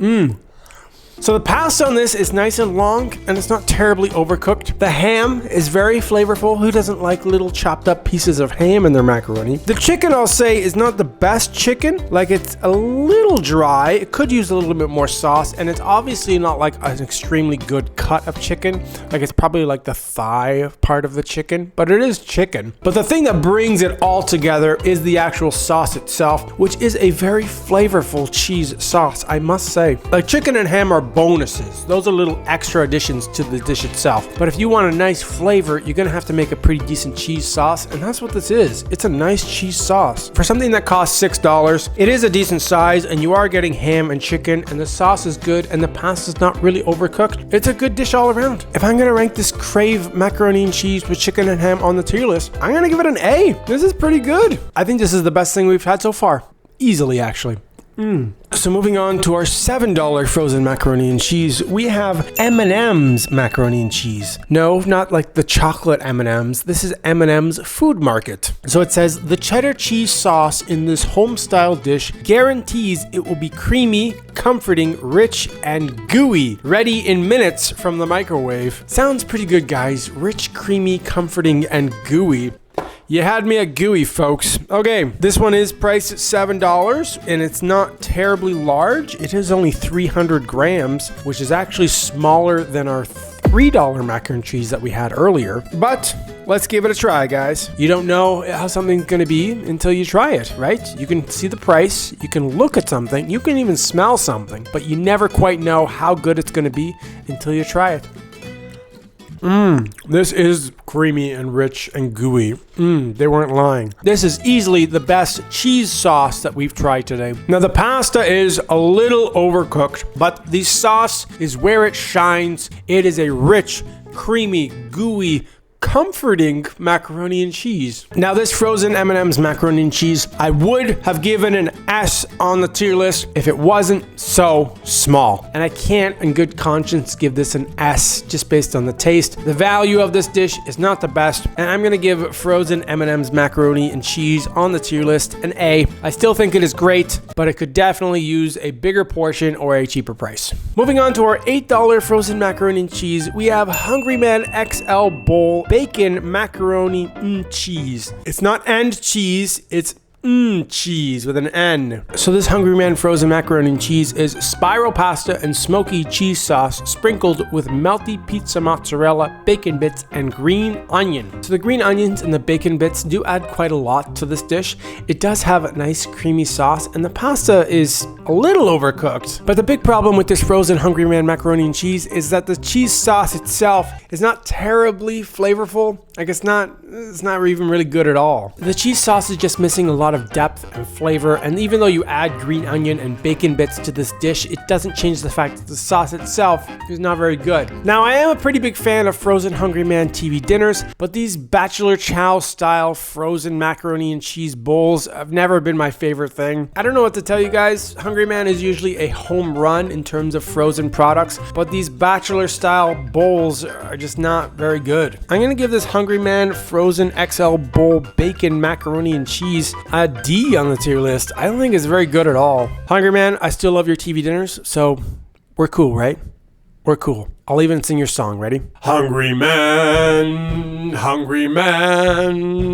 So the pasta on this is nice and long, and it's not terribly overcooked. The ham is very flavorful. Who doesn't like little chopped up pieces of ham in their macaroni? The chicken, I'll say, is not the best chicken. Like, it's a little dry. It could use a little bit more sauce, and it's obviously not like an extremely good cut of chicken. Like, it's probably like the thigh part of the chicken, but it is chicken. But the thing that brings it all together is the actual sauce itself, which is a very flavorful cheese sauce, I must say. Like, chicken and ham are bonuses. Those are little extra additions to the dish itself. But if you want a nice flavor, you're gonna have to make a pretty decent cheese sauce, and that's what this is. It's a nice cheese sauce. For something that costs $6, it is a decent size, and you are getting ham and chicken, and the sauce is good, and the pasta's not really overcooked. It's a good dish all around. If I'm gonna rank this Crave macaroni and cheese with chicken and ham on the tier list, I'm gonna give it an A. This is pretty good. I think this is the best thing we've had so far. Easily, actually. So moving on to our $7 frozen macaroni and cheese, we have M&M's macaroni and cheese. No, not like the chocolate M&M's. This is M&M's Food Market. So it says, the cheddar cheese sauce in this home-style dish guarantees it will be creamy, comforting, rich, and gooey. Ready in minutes from the microwave. Sounds pretty good, guys. Rich, creamy, comforting, and gooey. You had me at gooey, folks. Okay, this one is priced at $7, and it's not terribly large. It is only 300 grams, which is actually smaller than our $3 macaroni and cheese that we had earlier. But let's give it a try, guys. You don't know how something's gonna be until you try it, right? You can see the price, you can look at something, you can even smell something, but you never quite know how good it's gonna be until you try it. This is creamy and rich and gooey. They weren't lying. This is easily the best cheese sauce that we've tried today. Now, the pasta is a little overcooked, but the sauce is where it shines. It is a rich, creamy, gooey, comforting macaroni and cheese. Now, this frozen M&M's macaroni and cheese, I would have given an S on the tier list if it wasn't so small. And I can't in good conscience give this an S just based on the taste. The value of this dish is not the best, and I'm gonna give frozen M&M's macaroni and cheese on the tier list an A. I still think it is great, but it could definitely use a bigger portion or a cheaper price. Moving on to our $8 frozen macaroni and cheese, we have Hungry Man XL Bowl Bacon Macaroni and Cheese. It's not and cheese, it's Cheese with an N. So this Hungry Man frozen macaroni and cheese is spiral pasta and smoky cheese sauce sprinkled with melty pizza mozzarella, bacon bits, and green onion. So the green onions and the bacon bits do add quite a lot to this dish. It does have a nice creamy sauce, and the pasta is a little overcooked. But the big problem with this frozen Hungry Man macaroni and cheese is that the cheese sauce itself is not terribly flavorful. Like it's not even really good at all. The cheese sauce is just missing a lot of depth and flavor, and even though you add green onion and bacon bits to this dish, it doesn't change the fact that the sauce itself is not very good. Now, I am a pretty big fan of frozen Hungry Man TV dinners, but these Bachelor Chow style frozen macaroni and cheese bowls have never been my favorite thing. I don't know what to tell you guys. Hungry Man is usually a home run in terms of frozen products, but these Bachelor style bowls are just not very good. I'm gonna give this Hungry Man frozen XL bowl bacon macaroni and cheese a D on the tier list. I don't think it's very good at all. Hungry Man, I still love your TV dinners, so we're cool, right? We're cool. I'll even sing your song. Ready? Hungry man,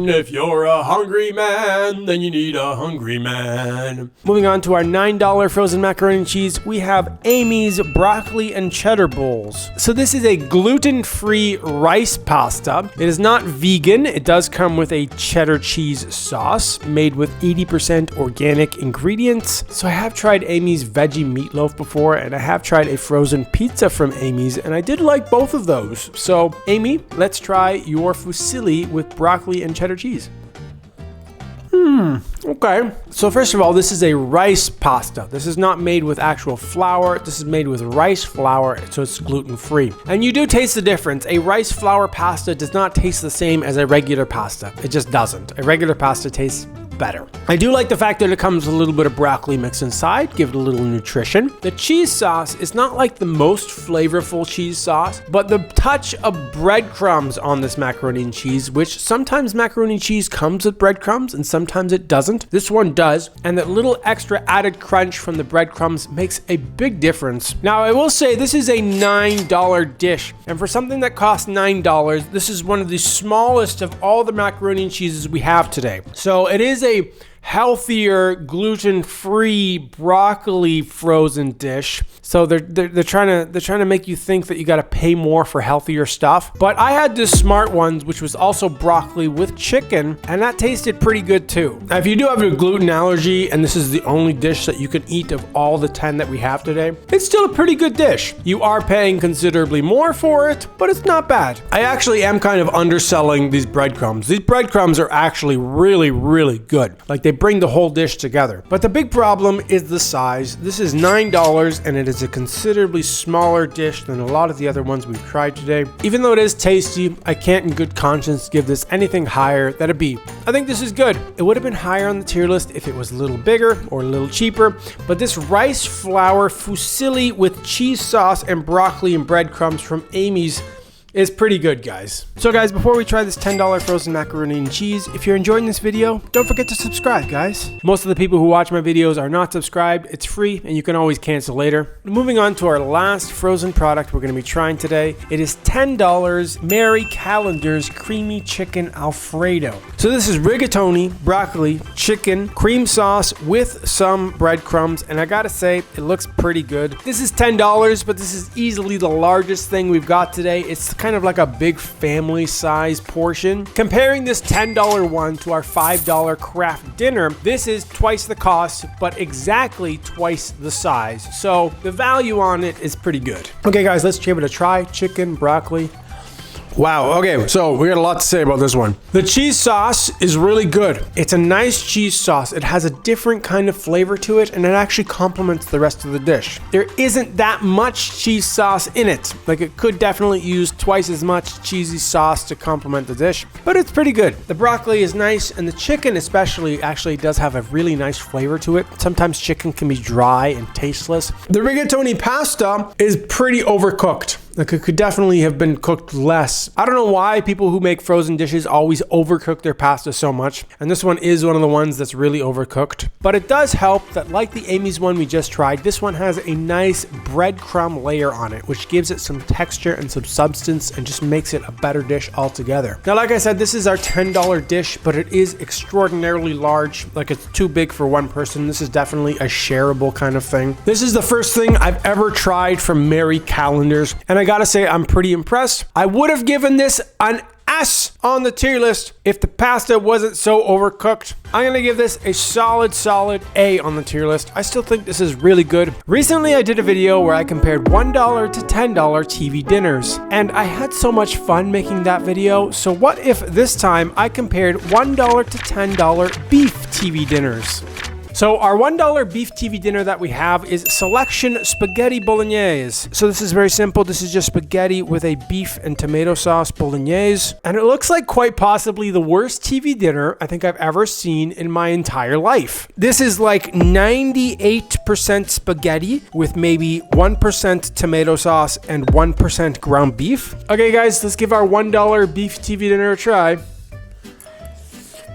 if you're a hungry man, then you need a hungry man. Moving on to our $9 frozen macaroni and cheese, we have Amy's broccoli and cheddar bowls. So this is a gluten-free rice pasta. It is not vegan. It does come with a cheddar cheese sauce made with 80% organic ingredients. So I have tried Amy's veggie meatloaf before, and I have tried a frozen pizza from Amy's, and I did like both of those. So, Amy, let's try your fusilli with broccoli and cheddar cheese. Okay. So first of all, this is a rice pasta. This is not made with actual flour. This is made with rice flour, so it's gluten-free. And you do taste the difference. A rice flour pasta does not taste the same as a regular pasta. It just doesn't. A regular pasta tastes better. I do like the fact that it comes with a little bit of broccoli mixed inside, give it a little nutrition. The cheese sauce is not like the most flavorful cheese sauce, but the touch of breadcrumbs on this macaroni and cheese, which sometimes macaroni and cheese comes with breadcrumbs and sometimes it doesn't. This one does, and that little extra added crunch from the breadcrumbs makes a big difference. Now, I will say this is a $9 dish, and for something that costs $9, this is one of the smallest of all the macaroni and cheeses we have today. So it is a healthier, gluten-free broccoli frozen dish. So they're trying to make you think that you got to pay more for healthier stuff. But I had this Smart Ones, which was also broccoli with chicken, and that tasted pretty good too. Now, if you do have a gluten allergy and this is the only dish that you can eat of all the 10 that we have today, it's still a pretty good dish. You are paying considerably more for it, but it's not bad. I actually am kind of underselling these breadcrumbs. These breadcrumbs are actually really, really good. Like, they bring the whole dish together. But the big problem is the size. This is $9 and it is a considerably smaller dish than a lot of the other ones we've tried today. Even though it is tasty, I can't in good conscience give this anything higher than a B. I think this is good. It would have been higher on the tier list if it was a little bigger or a little cheaper, but this rice flour fusilli with cheese sauce and broccoli and breadcrumbs from Amy's is pretty good, guys. So guys, before we try this $10 frozen macaroni and cheese, if you're enjoying this video, don't forget to subscribe, guys. Most of the people who watch my videos are not subscribed. It's free and you can always cancel later. Moving on to our last frozen product we're going to be trying today. It is $10 Mary Callender's Creamy Chicken Alfredo. So this is rigatoni, broccoli, chicken, cream sauce with some breadcrumbs, and I gotta say, it looks pretty good. This is $10, but this is easily the largest thing we've got today. It's kind of like a big family size portion. Comparing this $10 one to our $5 craft dinner, this is twice the cost, but exactly twice the size. So the value on it is pretty good. Okay guys, let's give it a try. Chicken, broccoli. Wow, okay, so we got a lot to say about this one. The cheese sauce is really good. It's a nice cheese sauce. It has a different kind of flavor to it, and it actually complements the rest of the dish. There isn't that much cheese sauce in it. Like, it could definitely use twice as much cheesy sauce to complement the dish, but it's pretty good. The broccoli is nice, and the chicken especially actually does have a really nice flavor to it. Sometimes chicken can be dry and tasteless. The rigatoni pasta is pretty overcooked. Like, it could definitely have been cooked less. I don't know why people who make frozen dishes always overcook their pasta so much. And this one is one of the ones that's really overcooked. But it does help that, like the Amy's one we just tried, this one has a nice breadcrumb layer on it, which gives it some texture and some substance and just makes it a better dish altogether. Now, like I said, this is our $10 dish, but it is extraordinarily large. Like, it's too big for one person. This is definitely a shareable kind of thing. This is the first thing I've ever tried from Mary Callender's, and I gotta say, I'm pretty impressed. I would have given this an S on the tier list if the pasta wasn't so overcooked. I'm gonna give this a solid A on the tier list. I still think this is really good. Recently, I did a video where I compared $1 to $10 TV dinners, and I had so much fun making that video. So what if this time I compared $1 to $10 beef TV dinners? So our $1 beef TV dinner that we have is Selection Spaghetti Bolognese. So this is very simple. This is just spaghetti with a beef and tomato sauce bolognese. And it looks like quite possibly the worst TV dinner I think I've ever seen in my entire life. This is like 98% spaghetti with maybe 1% tomato sauce and 1% ground beef. Okay guys, let's give our $1 beef TV dinner a try.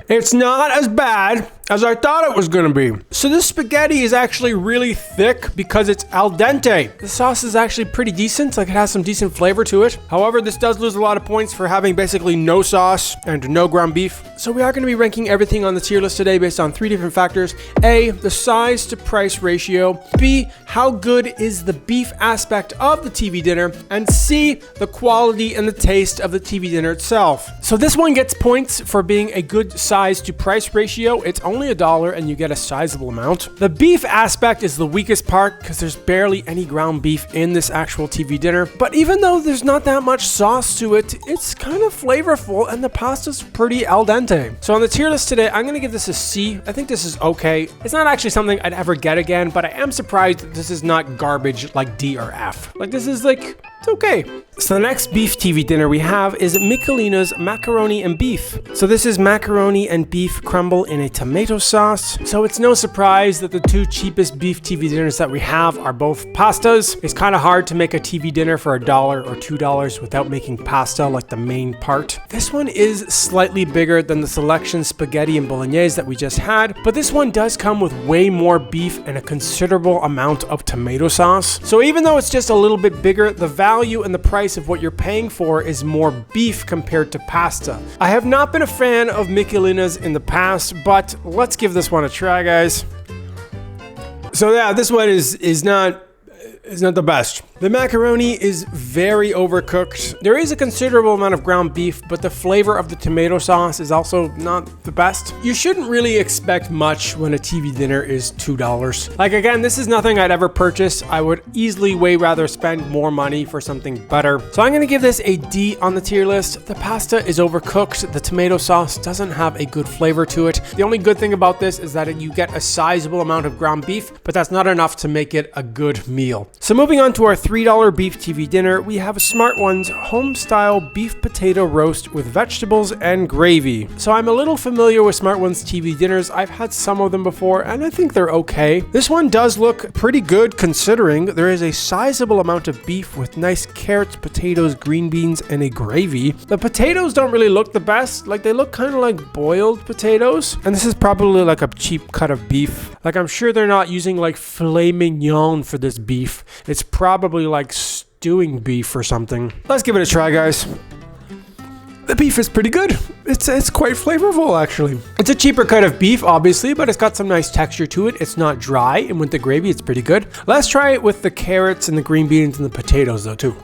It's not as bad as I thought it was gonna be. So this spaghetti is actually really thick because it's al dente. The sauce is actually pretty decent, like it has some decent flavor to it. However, this does lose a lot of points for having basically no sauce and no ground beef. So we are gonna be ranking everything on the tier list today based on 3 different factors. A, the size to price ratio. B, how good is the beef aspect of the TV dinner. And C, the quality and the taste of the TV dinner itself. So this one gets points for being a good size to price ratio. It's only $1 and you get a sizable amount. The beef aspect is the weakest part because there's barely any ground beef in this actual TV dinner. But even though there's not that much sauce to it, it's kind of flavorful and the pasta's pretty al dente. So on the tier list today, I'm gonna give this a C. I think this is okay. It's not actually something I'd ever get again, but I am surprised that this is not garbage like D or F. Like, this is like, it's okay. So the next beef TV dinner we have is Michelina's macaroni and beef. So this is macaroni and beef crumble in a tomato sauce. So it's no surprise that the 2 cheapest beef TV dinners that we have are both pastas. It's kind of hard to make a TV dinner for $1 or $2 without making pasta like the main part. This one is slightly bigger than the Selection Spaghetti and Bolognese that we just had, but this one does come with way more beef and a considerable amount of tomato sauce. So even though it's just a little bit bigger, the value and the price of what you're paying for is more beef compared to pasta. I have not been a fan of Michelina's in the past, but let's give this one a try, guys. So yeah, this one is not the best. The macaroni is very overcooked. There is a considerable amount of ground beef, but the flavor of the tomato sauce is also not the best. You shouldn't really expect much when a TV dinner is $2. Like, again, this is nothing I'd ever purchase. I would easily way rather spend more money for something better. So I'm gonna give this a D on the tier list. The pasta is overcooked. The tomato sauce doesn't have a good flavor to it. The only good thing about this is that you get a sizable amount of ground beef, but that's not enough to make it a good meal. So moving on to our $3 beef TV dinner, we have Smart One's home-style beef potato roast with vegetables and gravy. So I'm a little familiar with Smart One's TV dinners. I've had some of them before, and I think they're okay. This one does look pretty good considering there is a sizable amount of beef with nice carrots, potatoes, green beans, and a gravy. The potatoes don't really look the best. Like, they look kind of like boiled potatoes, and this is probably like a cheap cut of beef. Like, I'm sure they're not using like filet mignon for this beef. It's probably like stewing beef or something. Let's give it a try, guys. The beef is pretty good. It's quite flavorful, actually. It's a cheaper cut of beef, obviously, but it's got some nice texture to it. It's not dry, and with the gravy, it's pretty good. Let's try it with the carrots and the green beans and the potatoes, though, too.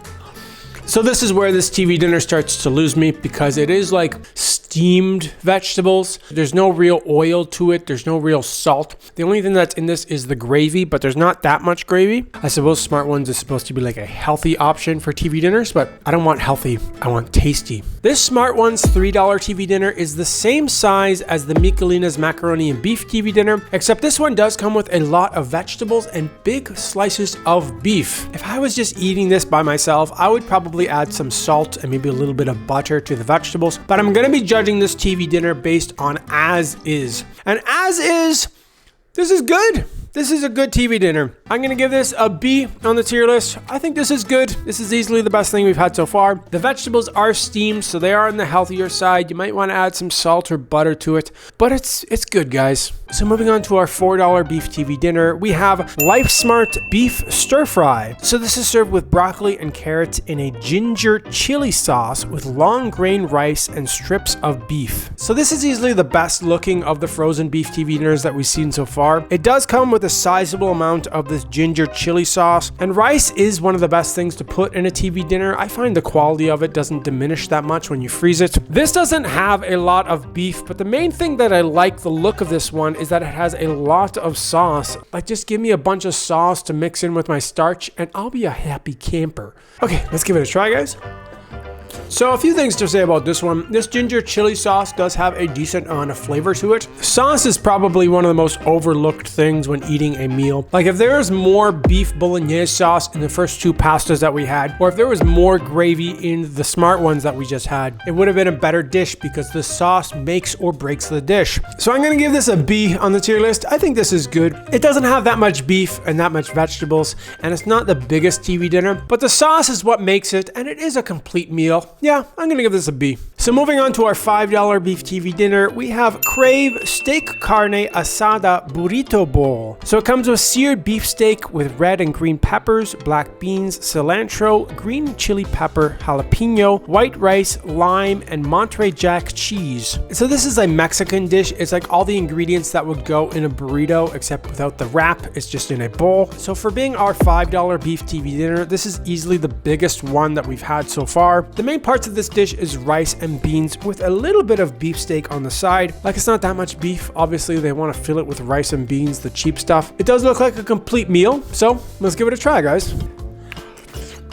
So this is where this TV dinner starts to lose me because it is like steamed vegetables. There's no real oil to it. There's no real salt. The only thing that's in this is the gravy, but there's not that much gravy. I suppose Smart Ones is supposed to be like a healthy option for TV dinners, but I don't want healthy. I want tasty. This Smart Ones $3 TV dinner is the same size as the Michelina's macaroni and beef TV dinner, except this one does come with a lot of vegetables and big slices of beef. If I was just eating this by myself, I would probably add some salt and maybe a little bit of butter to the vegetables, but I'm gonna be judging this TV dinner based on as is. And as is, this is good. This is a good TV dinner. I'm gonna give this a B on the tier list. I think this is good. This is easily the best thing we've had so far. The vegetables are steamed, so they are on the healthier side. You might want to add some salt or butter to it, but it's good, guys. So moving on to our $4 beef TV dinner, we have Life Smart Beef Stir Fry. So this is served with broccoli and carrots in a ginger chili sauce with long grain rice and strips of beef. So this is easily the best looking of the frozen beef TV dinners that we've seen so far. It does come with a sizable amount of this ginger chili sauce, and rice is one of the best things to put in a TV dinner. I find the quality of it doesn't diminish that much when you freeze it. This doesn't have a lot of beef, but the main thing that I like the look of this one is that it has a lot of sauce. Like, just give me a bunch of sauce to mix in with my starch and I'll be a happy camper. Okay, let's give it a try, guys. So a few things to say about this one. This ginger chili sauce does have a decent amount of flavor to it. Sauce is probably one of the most overlooked things when eating a meal. Like, if there was more beef bolognese sauce in the first two pastas that we had, or if there was more gravy in the smart ones that we just had, it would have been a better dish because the sauce makes or breaks the dish. So I'm gonna give this a B on the tier list. I think this is good. It doesn't have that much beef and that much vegetables, and it's not the biggest TV dinner, but the sauce is what makes it, and it is a complete meal. Yeah, I'm gonna give this a B. So moving on to our $5 beef TV dinner, we have Crave Steak Carne Asada Burrito Bowl. So it comes with seared beef steak with red and green peppers, black beans, cilantro, green chili pepper, jalapeno, white rice, lime, and Monterey Jack cheese. So this is a Mexican dish. It's like all the ingredients that would go in a burrito except without the wrap. It's just in a bowl. So for being our $5 beef TV dinner, this is easily the biggest one that we've had so far. The main parts of this dish is rice and beans with a little bit of beefsteak on the side. Like, it's not that much beef. Obviously, they want to fill it with rice and beans, the cheap stuff. It does look like a complete meal, so let's give it a try, guys.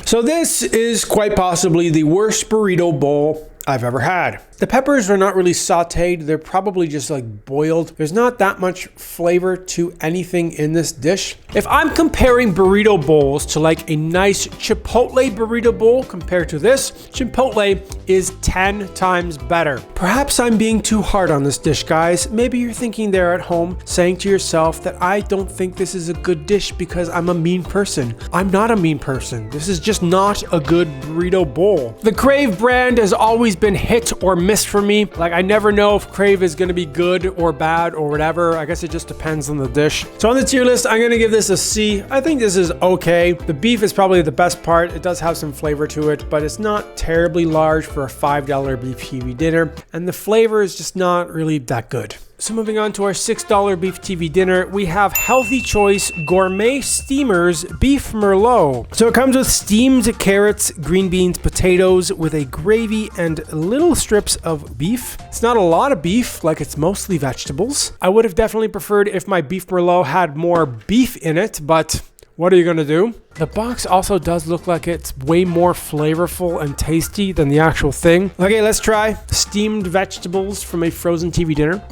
So this is quite possibly the worst burrito bowl I've ever had. The peppers are not really sauteed. They're probably just like boiled. There's not that much flavor to anything in this dish. If I'm comparing burrito bowls to like a nice Chipotle burrito bowl compared to this, Chipotle is 10 times better. Perhaps I'm being too hard on this dish, guys. Maybe you're thinking there at home, saying to yourself that I don't think this is a good dish because I'm a mean person. I'm not a mean person. This is just not a good burrito bowl. The Crave brand has always been hit or miss for me. Like, I never know if Crave is gonna be good or bad or whatever. I guess it just depends on the dish. So on the tier list, I'm gonna give this a C. I think this is okay. The beef is probably the best part. It does have some flavor to it, but it's not terribly large for a $5 beef TV dinner, and the flavor is just not really that good. So moving on to our $6 beef TV dinner, we have Healthy Choice Gourmet Steamers Beef Merlot. So it comes with steamed carrots, green beans, potatoes with a gravy and little strips of beef. It's not a lot of beef, like it's mostly vegetables. I would have definitely preferred if my beef Merlot had more beef in it, but what are you gonna do? The box also does look like it's way more flavorful and tasty than the actual thing. Okay, let's try steamed vegetables from a frozen TV dinner.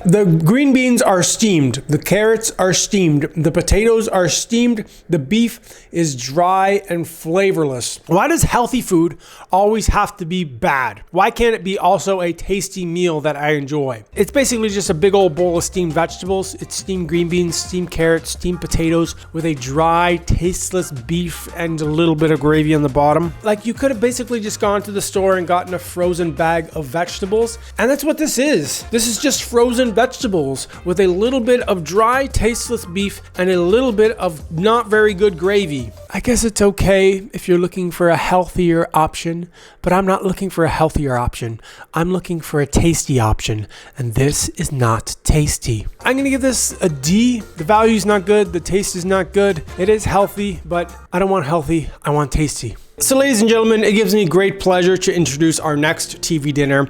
The green beans are steamed, the carrots are steamed, the potatoes are steamed, the beef is dry and flavorless. Why does healthy food always have to be bad? Why can't it be also a tasty meal that I enjoy? It's basically just a big old bowl of steamed vegetables. It's steamed green beans, steamed carrots, steamed potatoes with a dry, tasteless beef and a little bit of gravy on the bottom. Like, you could have basically just gone to the store and gotten a frozen bag of vegetables, and that's what this is. This is just frozen vegetables with a little bit of dry, tasteless beef and a little bit of not very good gravy. I guess it's okay if you're looking for a healthier option, but I'm not looking for a healthier option. I'm looking for a tasty option, and this is not tasty. I'm gonna give this a D. The value is not good, the taste is not good. It is healthy, but I don't want healthy, I want tasty. So ladies and gentlemen, it gives me great pleasure to introduce our next TV dinner.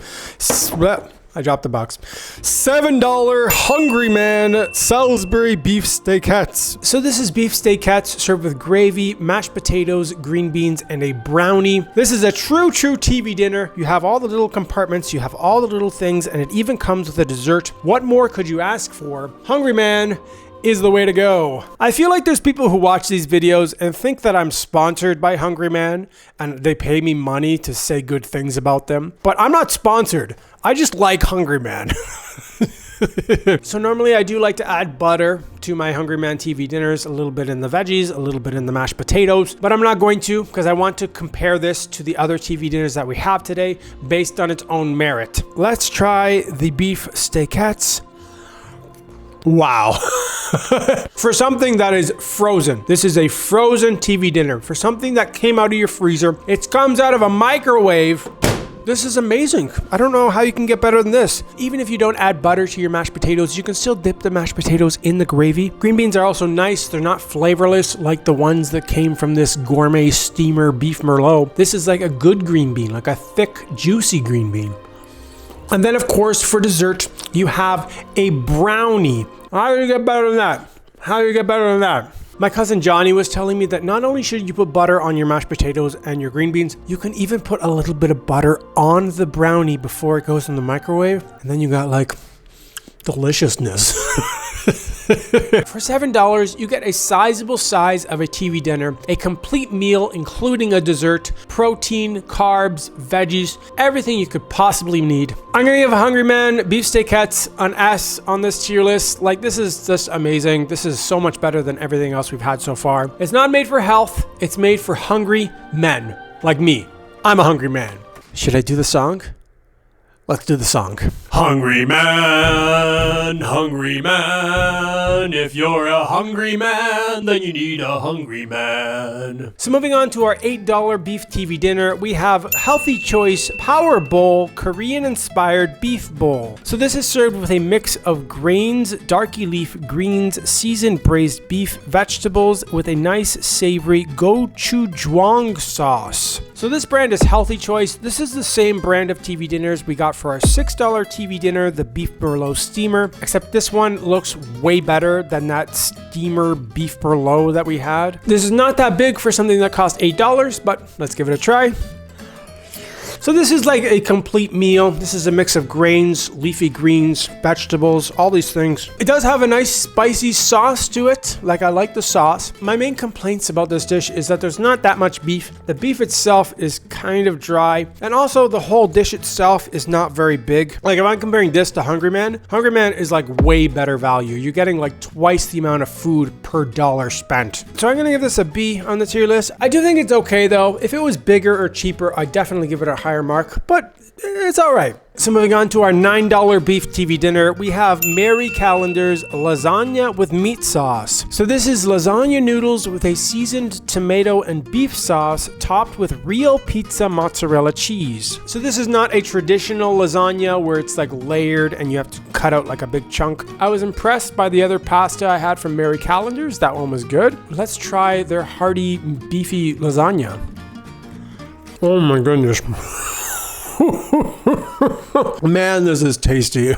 I dropped the box. $7 Hungry Man Salisbury Beef Steakettes. So this is beef steakettes served with gravy, mashed potatoes, green beans, and a brownie. This is a true TV dinner. You have all the little compartments, you have all the little things, and it even comes with a dessert. What more could you ask for? Hungry Man is the way to go. I feel like there's people who watch these videos and think that I'm sponsored by Hungry Man and they pay me money to say good things about them, but I'm not sponsored. I just like Hungry Man. So normally I do like to add butter to my Hungry Man TV dinners, a little bit in the veggies, a little bit in the mashed potatoes, but I'm not going to because I want to compare this to the other TV dinners that we have today based on its own merit. Let's try the beef steakettes. Wow. For something that is frozen, this is a frozen TV dinner. For something that came out of your freezer, it comes out of a microwave. This is amazing. I don't know how you can get better than this. Even if you don't add butter to your mashed potatoes, you can still dip the mashed potatoes in the gravy. Green beans are also nice. They're not flavorless like the ones that came from this gourmet steamer beef merlot. This is like a good green bean, like a thick, juicy green bean. And then, of course, for dessert, you have a brownie. How do you get better than that? How do you get better than that? My cousin Johnny was telling me that not only should you put butter on your mashed potatoes and your green beans, you can even put a little bit of butter on the brownie before it goes in the microwave. And then you got like deliciousness. For $7, you get a sizable size of a TV dinner, a complete meal including a dessert, protein, carbs, veggies, everything you could possibly need. I'm gonna give a Hungry Man beef steakettes an S on this tier list. Like, this is just amazing. This is so much better than everything else we've had so far. It's not made for health, it's made for hungry men like me. I'm a hungry man. Should I do the song? Let's do the song. Hungry man, if you're a hungry man, then you need a hungry man. So moving on to our $8 beef TV dinner, we have Healthy Choice Power Bowl Korean-inspired beef bowl. So this is served with a mix of grains, darky leaf greens, seasoned braised beef, vegetables with a nice savory gochujang sauce. So this brand is Healthy Choice. This is the same brand of TV dinners we got for our $6 TV dinner, the beef merlot steamer, except this one looks way better than that steamer beef merlot that we had. This is not that big for something that cost $8, but let's give it a try. So this is like a complete meal. This is a mix of grains, leafy greens, vegetables, all these things. It does have a nice spicy sauce to it. Like, I like the sauce. My main complaints about this dish is that there's not that much beef. The beef itself is kind of dry. And also the whole dish itself is not very big. Like, if I'm comparing this to Hungry Man is like way better value. You're getting like twice the amount of food per dollar spent. So I'm gonna give this a B on the tier list. I do think it's okay though. If it was bigger or cheaper, I'd definitely give it a higher mark, but it's all right. So moving on to our $9 beef TV dinner, we have Mary Callender's lasagna with meat sauce. So this is lasagna noodles with a seasoned tomato and beef sauce topped with real pizza mozzarella cheese. So this is not a traditional lasagna where it's like layered and you have to cut out like a big chunk. I was impressed by the other pasta I had from Mary Callender's. That one was good. Let's try their hearty beefy lasagna. Oh my goodness. Man, this is tasty.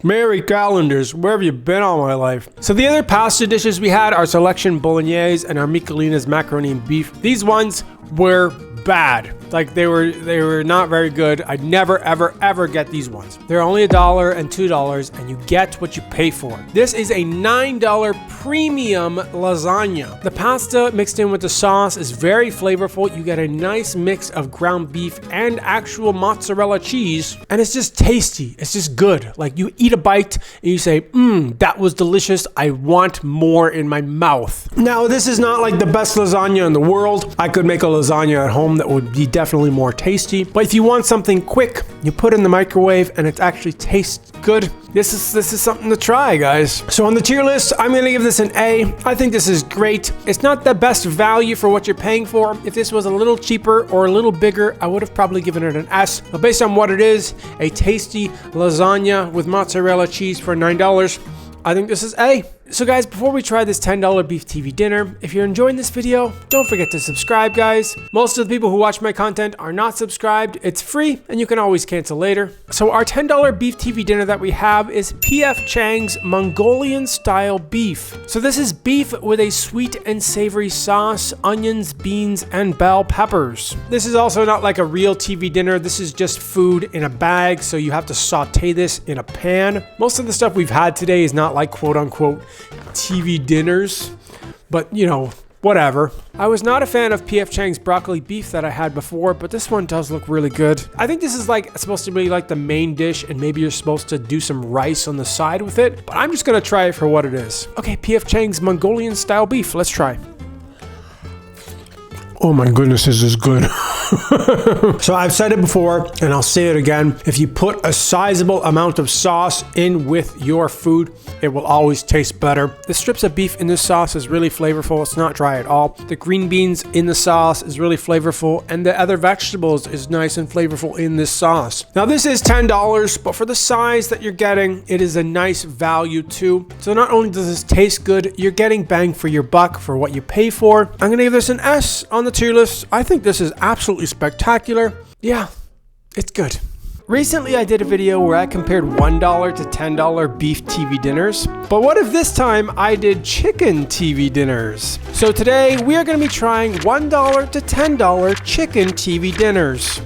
Mary Callender's, where have you been all my life? So the other pasta dishes we had, our selection bolognese and our Michelina's macaroni and beef. These ones were bad. Like, they were not very good. I'd never ever get these ones. They're only $1 and $2 and you get what you pay for. This is a $9 premium lasagna. The pasta mixed in with the sauce is very flavorful. You get a nice mix of ground beef and actual mozzarella cheese, and it's just tasty. It's just good. Like, you eat a bite and you say, that was delicious. I want more in my mouth. Now, this is not like the best lasagna in the world. I could make a lasagna at home that would be definitely more tasty, but if you want something quick, you put it in the microwave and it actually tastes good. This is something to try, guys. So on the tier list, I'm gonna give this an A. I think this is great. It's not the best value for what you're paying for. If this was a little cheaper or a little bigger, I would have probably given it an S. But based on what it is, a tasty lasagna with mozzarella cheese for $9, I think this is A. So guys, before we try this $10 beef TV dinner, if you're enjoying this video, don't forget to subscribe, guys. Most of the people who watch my content are not subscribed. It's free and you can always cancel later. So our $10 beef TV dinner that we have is P.F. Chang's Mongolian style beef. So this is beef with a sweet and savory sauce, onions, beans, and bell peppers. This is also not like a real TV dinner. This is just food in a bag, so you have to saute this in a pan. Most of the stuff we've had today is not like quote unquote TV dinners, but you know, whatever. I was not a fan of P.F. Chang's broccoli beef that I had before, but this one does look really good. I think this is like supposed to be like the main dish, and maybe you're supposed to do some rice on the side with it, but I'm just gonna try it for what it is. Okay, P.F. Chang's Mongolian style beef, let's try. Oh my goodness, this is good. So I've said it before, and I'll say it again. If you put a sizable amount of sauce in with your food, it will always taste better. The strips of beef in this sauce is really flavorful. It's not dry at all. The green beans in the sauce is really flavorful, and the other vegetables is nice and flavorful in this sauce. Now this is $10, but for the size that you're getting, it is a nice value too. So not only does this taste good, you're getting bang for your buck for what you pay for. I'm gonna give this an S on the tier list. I think this is absolutely spectacular. Yeah, it's good. Recently I did a video where I compared $1 to $10 beef TV dinners, but what if this time I did chicken TV dinners? So today we are going to be trying $1 to $10 chicken TV dinners.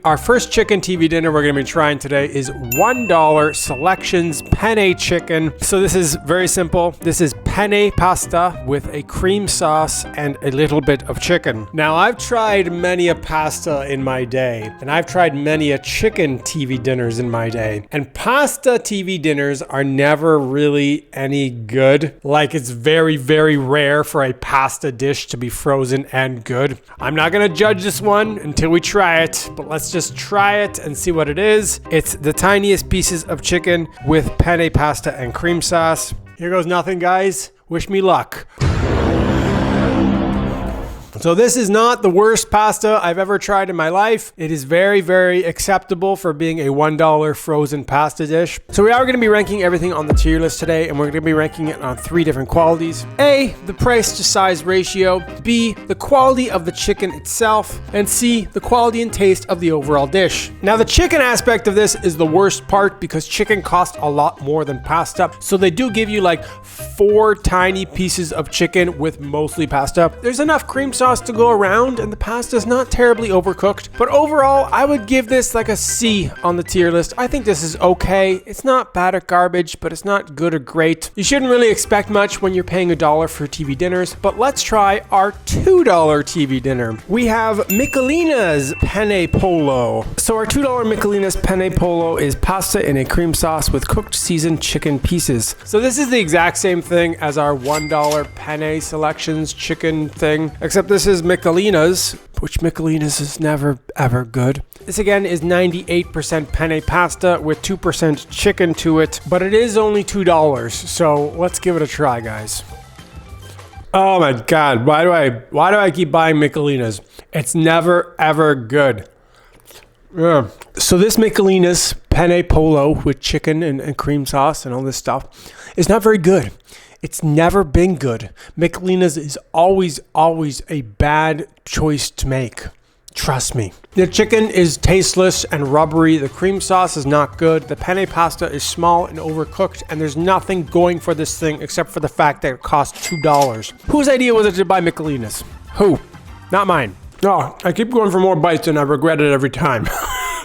Our first chicken TV dinner we're going to be trying today is $1 Selections Penne Chicken. So this is very simple. This is penne pasta with a cream sauce and a little bit of chicken. Now I've tried many a pasta in my day, and I've tried many a chicken TV dinners in my day, and pasta TV dinners are never really any good. Like, it's very, very rare for a pasta dish to be frozen and good. I'm not going to judge this one until we try it, but let's just try it and see what it is. It's the tiniest pieces of chicken with penne pasta and cream sauce. Here goes nothing, guys. Wish me luck. So this is not the worst pasta I've ever tried in my life. It is very, very acceptable for being a $1 frozen pasta dish. So we are going to be ranking everything on the tier list today, and we're going to be ranking it on 3 different qualities. A, the price to size ratio. B, the quality of the chicken itself. And C, the quality and taste of the overall dish. Now the chicken aspect of this is the worst part because chicken costs a lot more than pasta. So they do give you like 4 tiny pieces of chicken with mostly pasta. There's enough cream sauce to go around, and the pasta is not terribly overcooked, but overall I would give this like a C on the tier list. I think this is okay. It's not bad or garbage, but it's not good or great. You shouldn't really expect much when you're paying $1 for TV dinners, but let's try our $2 TV dinner. We have Michelina's Penne Polo. So our $2 Michelina's Penne Polo is pasta in a cream sauce with cooked seasoned chicken pieces. So this is the exact same thing as our $1 Penne Selections chicken thing, except this is Michelina's, which Michelina's is never ever good. This again is 98% penne pasta with 2% chicken to it, but it is only $2, so let's give it a try, guys. Oh my god, why do I keep buying Michelina's? It's never ever good. Yeah. So this Michelina's Penne Polo with chicken and cream sauce and all this stuff is not very good. It's never been good. Michelina's is always a bad choice to make. Trust me. The chicken is tasteless and rubbery. The cream sauce is not good. The penne pasta is small and overcooked, and there's nothing going for this thing except for the fact that it costs $2. Whose idea was it to buy Michelina's? Who? Not mine. No, I keep going for more bites and I regret it every time.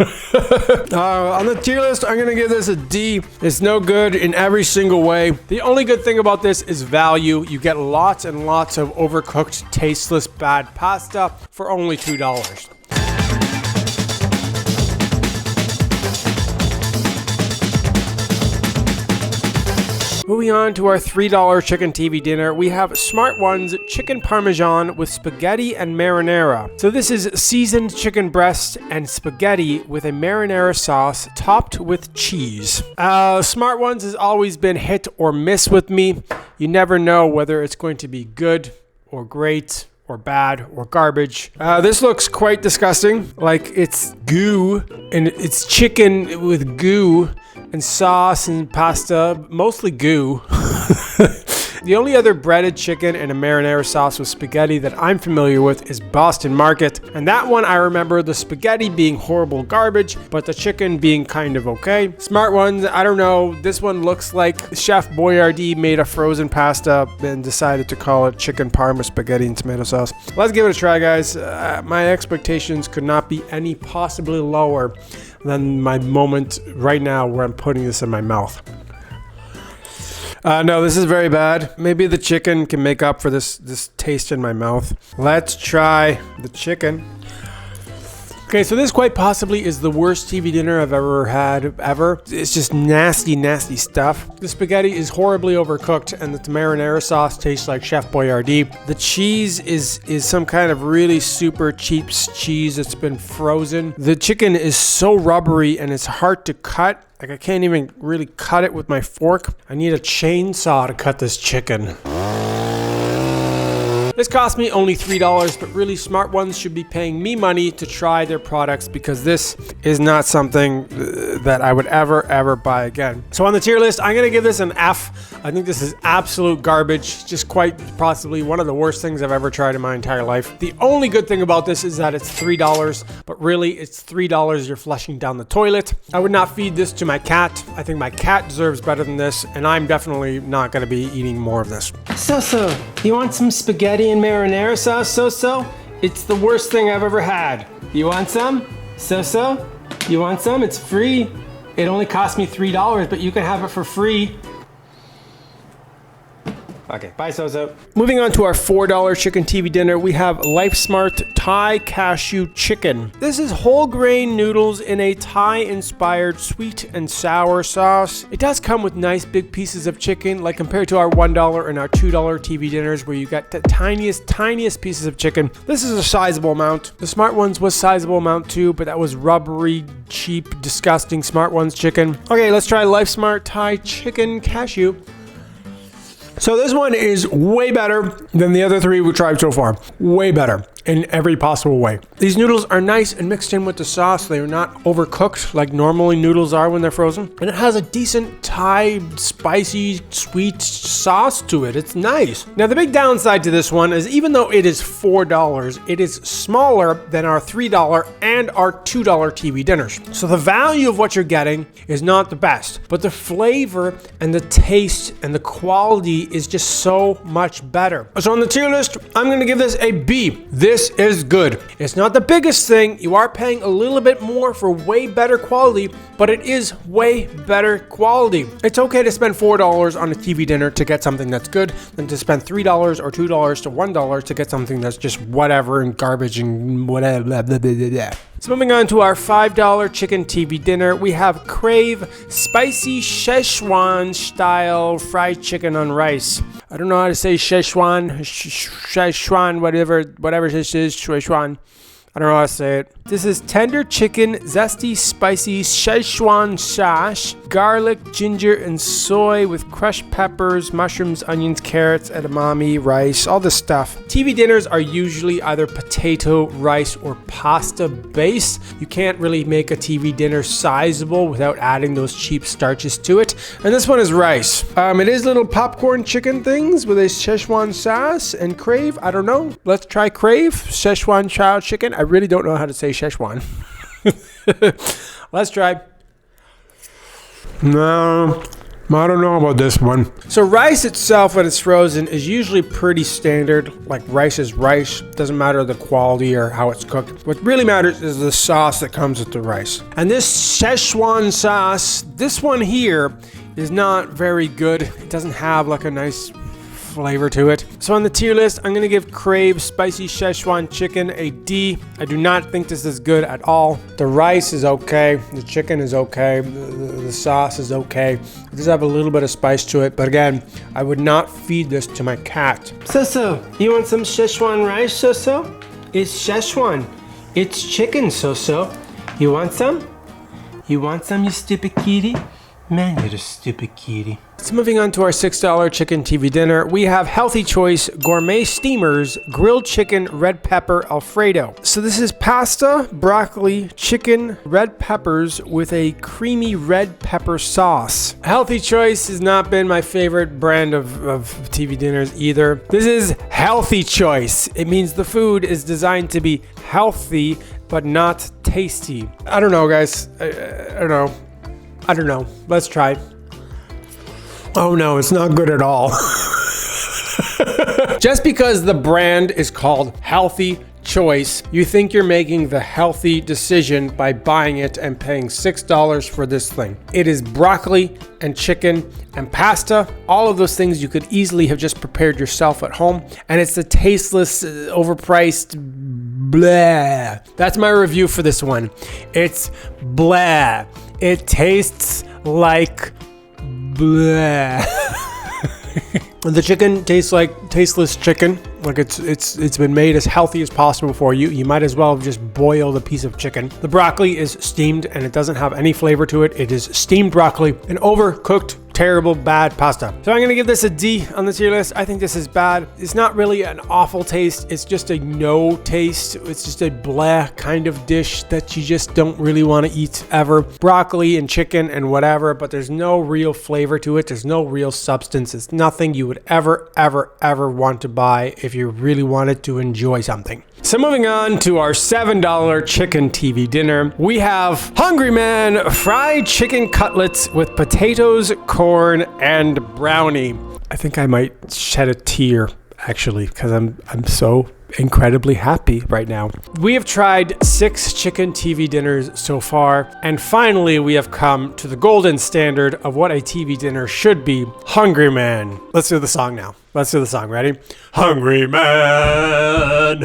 On the tier list, I'm gonna give this a D. It's no good in every single way. The only good thing about this is value. You get lots and lots of overcooked, tasteless, bad pasta for only $2. Moving on to our $3 chicken TV dinner, we have Smart One's Chicken Parmesan with spaghetti and marinara. So this is seasoned chicken breast and spaghetti with a marinara sauce topped with cheese. Smart One's has always been hit or miss with me. You never know whether it's going to be good or great or bad or garbage. This looks quite disgusting. Like, it's goo, and it's chicken with goo and sauce and pasta, mostly goo. The only other breaded chicken and a marinara sauce with spaghetti that I'm familiar with is Boston Market, and that one I remember the spaghetti being horrible garbage, but the chicken being kind of okay. Smart Ones, I don't know, this one looks like Chef Boyardee made a frozen pasta and decided to call it chicken parm with spaghetti and tomato sauce. Let's give it a try, guys. My expectations could not be any possibly lower than my moment right now where I'm putting this in my mouth. No, this is very bad. Maybe the chicken can make up for this taste in my mouth. Let's try the chicken. Okay, so this quite possibly is the worst TV dinner I've ever had, ever. It's just nasty, nasty stuff. The spaghetti is horribly overcooked, and the marinara sauce tastes like Chef Boyardee. The cheese is some kind of really super cheap cheese that's been frozen. The chicken is so rubbery, and it's hard to cut. Like, I can't even really cut it with my fork. I need a chainsaw to cut this chicken. This cost me only $3, but really smart ones should be paying me money to try their products, because this is not something that I would ever buy again. So on the tier list, I'm gonna give this an F. I think this is absolute garbage. Just quite possibly one of the worst things I've ever tried in my entire life. The only good thing about this is that it's $3, but really it's $3 you're flushing down the toilet. I would not feed this to my cat. I think my cat deserves better than this, and I'm definitely not gonna be eating more of this.
So, you want some spaghetti and marinara sauce, So? It's the worst thing I've ever had. You want some? So? You want some? It's free. It only cost me $3, but you can have it for free. Okay, bye, So.
Moving on to our $4 chicken TV dinner, we have LifeSmart Thai Cashew Chicken. This is whole grain noodles in a Thai-inspired sweet and sour sauce. It does come with nice big pieces of chicken, like compared to our $1 and our $2 TV dinners, where you got the tiniest pieces of chicken. This is a sizable amount. The Smart Ones was sizable amount too, but that was rubbery, cheap, disgusting Smart Ones chicken. Okay, let's try LifeSmart Thai Chicken Cashew. So this one is way better than the other three we tried so far. Way better in every possible way. These noodles are nice and mixed in with the sauce. They are not overcooked like normally noodles are when they're frozen. And it has a decent Thai, spicy, sweet sauce to it. It's nice. Now the big downside to this one is even though it is $4, it is smaller than our $3 and our $2 TV dinners. So the value of what you're getting is not the best, but the flavor and the taste and the quality is just so much better. So on the tier list, I'm gonna give this a B. This is good. It's not the biggest thing. You are paying a little bit more for way better quality, but it is way better quality. It's okay to spend $4 on a TV dinner to get something that's good than to spend $3 or $2 to $1 to get something that's just whatever and garbage and whatever. Blah, blah, blah, blah, blah. So moving on to our $5 chicken TV dinner, we have Crave Spicy Szechuan style fried chicken on rice. I don't know how to say Szechuan, whatever this is, Szechuan. I don't know how to say it. This is tender chicken, zesty, spicy Szechuan sauce, garlic, ginger, and soy with crushed peppers, mushrooms, onions, carrots, edamame, rice, all this stuff. TV dinners are usually either potato, rice, or pasta based. You can't really make a TV dinner sizable without adding those cheap starches to it. And this one is rice. It is little popcorn chicken things with a Szechuan sauce and Crave. I don't know. Let's try Crave Szechuan child chicken. I really don't know how to say Szechuan. Let's try. No, I don't know about this one. So rice itself, when it's frozen, is usually pretty standard. Like rice is rice. Doesn't matter the quality or how it's cooked. What really matters is the sauce that comes with the rice. And this Szechuan sauce, this one here, is not very good. It doesn't have like a nice flavor to it. So on the tier list, I'm gonna give Crave Spicy Szechuan Chicken a D. I do not think this is good at all. The rice is okay, the chicken is okay, the sauce is okay. It does have a little bit of spice to it, but again, I would not feed this to my cat.
So, you want some Szechuan rice, So? It's Szechuan. It's chicken, So. You want some? You want some, you stupid kitty? Man, you're a stupid kitty.
So moving on to our $6 chicken TV dinner, we have Healthy Choice Gourmet Steamers Grilled Chicken Red Pepper Alfredo. So this is pasta, broccoli, chicken, red peppers with a creamy red pepper sauce. Healthy Choice has not been my favorite brand of TV dinners either. This is Healthy Choice. It means the food is designed to be healthy, but not tasty. I don't know, guys. I don't know. Let's try. Oh no, it's not good at all. Just because the brand is called Healthy Choice, you think you're making the healthy decision by buying it and paying $6 for this thing. It is broccoli and chicken and pasta, all of those things you could easily have just prepared yourself at home, and it's the tasteless, overpriced blah. That's my review for this one. It's blah. It tastes like blah. The chicken tastes like tasteless chicken. Like it's been made as healthy as possible for you. You might as well have just boiled a piece of chicken. The broccoli is steamed and it doesn't have any flavor to it. It is steamed broccoli and overcooked, terrible, bad pasta. So I'm gonna give this a D on the tier list. I think this is bad. It's not really an awful taste. It's just a no taste. It's just a blah kind of dish that you just don't really want to eat ever. Broccoli and chicken and whatever, but there's no real flavor to it. There's no real substance. It's nothing you would ever want to buy if you really wanted to enjoy something. So moving on to our $7 chicken TV dinner, we have Hungry Man fried chicken cutlets with potatoes, corn, and brownie. I think I might shed a tear actually because I'm so incredibly happy right now. We have tried 6 chicken TV dinners so far, and finally we have come to the golden standard of what a TV dinner should be. Hungry Man. Let's do the song now. Let's do the song. Ready? Hungry man,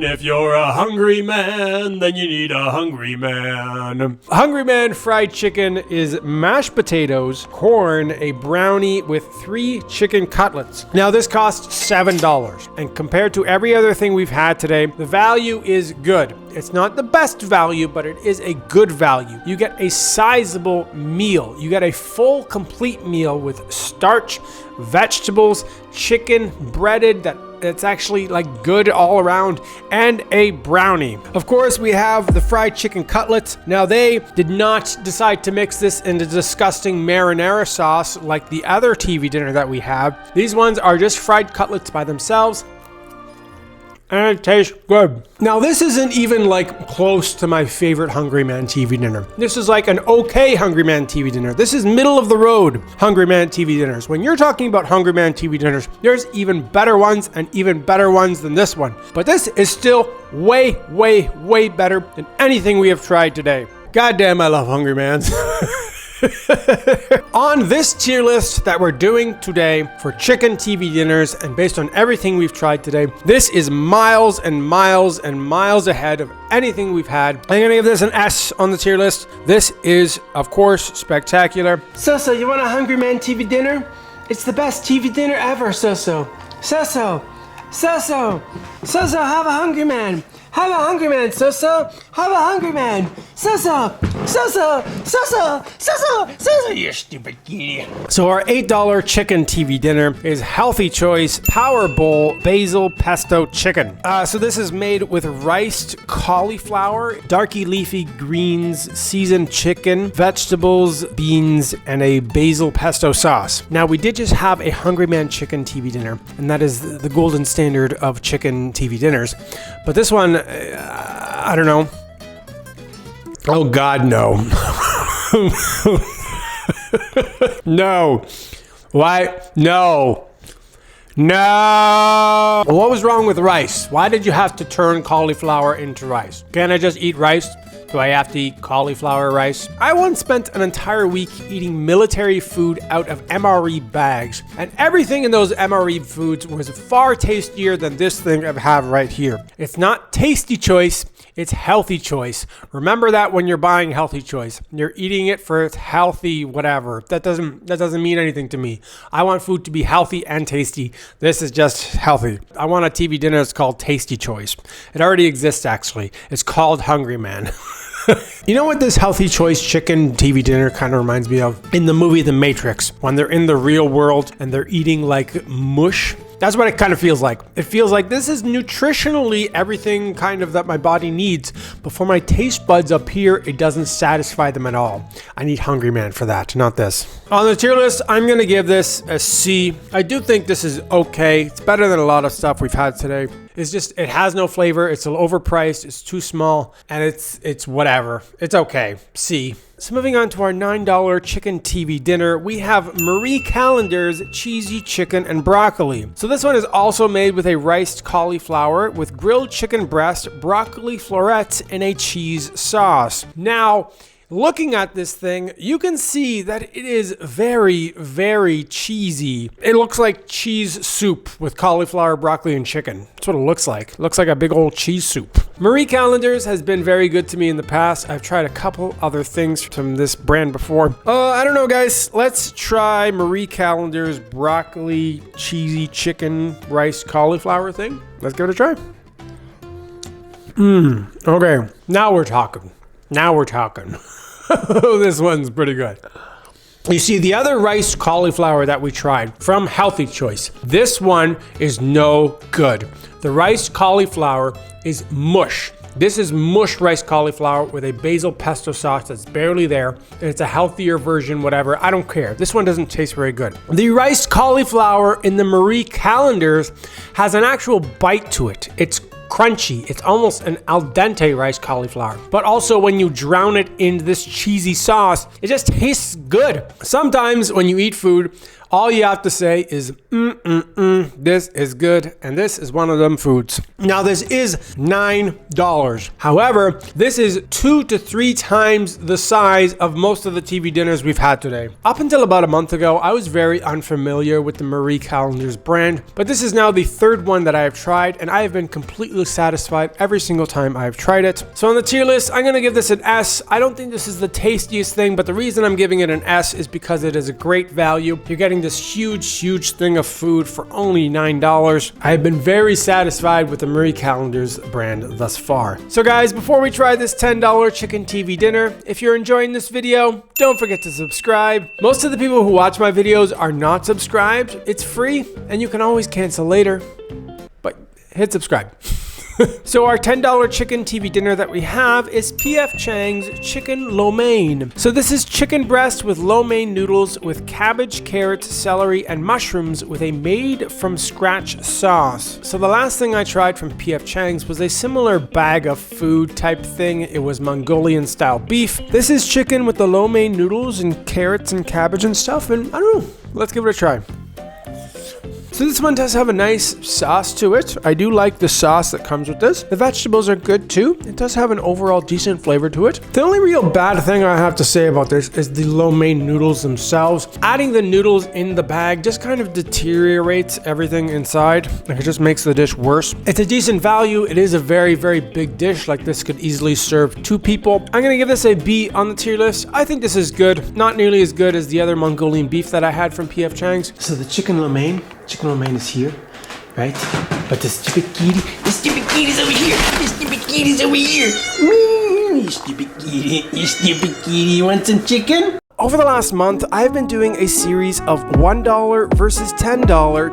if you're a hungry man, then you need a hungry man. Hungry Man fried chicken is mashed potatoes, corn, a brownie with 3 chicken cutlets. Now this costs $7, and compared to every other thing we've had today, the value is good. It's not the best value, but it is a good value. You get a sizable meal. You get a full, complete meal with starch, vegetables, chicken, breaded, it's actually like good all around, and a brownie. Of course, we have the fried chicken cutlets. Now they did not decide to mix this into disgusting marinara sauce like the other TV dinner that we have. These ones are just fried cutlets by themselves, and it tastes good. Now this isn't even like close to my favorite Hungry Man TV dinner. This is like an okay Hungry Man TV dinner. This is middle of the road Hungry Man TV dinners. When you're talking about Hungry Man TV dinners, there's even better ones and even better ones than this one. But this is still way better than anything we have tried today. Goddamn, I love Hungry Mans. On this tier list that we're doing today for chicken TV dinners, and based on everything we've tried today, this is miles and miles ahead of anything we've had. I'm gonna give this an S on the tier list. This is, of course, spectacular.
So, you want a Hungry Man TV dinner? It's the best TV dinner ever, So, have a Hungry Man. Have a Hungry Man, So. Have a Hungry Man. So, you stupid kitty.
So our $8 chicken TV dinner is Healthy Choice Power Bowl Basil Pesto Chicken. So this is made with riced cauliflower, darky leafy greens, seasoned chicken, vegetables, beans, and a basil pesto sauce. Now we did just have a Hungry Man chicken TV dinner, and that is the golden standard of chicken TV dinners. But this one, I don't know. Oh God, no. No. Why? No. What was wrong with rice? Why did you have to turn cauliflower into rice? Can't I just eat rice? Do I have to eat cauliflower rice? I once spent an entire week eating military food out of MRE bags, and everything in those MRE foods was far tastier than this thing I have right here. It's not Tasty Choice, it's Healthy Choice. Remember that when you're buying Healthy Choice. You're eating it for its healthy whatever. That doesn't mean anything to me. I want food to be healthy and tasty. This is just healthy. I want a TV dinner that's called Tasty Choice. It already exists actually. It's called Hungry Man. You know what this Healthy Choice chicken TV dinner kind of reminds me of? In the movie The Matrix, when they're in the real world and they're eating like mush. That's what it kind of feels like. It feels like this is nutritionally everything kind of that my body needs, but for my taste buds up here, it doesn't satisfy them at all. I need Hungry Man for that, not this. On the tier list, I'm gonna give this a C. I do think this is okay. It's better than a lot of stuff we've had today. is just, it has no flavor. It's a little overpriced. It's too small, and it's whatever. It's okay. C. So moving on to our $9 chicken TV dinner, we have Marie Callender's cheesy chicken and broccoli. So this one is also made with a riced cauliflower with grilled chicken breast, broccoli florets, and a cheese sauce. Now, looking at this thing, you can see that it is very, very cheesy. It looks like cheese soup with cauliflower, broccoli, and chicken. That's what it looks like. It looks like a big old cheese soup. Marie Callender's has been very good to me in the past. I've tried a couple other things from this brand before. I don't know, guys. Let's try Marie Callender's broccoli, cheesy chicken, rice, cauliflower thing. Let's give it a try. Okay, now we're talking. This one's pretty good. You see, the other rice cauliflower that we tried from Healthy Choice, this one is no good. The rice cauliflower is mush. This is mush rice cauliflower with a basil pesto sauce that's barely there, and it's a healthier version, whatever. I don't care. This one doesn't taste very good. The rice cauliflower in the Marie Callender's has an actual bite to it. It's crunchy. It's almost an al dente rice cauliflower. But also when you drown it in this cheesy sauce, it just tastes good. Sometimes when you eat food, all you have to say is, this is good, and this is one of them foods. Now, this is $9. However, this is 2 to 3 times the size of most of the TV dinners we've had today. Up until about a month ago, I was very unfamiliar with the Marie Callender's brand, but this is now the 3rd one that I have tried, and I have been completely satisfied every single time I've tried it. So on the tier list, I'm gonna give this an S. I don't think this is the tastiest thing, but the reason I'm giving it an S is because it is a great value. You're getting this huge thing of food for only $9. I've been very satisfied with the Marie Callender's brand thus far. So guys, before we try this $10 chicken TV dinner, if you're enjoying this video, don't forget to subscribe. Most of the people who watch my videos are not subscribed. It's free, and you can always cancel later, but hit subscribe. So our $10 chicken TV dinner that we have is P.F. Chang's chicken lo mein. So this is chicken breast with lo mein noodles with cabbage, carrots, celery, and mushrooms with a made from scratch sauce. So the last thing I tried from P.F. Chang's was a similar bag of food type thing. It was Mongolian style beef. This is chicken with the lo mein noodles and carrots and cabbage and stuff, and I don't know. Let's give it a try. So this one does have a nice sauce to it. I do like the sauce that comes with this. The vegetables are good too. It does have an overall decent flavor to it. The only real bad thing I have to say about this is the lo mein noodles themselves. Adding the noodles in the bag just kind of deteriorates everything inside. It just makes the dish worse. It's a decent value. It is a very big dish. Like, this could easily serve 2 people. I'm gonna give this a B on the tier list. I think this is good. Not nearly as good as the other Mongolian beef that I had from P.F. Chang's. So the chicken lo mein is here, right? But the stupid kitty's over here. You stupid kitty, you want some chicken? Over the last month, I've been doing a series of $1 versus $10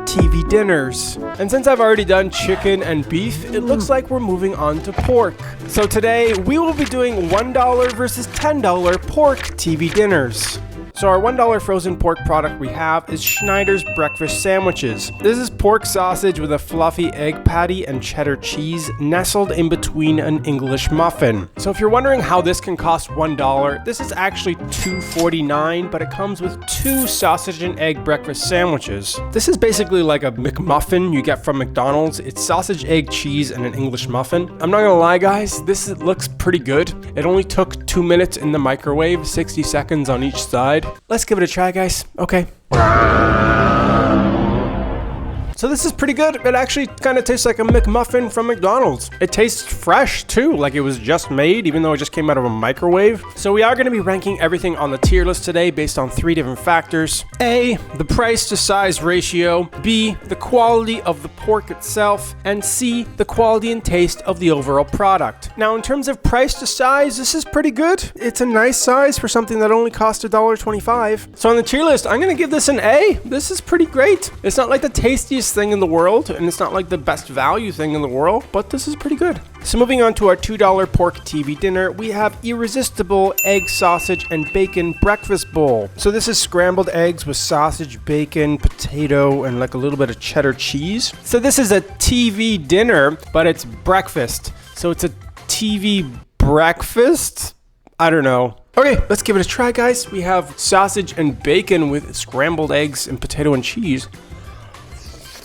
TV dinners. And since I've already done chicken and beef, it looks like we're moving on to pork. So today, we will be doing $1 versus $10 pork TV dinners. So our $1 frozen pork product we have is Schneider's breakfast sandwiches. This is pork sausage with a fluffy egg patty and cheddar cheese nestled in between an English muffin. So if you're wondering how this can cost $1, this is actually $2.49, but it comes with 2 sausage and egg breakfast sandwiches. This is basically like a McMuffin you get from McDonald's. It's sausage, egg, cheese, and an English muffin. I'm not gonna lie, guys, this looks pretty good. It only took 2 minutes in the microwave, 60 seconds on each side. Let's give it a try, guys. Okay. So this is pretty good. It actually kind of tastes like a McMuffin from McDonald's. It tastes fresh too, like it was just made, even though it just came out of a microwave. So we are going to be ranking everything on the tier list today based on 3 different factors. A, the price to size ratio. B, the quality of the pork itself. And C, the quality and taste of the overall product. Now, in terms of price to size, this is pretty good. It's a nice size for something that only cost $1.25. So on the tier list, I'm going to give this an A. This is pretty great. It's not like the tastiest cheapest thing in the world, and it's not like the best value thing in the world, but this is pretty good. So moving on to our $2 pork TV dinner, we have Irresistible Egg, Sausage, and Bacon Breakfast Bowl. So this is scrambled eggs with sausage, bacon, potato, and like a little bit of cheddar cheese. So this is a TV dinner, but it's breakfast. So it's a TV breakfast? I don't know. Okay, let's give it a try, guys. We have sausage and bacon with scrambled eggs and potato and cheese.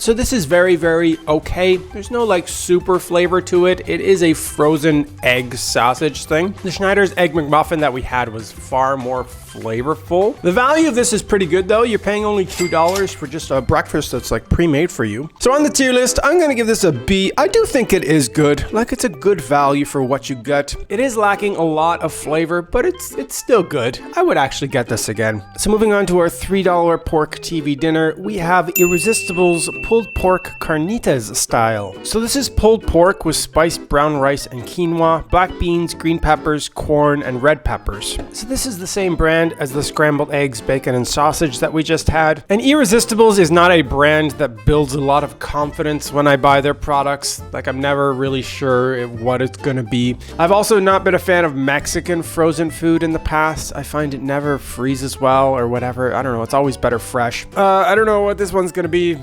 So this is very, very okay. There's no like super flavor to it. It is a frozen egg sausage thing. The Schneider's Egg McMuffin that we had was far more flavorful. The value of this is pretty good though. You're paying only $2 for just a breakfast that's like pre-made for you. So on the tier list, I'm gonna give this a B. I do think it is good. Like it's a good value for what you get. It is lacking a lot of flavor, but it's still good. I would actually get this again. So moving on to our $3 pork TV dinner, we have Irresistible's pulled pork carnitas style. So this is pulled pork with spiced brown rice and quinoa, black beans, green peppers, corn, and red peppers. So this is the same brand as the scrambled eggs, bacon, and sausage that we just had. And Irresistibles is not a brand that builds a lot of confidence when I buy their products. Like I'm never really sure what it's gonna be. I've also not been a fan of Mexican frozen food in the past. I find it never freezes well or whatever. I don't know, it's always better fresh. I don't know what this one's gonna be.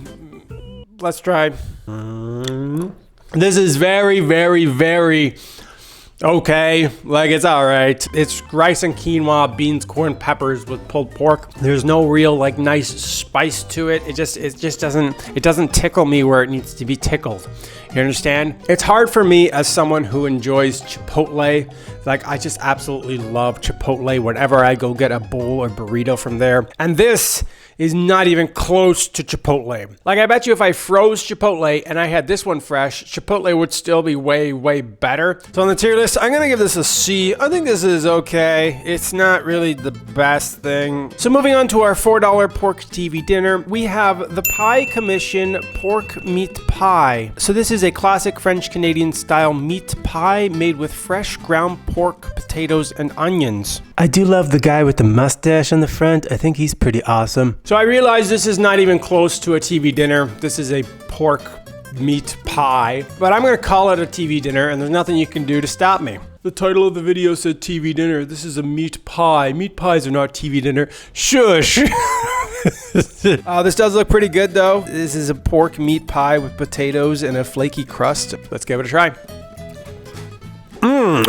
Let's try. This is very, very, very okay. Like it's all right. It's rice and quinoa, beans, corn, peppers with pulled pork. There's no real like nice spice to it. It just doesn't tickle me where it needs to be tickled. You understand? It's hard for me as someone who enjoys Chipotle. Like I just absolutely love Chipotle whenever I go get a bowl or burrito from there. And this is not even close to Chipotle. Like I bet you if I froze Chipotle and I had this one fresh, Chipotle would still be way, way better. So on the tier list, I'm gonna give this a C. I think this is okay. It's not really the best thing. So moving on to our $4 pork TV dinner, we have the Pie Commission pork meat pie. So this is a classic French Canadian style meat pie made with fresh ground pork, potatoes, and onions. I do love the guy with the mustache on the front. I think he's pretty awesome. So I realize this is not even close to a TV dinner. This is a pork meat pie, but I'm gonna call it a TV dinner and there's nothing you can do to stop me. The title of the video said TV dinner. This is a meat pie. Meat pies are not TV dinner. Shush. This does look pretty good though. This is a pork meat pie with potatoes and a flaky crust. Let's give it a try.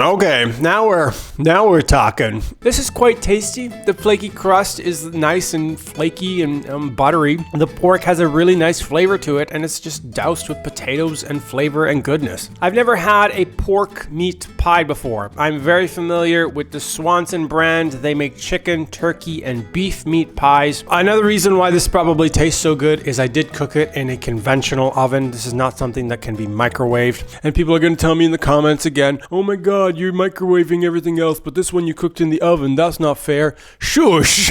Okay, now we're talking. This is quite tasty. The flaky crust is nice and flaky and buttery. The pork has a really nice flavor to it, and it's just doused with potatoes and flavor and goodness. I've never had a pork meat pie before. I'm very familiar with the Swanson brand. They make chicken, turkey, and beef meat pies. Another reason why this probably tastes so good is I did cook it in a conventional oven. This is not something that can be microwaved. And people are going to tell me in the comments again, oh my God, you're microwaving everything else, but this one you cooked in the oven. That's not fair. Shush.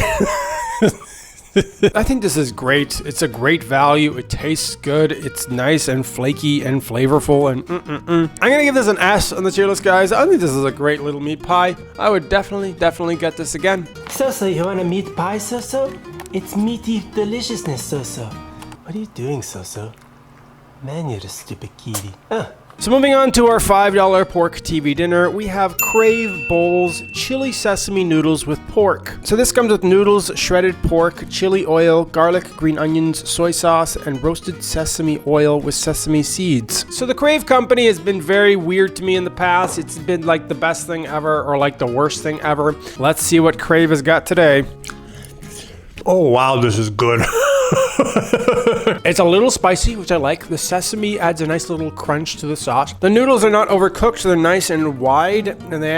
I think this is great. It's a great value. It tastes good. It's nice and flaky and flavorful. And I'm gonna give this an S on the tier list, guys. I think this is a great little meat pie. I would definitely get this again.
So, you want a meat pie, So? It's meaty deliciousness, So. What are you doing, So? Man, you're a stupid kitty.
So moving on to our $5 pork TV dinner, we have Crave Bowls chili sesame noodles with pork. So this comes with noodles, shredded pork, chili oil, garlic, green onions, soy sauce, and roasted sesame oil with sesame seeds. So the Crave company has been very weird to me in the past. It's been like the best thing ever or like the worst thing ever. Let's see what Crave has got today. Oh wow, this is good. It's a little spicy, which I like. The sesame adds a nice little crunch to the sauce. The noodles are not overcooked, so they're nice and wide, and they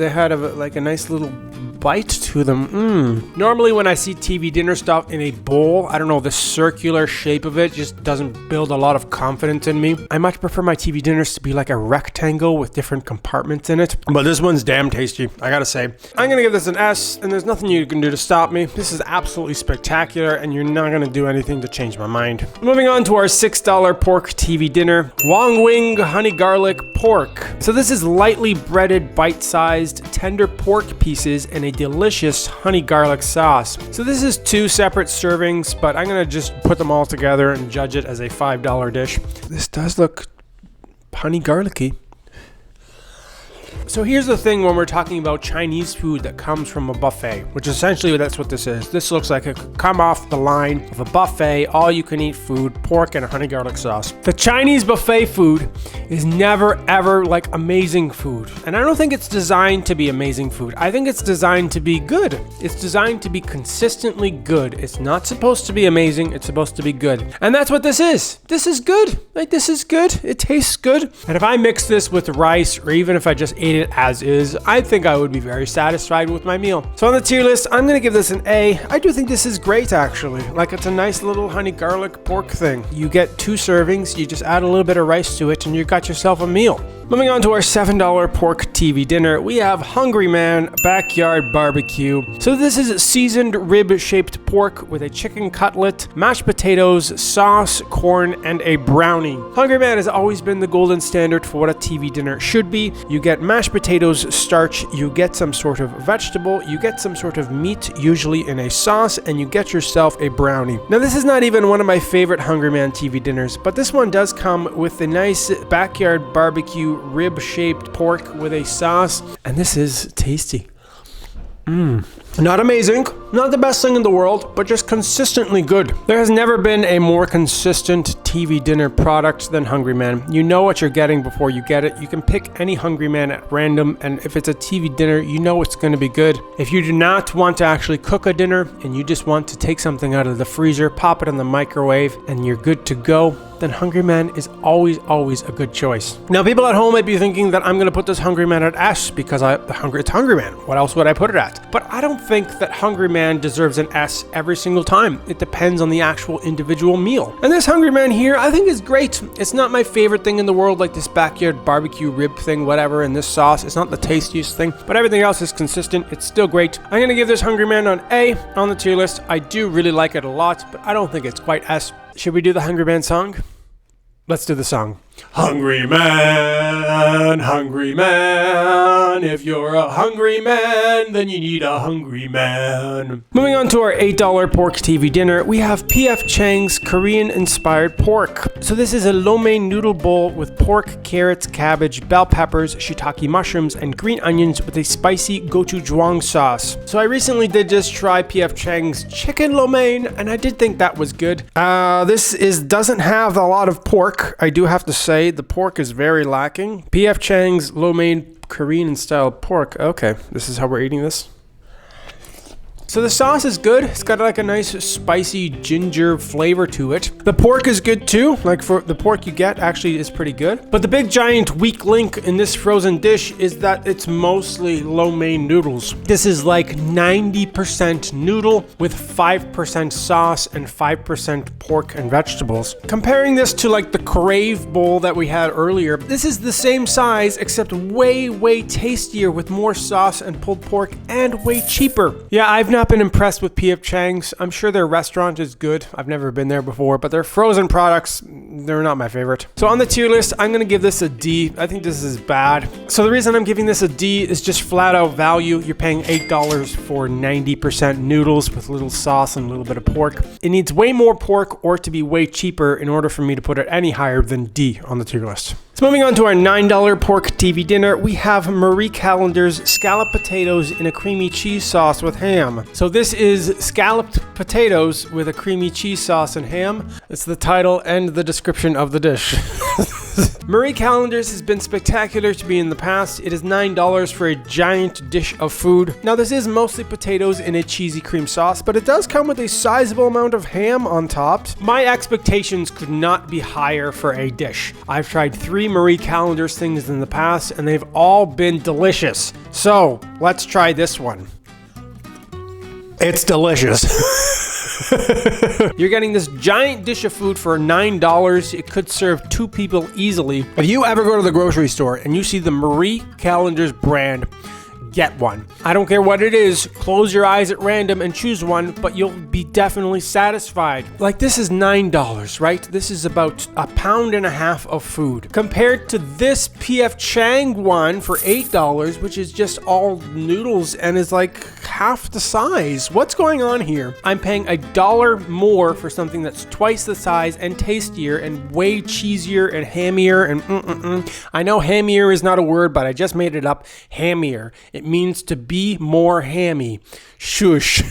had a nice little bite to them. Normally when I see TV dinner stuff in a bowl, I don't know, the circular shape of it just doesn't build a lot of confidence in me. I much prefer my TV dinners to be like a rectangle with different compartments in it. But this one's damn tasty, I gotta say. I'm gonna give this an S, and there's nothing you can do to stop me. This is absolutely spectacular, and you're not gonna do anything to change my mind. Moving on to our $6 pork TV dinner, Wong Wing honey garlic pork. So this is lightly breaded, bite-sized, tender pork pieces in a delicious delicious honey garlic sauce. So this is 2 separate servings, but I'm gonna just put them all together and judge it as a $5 dish. This does look honey garlicky. So here's the thing when we're talking about Chinese food that comes from a buffet, which essentially that's what this is. This looks like it could come off the line of a buffet, all you can eat food, pork and a honey garlic sauce. The Chinese buffet food is never ever like amazing food. And I don't think it's designed to be amazing food. I think it's designed to be good. It's designed to be consistently good. It's not supposed to be amazing, it's supposed to be good. And that's what this is. This is good. Like, this is good. It tastes good. And if I mix this with rice, or even if I just ate it as is, I think I would be very satisfied with my meal. So on the tier list, I'm gonna give this an A. I do think this is great, actually. Like, it's a nice little honey garlic pork thing. You get 2 servings, you just add a little bit of rice to it, and you got yourself a meal. Moving on to our $7 pork TV dinner, we have Hungry Man Backyard Barbecue. So this is seasoned rib-shaped pork with a chicken cutlet, mashed potatoes, sauce, corn, and a brownie. Hungry Man has always been the golden standard for what a TV dinner should be. You get mashed potatoes, starch, you get some sort of vegetable, you get some sort of meat, usually in a sauce, and you get yourself a brownie. Now this is not even one of my favorite Hungry Man TV dinners, but this one does come with a nice backyard barbecue rib-shaped pork with a sauce, and this is tasty. Not amazing, not the best thing in the world, but just consistently good. There has never been a more consistent TV dinner product than Hungry Man. You know what you're getting before you get it. You can pick any Hungry Man at random, and if it's a TV dinner, you know it's going to be good. If you do not want to actually cook a dinner, and you just want to take something out of the freezer, pop it in the microwave, and you're good to go, then Hungry Man is always a good choice. Now, people at home might be thinking that I'm going to put this Hungry Man at S because it's Hungry Man. What else would I put it at? But I don't think that Hungry Man deserves an S every single time. It depends on the actual individual meal. And this Hungry Man here, I think is great. It's not my favorite thing in the world, like this backyard barbecue rib thing, whatever, and this sauce. It's not the tastiest thing, but everything else is consistent. It's still great. I'm going to give this Hungry Man an A on the tier list. I do really like it a lot, but I don't think it's quite S. Should we do the Hungry Man song? Let's do the song. Hungry man, if you're a hungry man, then you need a hungry man. Moving on to our $8 pork TV dinner, we have P.F. Chang's Korean-inspired pork. So this is a lo mein noodle bowl with pork, carrots, cabbage, bell peppers, shiitake mushrooms, and green onions with a spicy gochujang sauce. So I recently did just try P.F. Chang's chicken lo mein, and I did think that was good. This doesn't have a lot of pork, I do have to say. The pork is very lacking. P.F. Chang's lo mein Korean style pork. Okay, this is how we're eating this. So the sauce is good. It's got like a nice spicy ginger flavor to it. The pork is good too. Like, for the pork you get actually is pretty good. But the big giant weak link in this frozen dish is that it's mostly lo mein noodles. This is like 90% noodle with 5% sauce and 5% pork and vegetables. Comparing this to like the Crave bowl that we had earlier, this is the same size except way tastier with more sauce and pulled pork and way cheaper. Yeah, I've not been impressed with P.F. Chang's. I'm sure their restaurant is good. I've never been there before, but their frozen products, they're not my favorite. So on the tier list, I'm gonna give this a D. I think this is bad. So the reason I'm giving this a D is just flat out value. You're paying $8 for 90% noodles with little sauce and a little bit of pork. It needs way more pork or to be way cheaper in order for me to put it any higher than D on the tier list. So moving on to our $9 pork TV dinner, we have Marie Callender's scalloped potatoes in a creamy cheese sauce with ham. So this is scalloped potatoes with a creamy cheese sauce and ham. It's the title and the description of the dish. Marie Callender's has been spectacular to me in the past. It is $9 for a giant dish of food. Now this is mostly potatoes in a cheesy cream sauce, but it does come with a sizable amount of ham on top. My expectations could not be higher for a dish. I've tried 3 Marie Callender's things in the past and they've all been delicious. So let's try this one. It's delicious. You're getting this giant dish of food for $9. It could serve 2 people easily. If you ever go to the grocery store and you see the Marie Callender's brand, get one. I don't care what it is. Close your eyes at random and choose one, but you'll be definitely satisfied. Like, this is $9, right? This is about 1.5 pounds of food. Compared to this P.F. Chang one for $8, which is just all noodles and is like half the size. What's going on here? I'm paying $1 more for something that's twice the size and tastier and way cheesier and hammier and I know hammier is not a word, but I just made it up. Hammier. It means to be more hammy. Shush.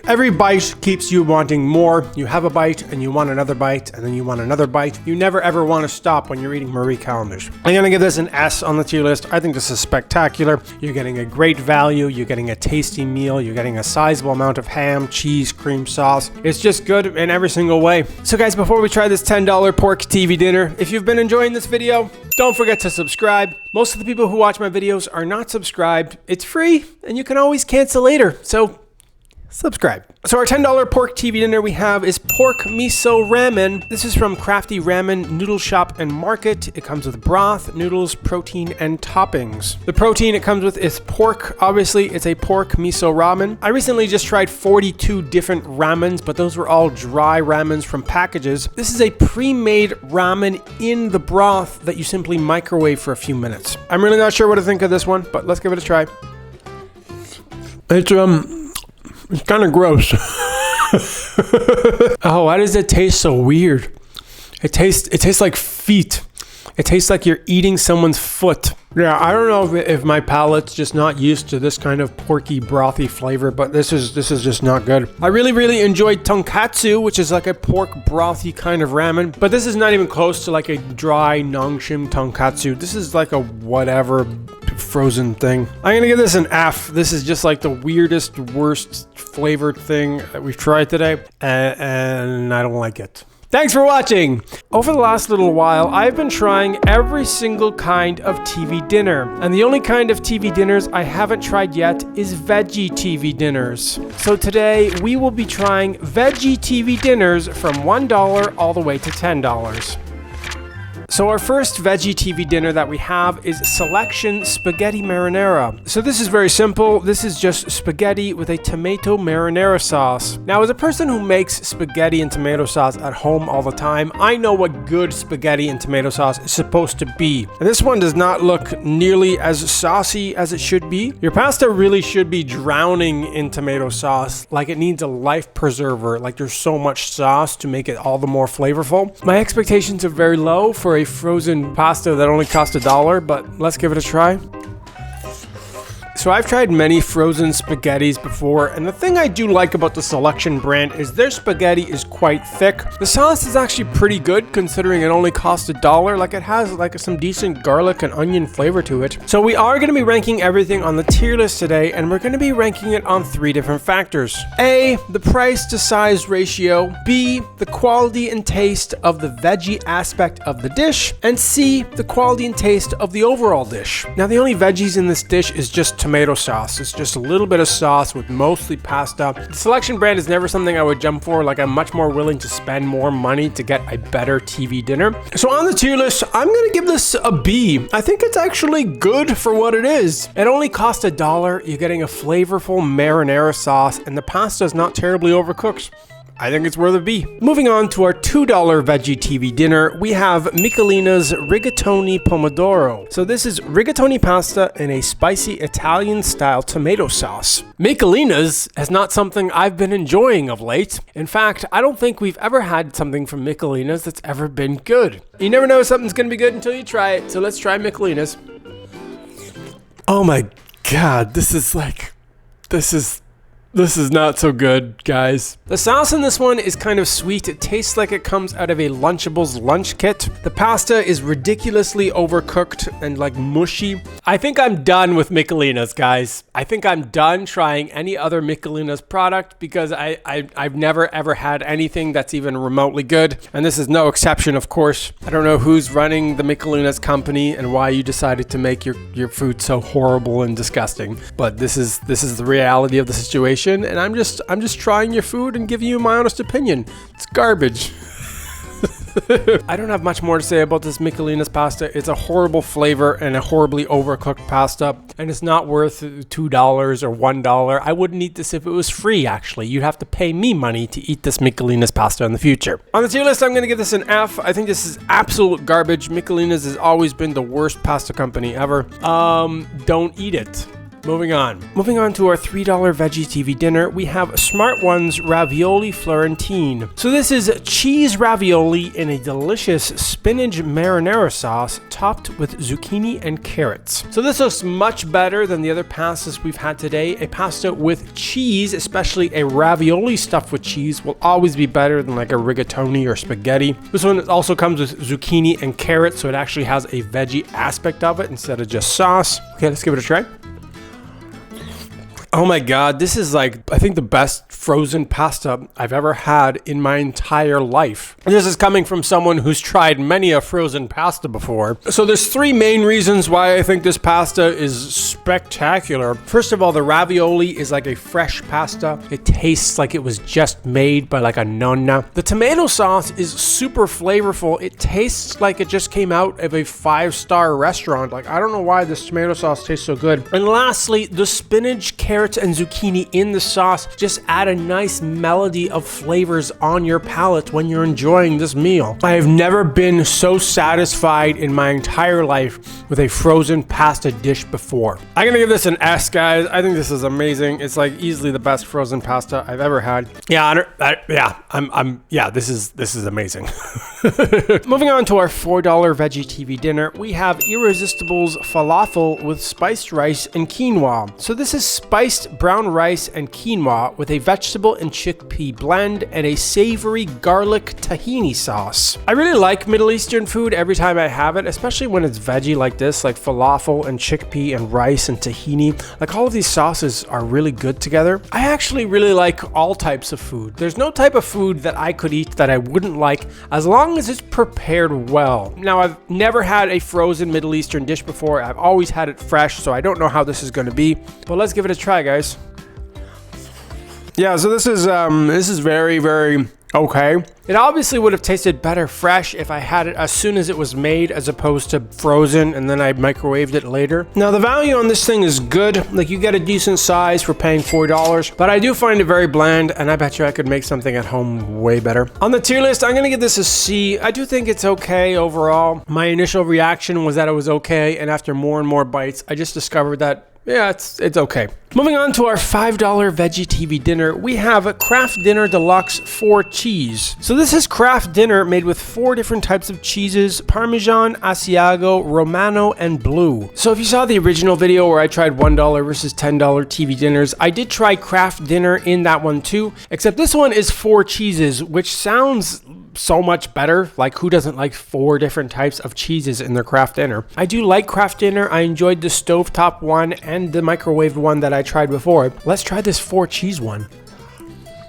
Every bite keeps you wanting more. You have a bite and you want another bite and then you want another bite. You never ever want to stop when you're eating Marie Callender's. I'm gonna give this an S on the tier list. I think this is spectacular. You're getting a great value. You're getting a tasty meal. You're getting a sizable amount of ham, cheese, cream sauce. It's just good in every single way. So guys, before we try this $10 pork TV dinner, if you've been enjoying this video, don't forget to subscribe. Most of the people who watch my videos are not subscribed. It's free and you can always cancel later. So subscribe. So our $10 pork TV dinner we have is pork miso ramen. This is from Crafty Ramen Noodle Shop and Market. It comes with broth, noodles, protein, and toppings. The protein it comes with is pork. Obviously, it's a pork miso ramen. I recently just tried 42 different ramens, but those were all dry ramens from packages. This is a pre-made ramen in the broth that you simply microwave for a few minutes. I'm really not sure what to think of this one, but let's give it a try. It's kind of gross. Oh, why does it taste so weird? It tastes like feet. It tastes like you're eating someone's foot. Yeah, I don't know if my palate's just not used to this kind of porky, brothy flavor, but this is just not good. I really enjoyed tonkatsu, which is like a pork brothy kind of ramen, but this is not even close to like a dry nongshim tonkatsu. This is like a whatever frozen thing. I'm gonna give this an F. This is just like the weirdest, worst flavored thing that we've tried today, and I don't like it. Thanks for watching! Over the last little while, I've been trying every single kind of TV dinner. And the only kind of TV dinners I haven't tried yet is veggie TV dinners. So today, we will be trying veggie TV dinners from $1 all the way to $10. So our first veggie TV dinner that we have is Selection Spaghetti Marinara. So this is very simple. This is just spaghetti with a tomato marinara sauce. Now, as a person who makes spaghetti and tomato sauce at home all the time, I know what good spaghetti and tomato sauce is supposed to be. And this one does not look nearly as saucy as it should be. Your pasta really should be drowning in tomato sauce, like it needs a life preserver, like there's so much sauce to make it all the more flavorful. My expectations are very low for a frozen pasta that only cost $1, but let's give it a try. So I've tried many frozen spaghettis before, and the thing I do like about the Selection brand is their spaghetti is quite thick. The sauce is actually pretty good considering it only costs $1. Like it has like some decent garlic and onion flavor to it. So we are going to be ranking everything on the tier list today, and we're going to be ranking it on 3 different factors. A, the price to size ratio. B, the quality and taste of the veggie aspect of the dish. And C, the quality and taste of the overall dish. Now the only veggies in this dish is just tomato sauce. It's just a little bit of sauce with mostly pasta. The Selection brand is never something I would jump for. Like I'm much more willing to spend more money to get a better TV dinner. So on the tier list, I'm gonna give this a B. I think it's actually good for what it is. It only costs $1. You're getting a flavorful marinara sauce, and the pasta is not terribly overcooked. I think it's worth a B. Moving on to our $2 veggie TV dinner, we have Michelina's Rigatoni Pomodoro. So this is rigatoni pasta in a spicy Italian style tomato sauce. Michelina's is not something I've been enjoying of late. In fact, I don't think we've ever had something from Michelina's that's ever been good. You never know if something's gonna be good until you try it, so let's try Michelina's. Oh my God, this is not so good, guys. The sauce in this one is kind of sweet. It tastes like it comes out of a Lunchables lunch kit. The pasta is ridiculously overcooked and like mushy. I think I'm done with Michelina's, guys. I think I'm done trying any other Michelina's product because I've never ever had anything that's even remotely good. And this is no exception, of course. I don't know who's running the Michelina's company and why you decided to make your food so horrible and disgusting. But this is the reality of the situation. And I'm just trying your food and giving you my honest opinion. It's garbage. I don't have much more to say about this Michelina's pasta. It's a horrible flavor and a horribly overcooked pasta, and it's not worth $2 or $1. I wouldn't eat this if it was free, actually. You'd have to pay me money to eat this Michelina's pasta in the future. On the tier list, I'm going to give this an F. I think this is absolute garbage. Michelina's has always been the worst pasta company ever. Don't eat it. Moving on. Moving on to our $3 veggie TV dinner, we have Smart One's Ravioli Florentine. So this is cheese ravioli in a delicious spinach marinara sauce topped with zucchini and carrots. So this looks much better than the other pastas we've had today. A pasta with cheese, especially a ravioli stuffed with cheese, will always be better than like a rigatoni or spaghetti. This one also comes with zucchini and carrots, so it actually has a veggie aspect of it instead of just sauce. Okay, let's give it a try. Oh my God, this is like, I think the best frozen pasta I've ever had in my entire life. This is coming from someone who's tried many a frozen pasta before. So there's three main reasons why I think this pasta is spectacular. First of all, the ravioli is like a fresh pasta. It tastes like it was just made by like a nonna. The tomato sauce is super flavorful. It tastes like it just came out of a 5-star restaurant. Like, I don't know why this tomato sauce tastes so good. And lastly, the spinach, carrots, and zucchini in the sauce just add a nice melody of flavors on your palate when you're enjoying this meal. I have never been so satisfied in my entire life with a frozen pasta dish before. I'm gonna give this an S, guys. I think this is amazing. It's like easily the best frozen pasta I've ever had. Yeah, this is amazing. Moving on to our $4 veggie TV dinner, we have Irresistible's falafel with spiced rice and quinoa. So this is spiced brown rice and quinoa with a vegetable and chickpea blend and a savory garlic tahini sauce. I really like Middle Eastern food every time I have it, especially when it's veggie like this, like falafel and chickpea and rice and tahini. Like, all of these sauces are really good together. I actually really like all types of food. There's no type of food that I could eat that I wouldn't like as long as it's prepared well. Now, I've never had a frozen Middle Eastern dish before. I've always had it fresh, so I don't know how this is going to be, but let's give it a try, guys. Yeah, so this is very, very okay. It obviously would have tasted better fresh if I had it as soon as it was made as opposed to frozen and then I microwaved it later. Now, the value on this thing is good. Like, you get a decent size for paying $4, but I do find it very bland, and I bet you I could make something at home way better. On the tier list, I'm gonna give this a C. I do think it's okay overall. My initial reaction was that it was okay, and after more and more bites, I just discovered that yeah, it's okay. Moving on to our $5 veggie TV dinner, we have a Kraft Dinner Deluxe 4 cheese. So this is Kraft Dinner made with 4 different types of cheeses: Parmesan, Asiago, Romano, and Blue. So if you saw the original video where I tried $1 versus $10 TV dinners, I did try Kraft Dinner in that one too, except this one is 4 cheeses, which sounds so much better. Like, who doesn't like 4 different types of cheeses in their Kraft Dinner? I do like Kraft Dinner. I enjoyed the stovetop one and the microwaved one that I tried before. Let's try this 4 cheese one.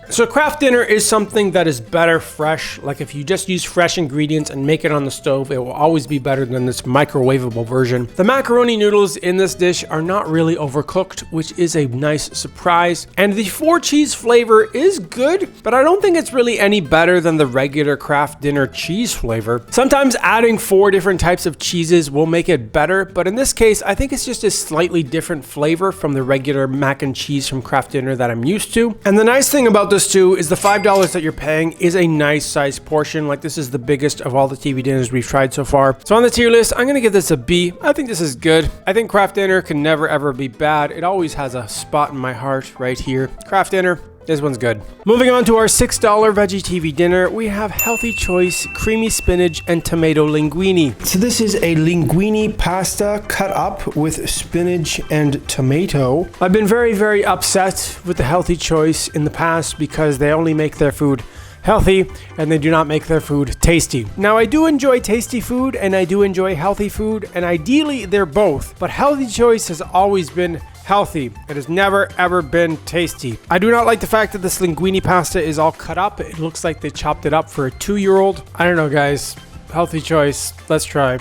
So Kraft Dinner is something that is better fresh. Like, if you just use fresh ingredients and make it on the stove, it will always be better than this microwavable version. The macaroni noodles in this dish are not really overcooked, which is a nice surprise. And the 4 cheese flavor is good, but I don't think it's really any better than the regular Kraft Dinner cheese flavor. Sometimes adding 4 different types of cheeses will make it better, but in this case, I think it's just a slightly different flavor from the regular mac and cheese from Kraft Dinner that I'm used to. And the nice thing about this too is the $5 that you're paying is a nice size portion. Like, this is the biggest of all the TV dinners we've tried so far. So on the tier list, I'm gonna give this a B. I think this is good. I think Kraft Dinner can never ever be bad. It always has a spot in my heart right here. Kraft Dinner, this one's good. Moving on to our $6 veggie TV dinner, we have Healthy Choice creamy spinach and tomato linguine. So this is a linguine pasta cut up with spinach and tomato. I've been very, very upset with the Healthy Choice in the past because they only make their food healthy and they do not make their food tasty. Now, I do enjoy tasty food and I do enjoy healthy food, and ideally they're both, but Healthy Choice has always been healthy. It has never ever been tasty. I do not like the fact that this linguine pasta is all cut up. It looks like they chopped it up for a 2-year-old. I don't know, guys. Healthy Choice. Let's try.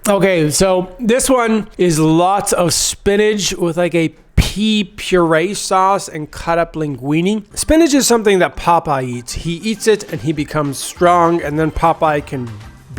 Okay, so this one is lots of spinach with like a pea puree sauce and cut up linguine. Spinach is something that Popeye eats. He eats it and he becomes strong, and then Popeye can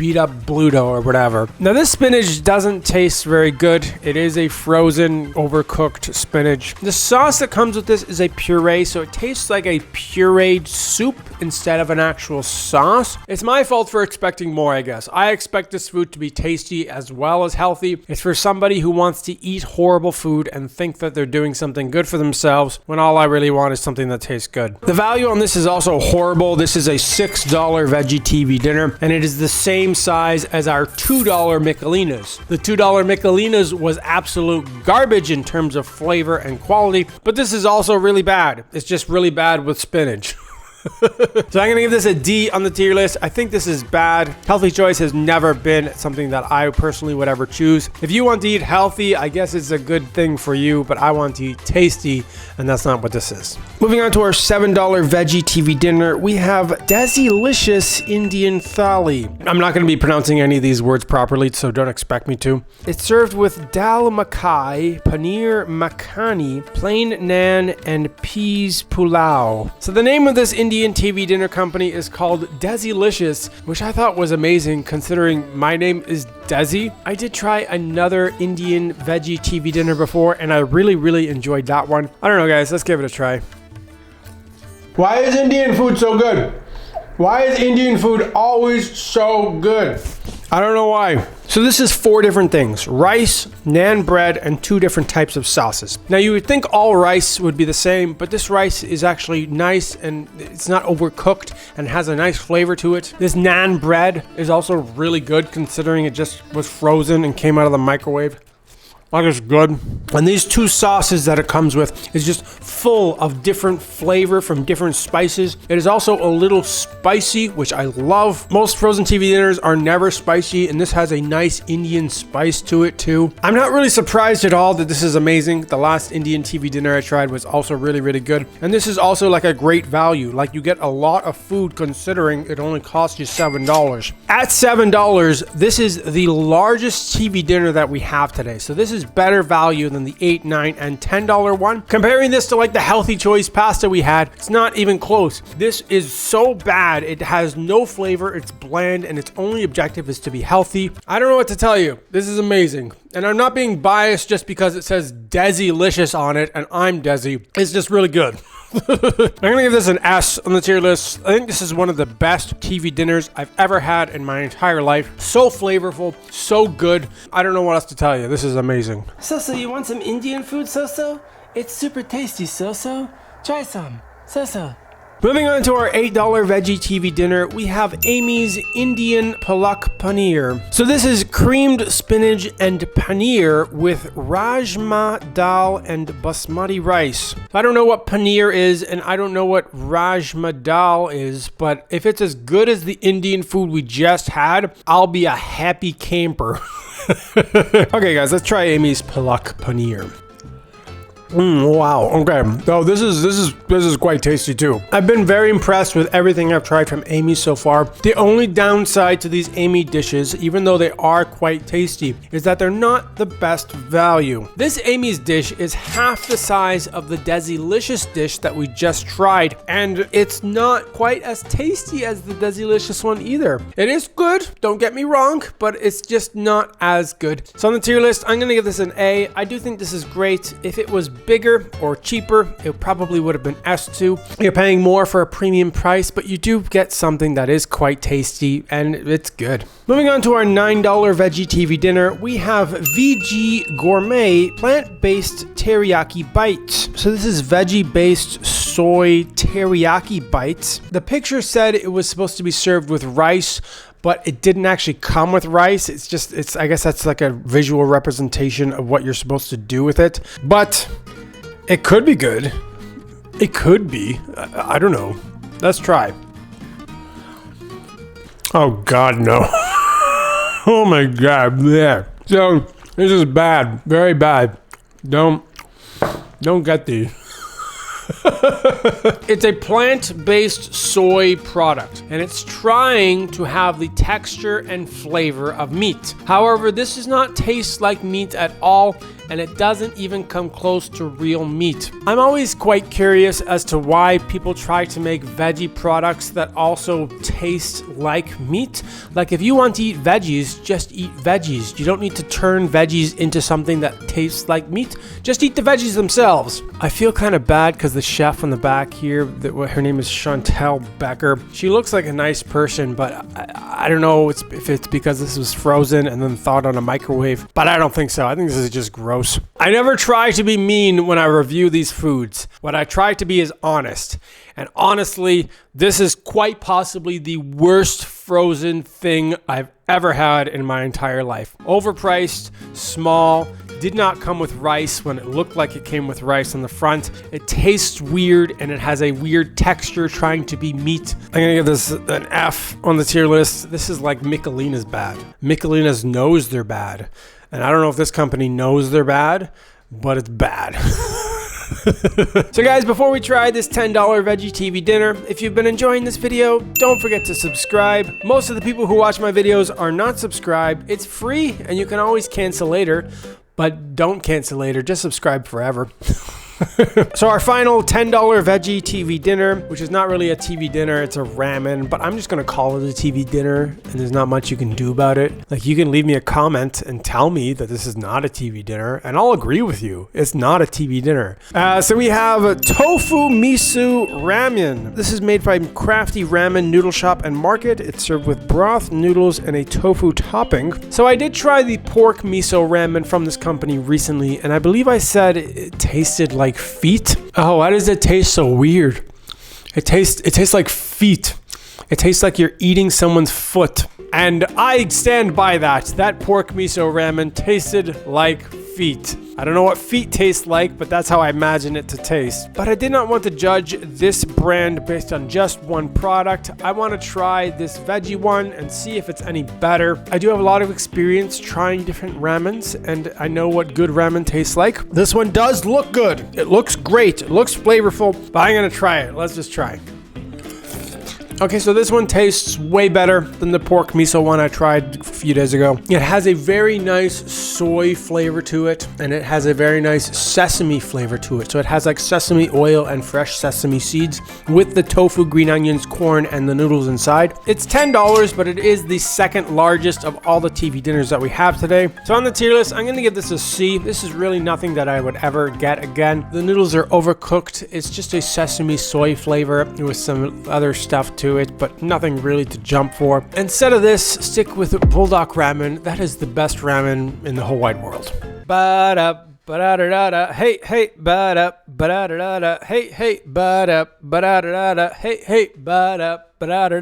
beat up Bluto or whatever. Now this spinach doesn't taste very good. It is a frozen, overcooked spinach. The sauce that comes with this is a puree, so it tastes like a pureed soup instead of an actual sauce. It's my fault for expecting more, I guess. I expect this food to be tasty as well as healthy. It's for somebody who wants to eat horrible food and think that they're doing something good for themselves when all I really want is something that tastes good. The value on this is also horrible. This is a $6 veggie TV dinner, and it is the same size as our $2 Michelinas. The $2 Michelinas was absolute garbage in terms of flavor and quality, but this is also really bad. It's just really bad with spinach. So I'm gonna give this a D on the tier list. I think this is bad. Healthy choice has never been something that I personally would ever choose. If you want to eat healthy, I guess it's a good thing for you, but I want to eat tasty, and that's not what this is. Moving on to our $7 veggie TV dinner, we have Desilicious Indian Thali. I'm not gonna be pronouncing any of these words properly, so don't expect me to. It's served with dal makhani, paneer makhani, plain naan, and peas pulao. So the name of this Indian TV dinner company is called Desilicious, which I thought was amazing considering my name is Desi. I did try another Indian veggie TV dinner before, and I really enjoyed that one. I don't know, guys, let's give it a try. Why is Indian food so good? Why is Indian food always so good? I don't know why. So this is 4 different things: rice, naan bread, and 2 different types of sauces. Now you would think all rice would be the same, but this rice is actually nice and it's not overcooked and has a nice flavor to it. This naan bread is also really good considering it just was frozen and came out of the microwave. Like, it's good. And these 2 sauces that it comes with is just full of different flavor from different spices. It is also a little spicy, which I love. Most frozen TV dinners are never spicy, and this has a nice Indian spice to it too. I'm not really surprised at all that this is amazing. The last Indian TV dinner I tried was also really good. And this is also like a great value. Like, you get a lot of food considering it only costs you $7. At $7, this is the largest TV dinner that we have today. So this is better value than the $8, $9, and $10 one. Comparing this to like the healthy choice pasta we had, it's not even close. This is so bad. It has no flavor, it's bland, and its only objective is to be healthy. I don't know what to tell you. This is amazing. And I'm not being biased just because it says Desilicious on it and I'm Desi. It's just really good. I'm gonna give this an S on the tier list. I think this is one of the best TV dinners I've ever had in my entire life. So flavorful, so good. I don't know what else to tell you. This is amazing.
So, you want some Indian food, So? It's super tasty, So. Try some, So.
Moving on to our $8 veggie TV dinner, we have Amy's Indian Palak Paneer. So this is creamed spinach and paneer with rajma dal and basmati rice. I don't know what paneer is, and I don't know what rajma dal is, but if it's as good as the Indian food we just had, I'll be a happy camper. Okay, guys, let's try Amy's Palak Paneer. Wow. Okay. Oh, this is quite tasty too. I've been very impressed with everything I've tried from Amy so far. The only downside to these Amy dishes, even though they are quite tasty, is that they're not the best value. This Amy's dish is half the size of the Desilicious dish that we just tried, and it's not quite as tasty as the Desilicious one either. It is good, don't get me wrong, but it's just not as good. So on the tier list, I'm gonna give this an A. I do think this is great. If it was bigger or cheaper, it probably would have been S2. You're paying more for a premium price, but you do get something that is quite tasty and it's good. Moving on to our $9 veggie TV dinner, we have VG Gourmet plant-based teriyaki bites. So this is veggie-based soy teriyaki bites. The picture said it was supposed to be served with rice, but it didn't actually come with rice. I guess that's like a visual representation of what you're supposed to do with it. But it could be good. It could be. I don't know. Let's try. Oh God, no. Oh my God. Yeah. So this is bad. Very bad. Don't get these. It's a plant-based soy product, and it's trying to have the texture and flavor of meat. However, this does not taste like meat at all. and it doesn't even come close to real meat. I'm always quite curious as to why people try to make veggie products that also taste like meat. Like if you want to eat veggies, just eat veggies. You don't need to turn veggies into something that tastes like meat. Just eat the veggies themselves. I feel kind of bad because the chef on the back here, her name is Chantel Becker. She looks like a nice person, but I don't know if it's because this was frozen and then thawed on a microwave, but I don't think so. I think this is just gross. I never try to be mean when I review these foods. What I try to be is honest. And honestly, this is quite possibly the worst frozen thing I've ever had in my entire life. Overpriced, small, did not come with rice when it looked like it came with rice on the front. It tastes weird and it has a weird texture trying to be meat. I'm gonna give this an F on the tier list. This is like Michelina's bad. Michelina's knows they're bad. And I don't know if this company knows they're bad, but it's bad. So guys, before we try this $10 veggie TV dinner, if you've been enjoying this video, don't forget to subscribe. Most of the people who watch my videos are not subscribed. It's free and you can always cancel later, but don't cancel later, just subscribe forever. So our final $10 veggie TV dinner, which is not really a TV dinner, it's a ramen, but I'm just gonna call it a TV dinner, and there's not much you can do about it. Like, you can leave me a comment and tell me that this is not a TV dinner, and I'll agree with you. It's not a TV dinner. So we have a tofu miso ramen. This is made by Crafty Ramen Noodle Shop and Market. It's served with broth, noodles, and a tofu topping. So I did try the pork miso ramen from this company recently, and I believe I said it tasted like feet. Oh, why does it taste so weird? It tastes like feet. It tastes like you're eating someone's foot. And I stand by that. That pork miso ramen tasted like feet. I don't know what feet taste like, but that's how I imagine it to taste. But I did not want to judge this brand based on just one product. I want to try this veggie one and see if it's any better. I do have a lot of experience trying different ramens, and I know what good ramen tastes like. This one does look good. It looks great. It looks flavorful, but I'm going to try it. Let's just try. Okay, so this one tastes way better than the pork miso one I tried a few days ago. It has a very nice soy flavor to it, and it has a very nice sesame flavor to it. So it has like sesame oil and fresh sesame seeds with the tofu, green onions, corn, and the noodles inside. It's $10, but it is the second largest of all the TV dinners that we have today. So on the tier list, I'm gonna give this a C. This is really nothing that I would ever get again. The noodles are overcooked. It's just a sesame soy flavor with some other stuff to it, but nothing really to jump for. Instead of this, stick with Bulldog ramen. That is the best ramen in the whole wide world. Ba-da, ba-da-da-da-da, hey, hey, ba-da, ba-da-da-da-da, hey, hey, ba-da, ba-da-da-da-da, hey, hey, ba-da, ba-da-da-da.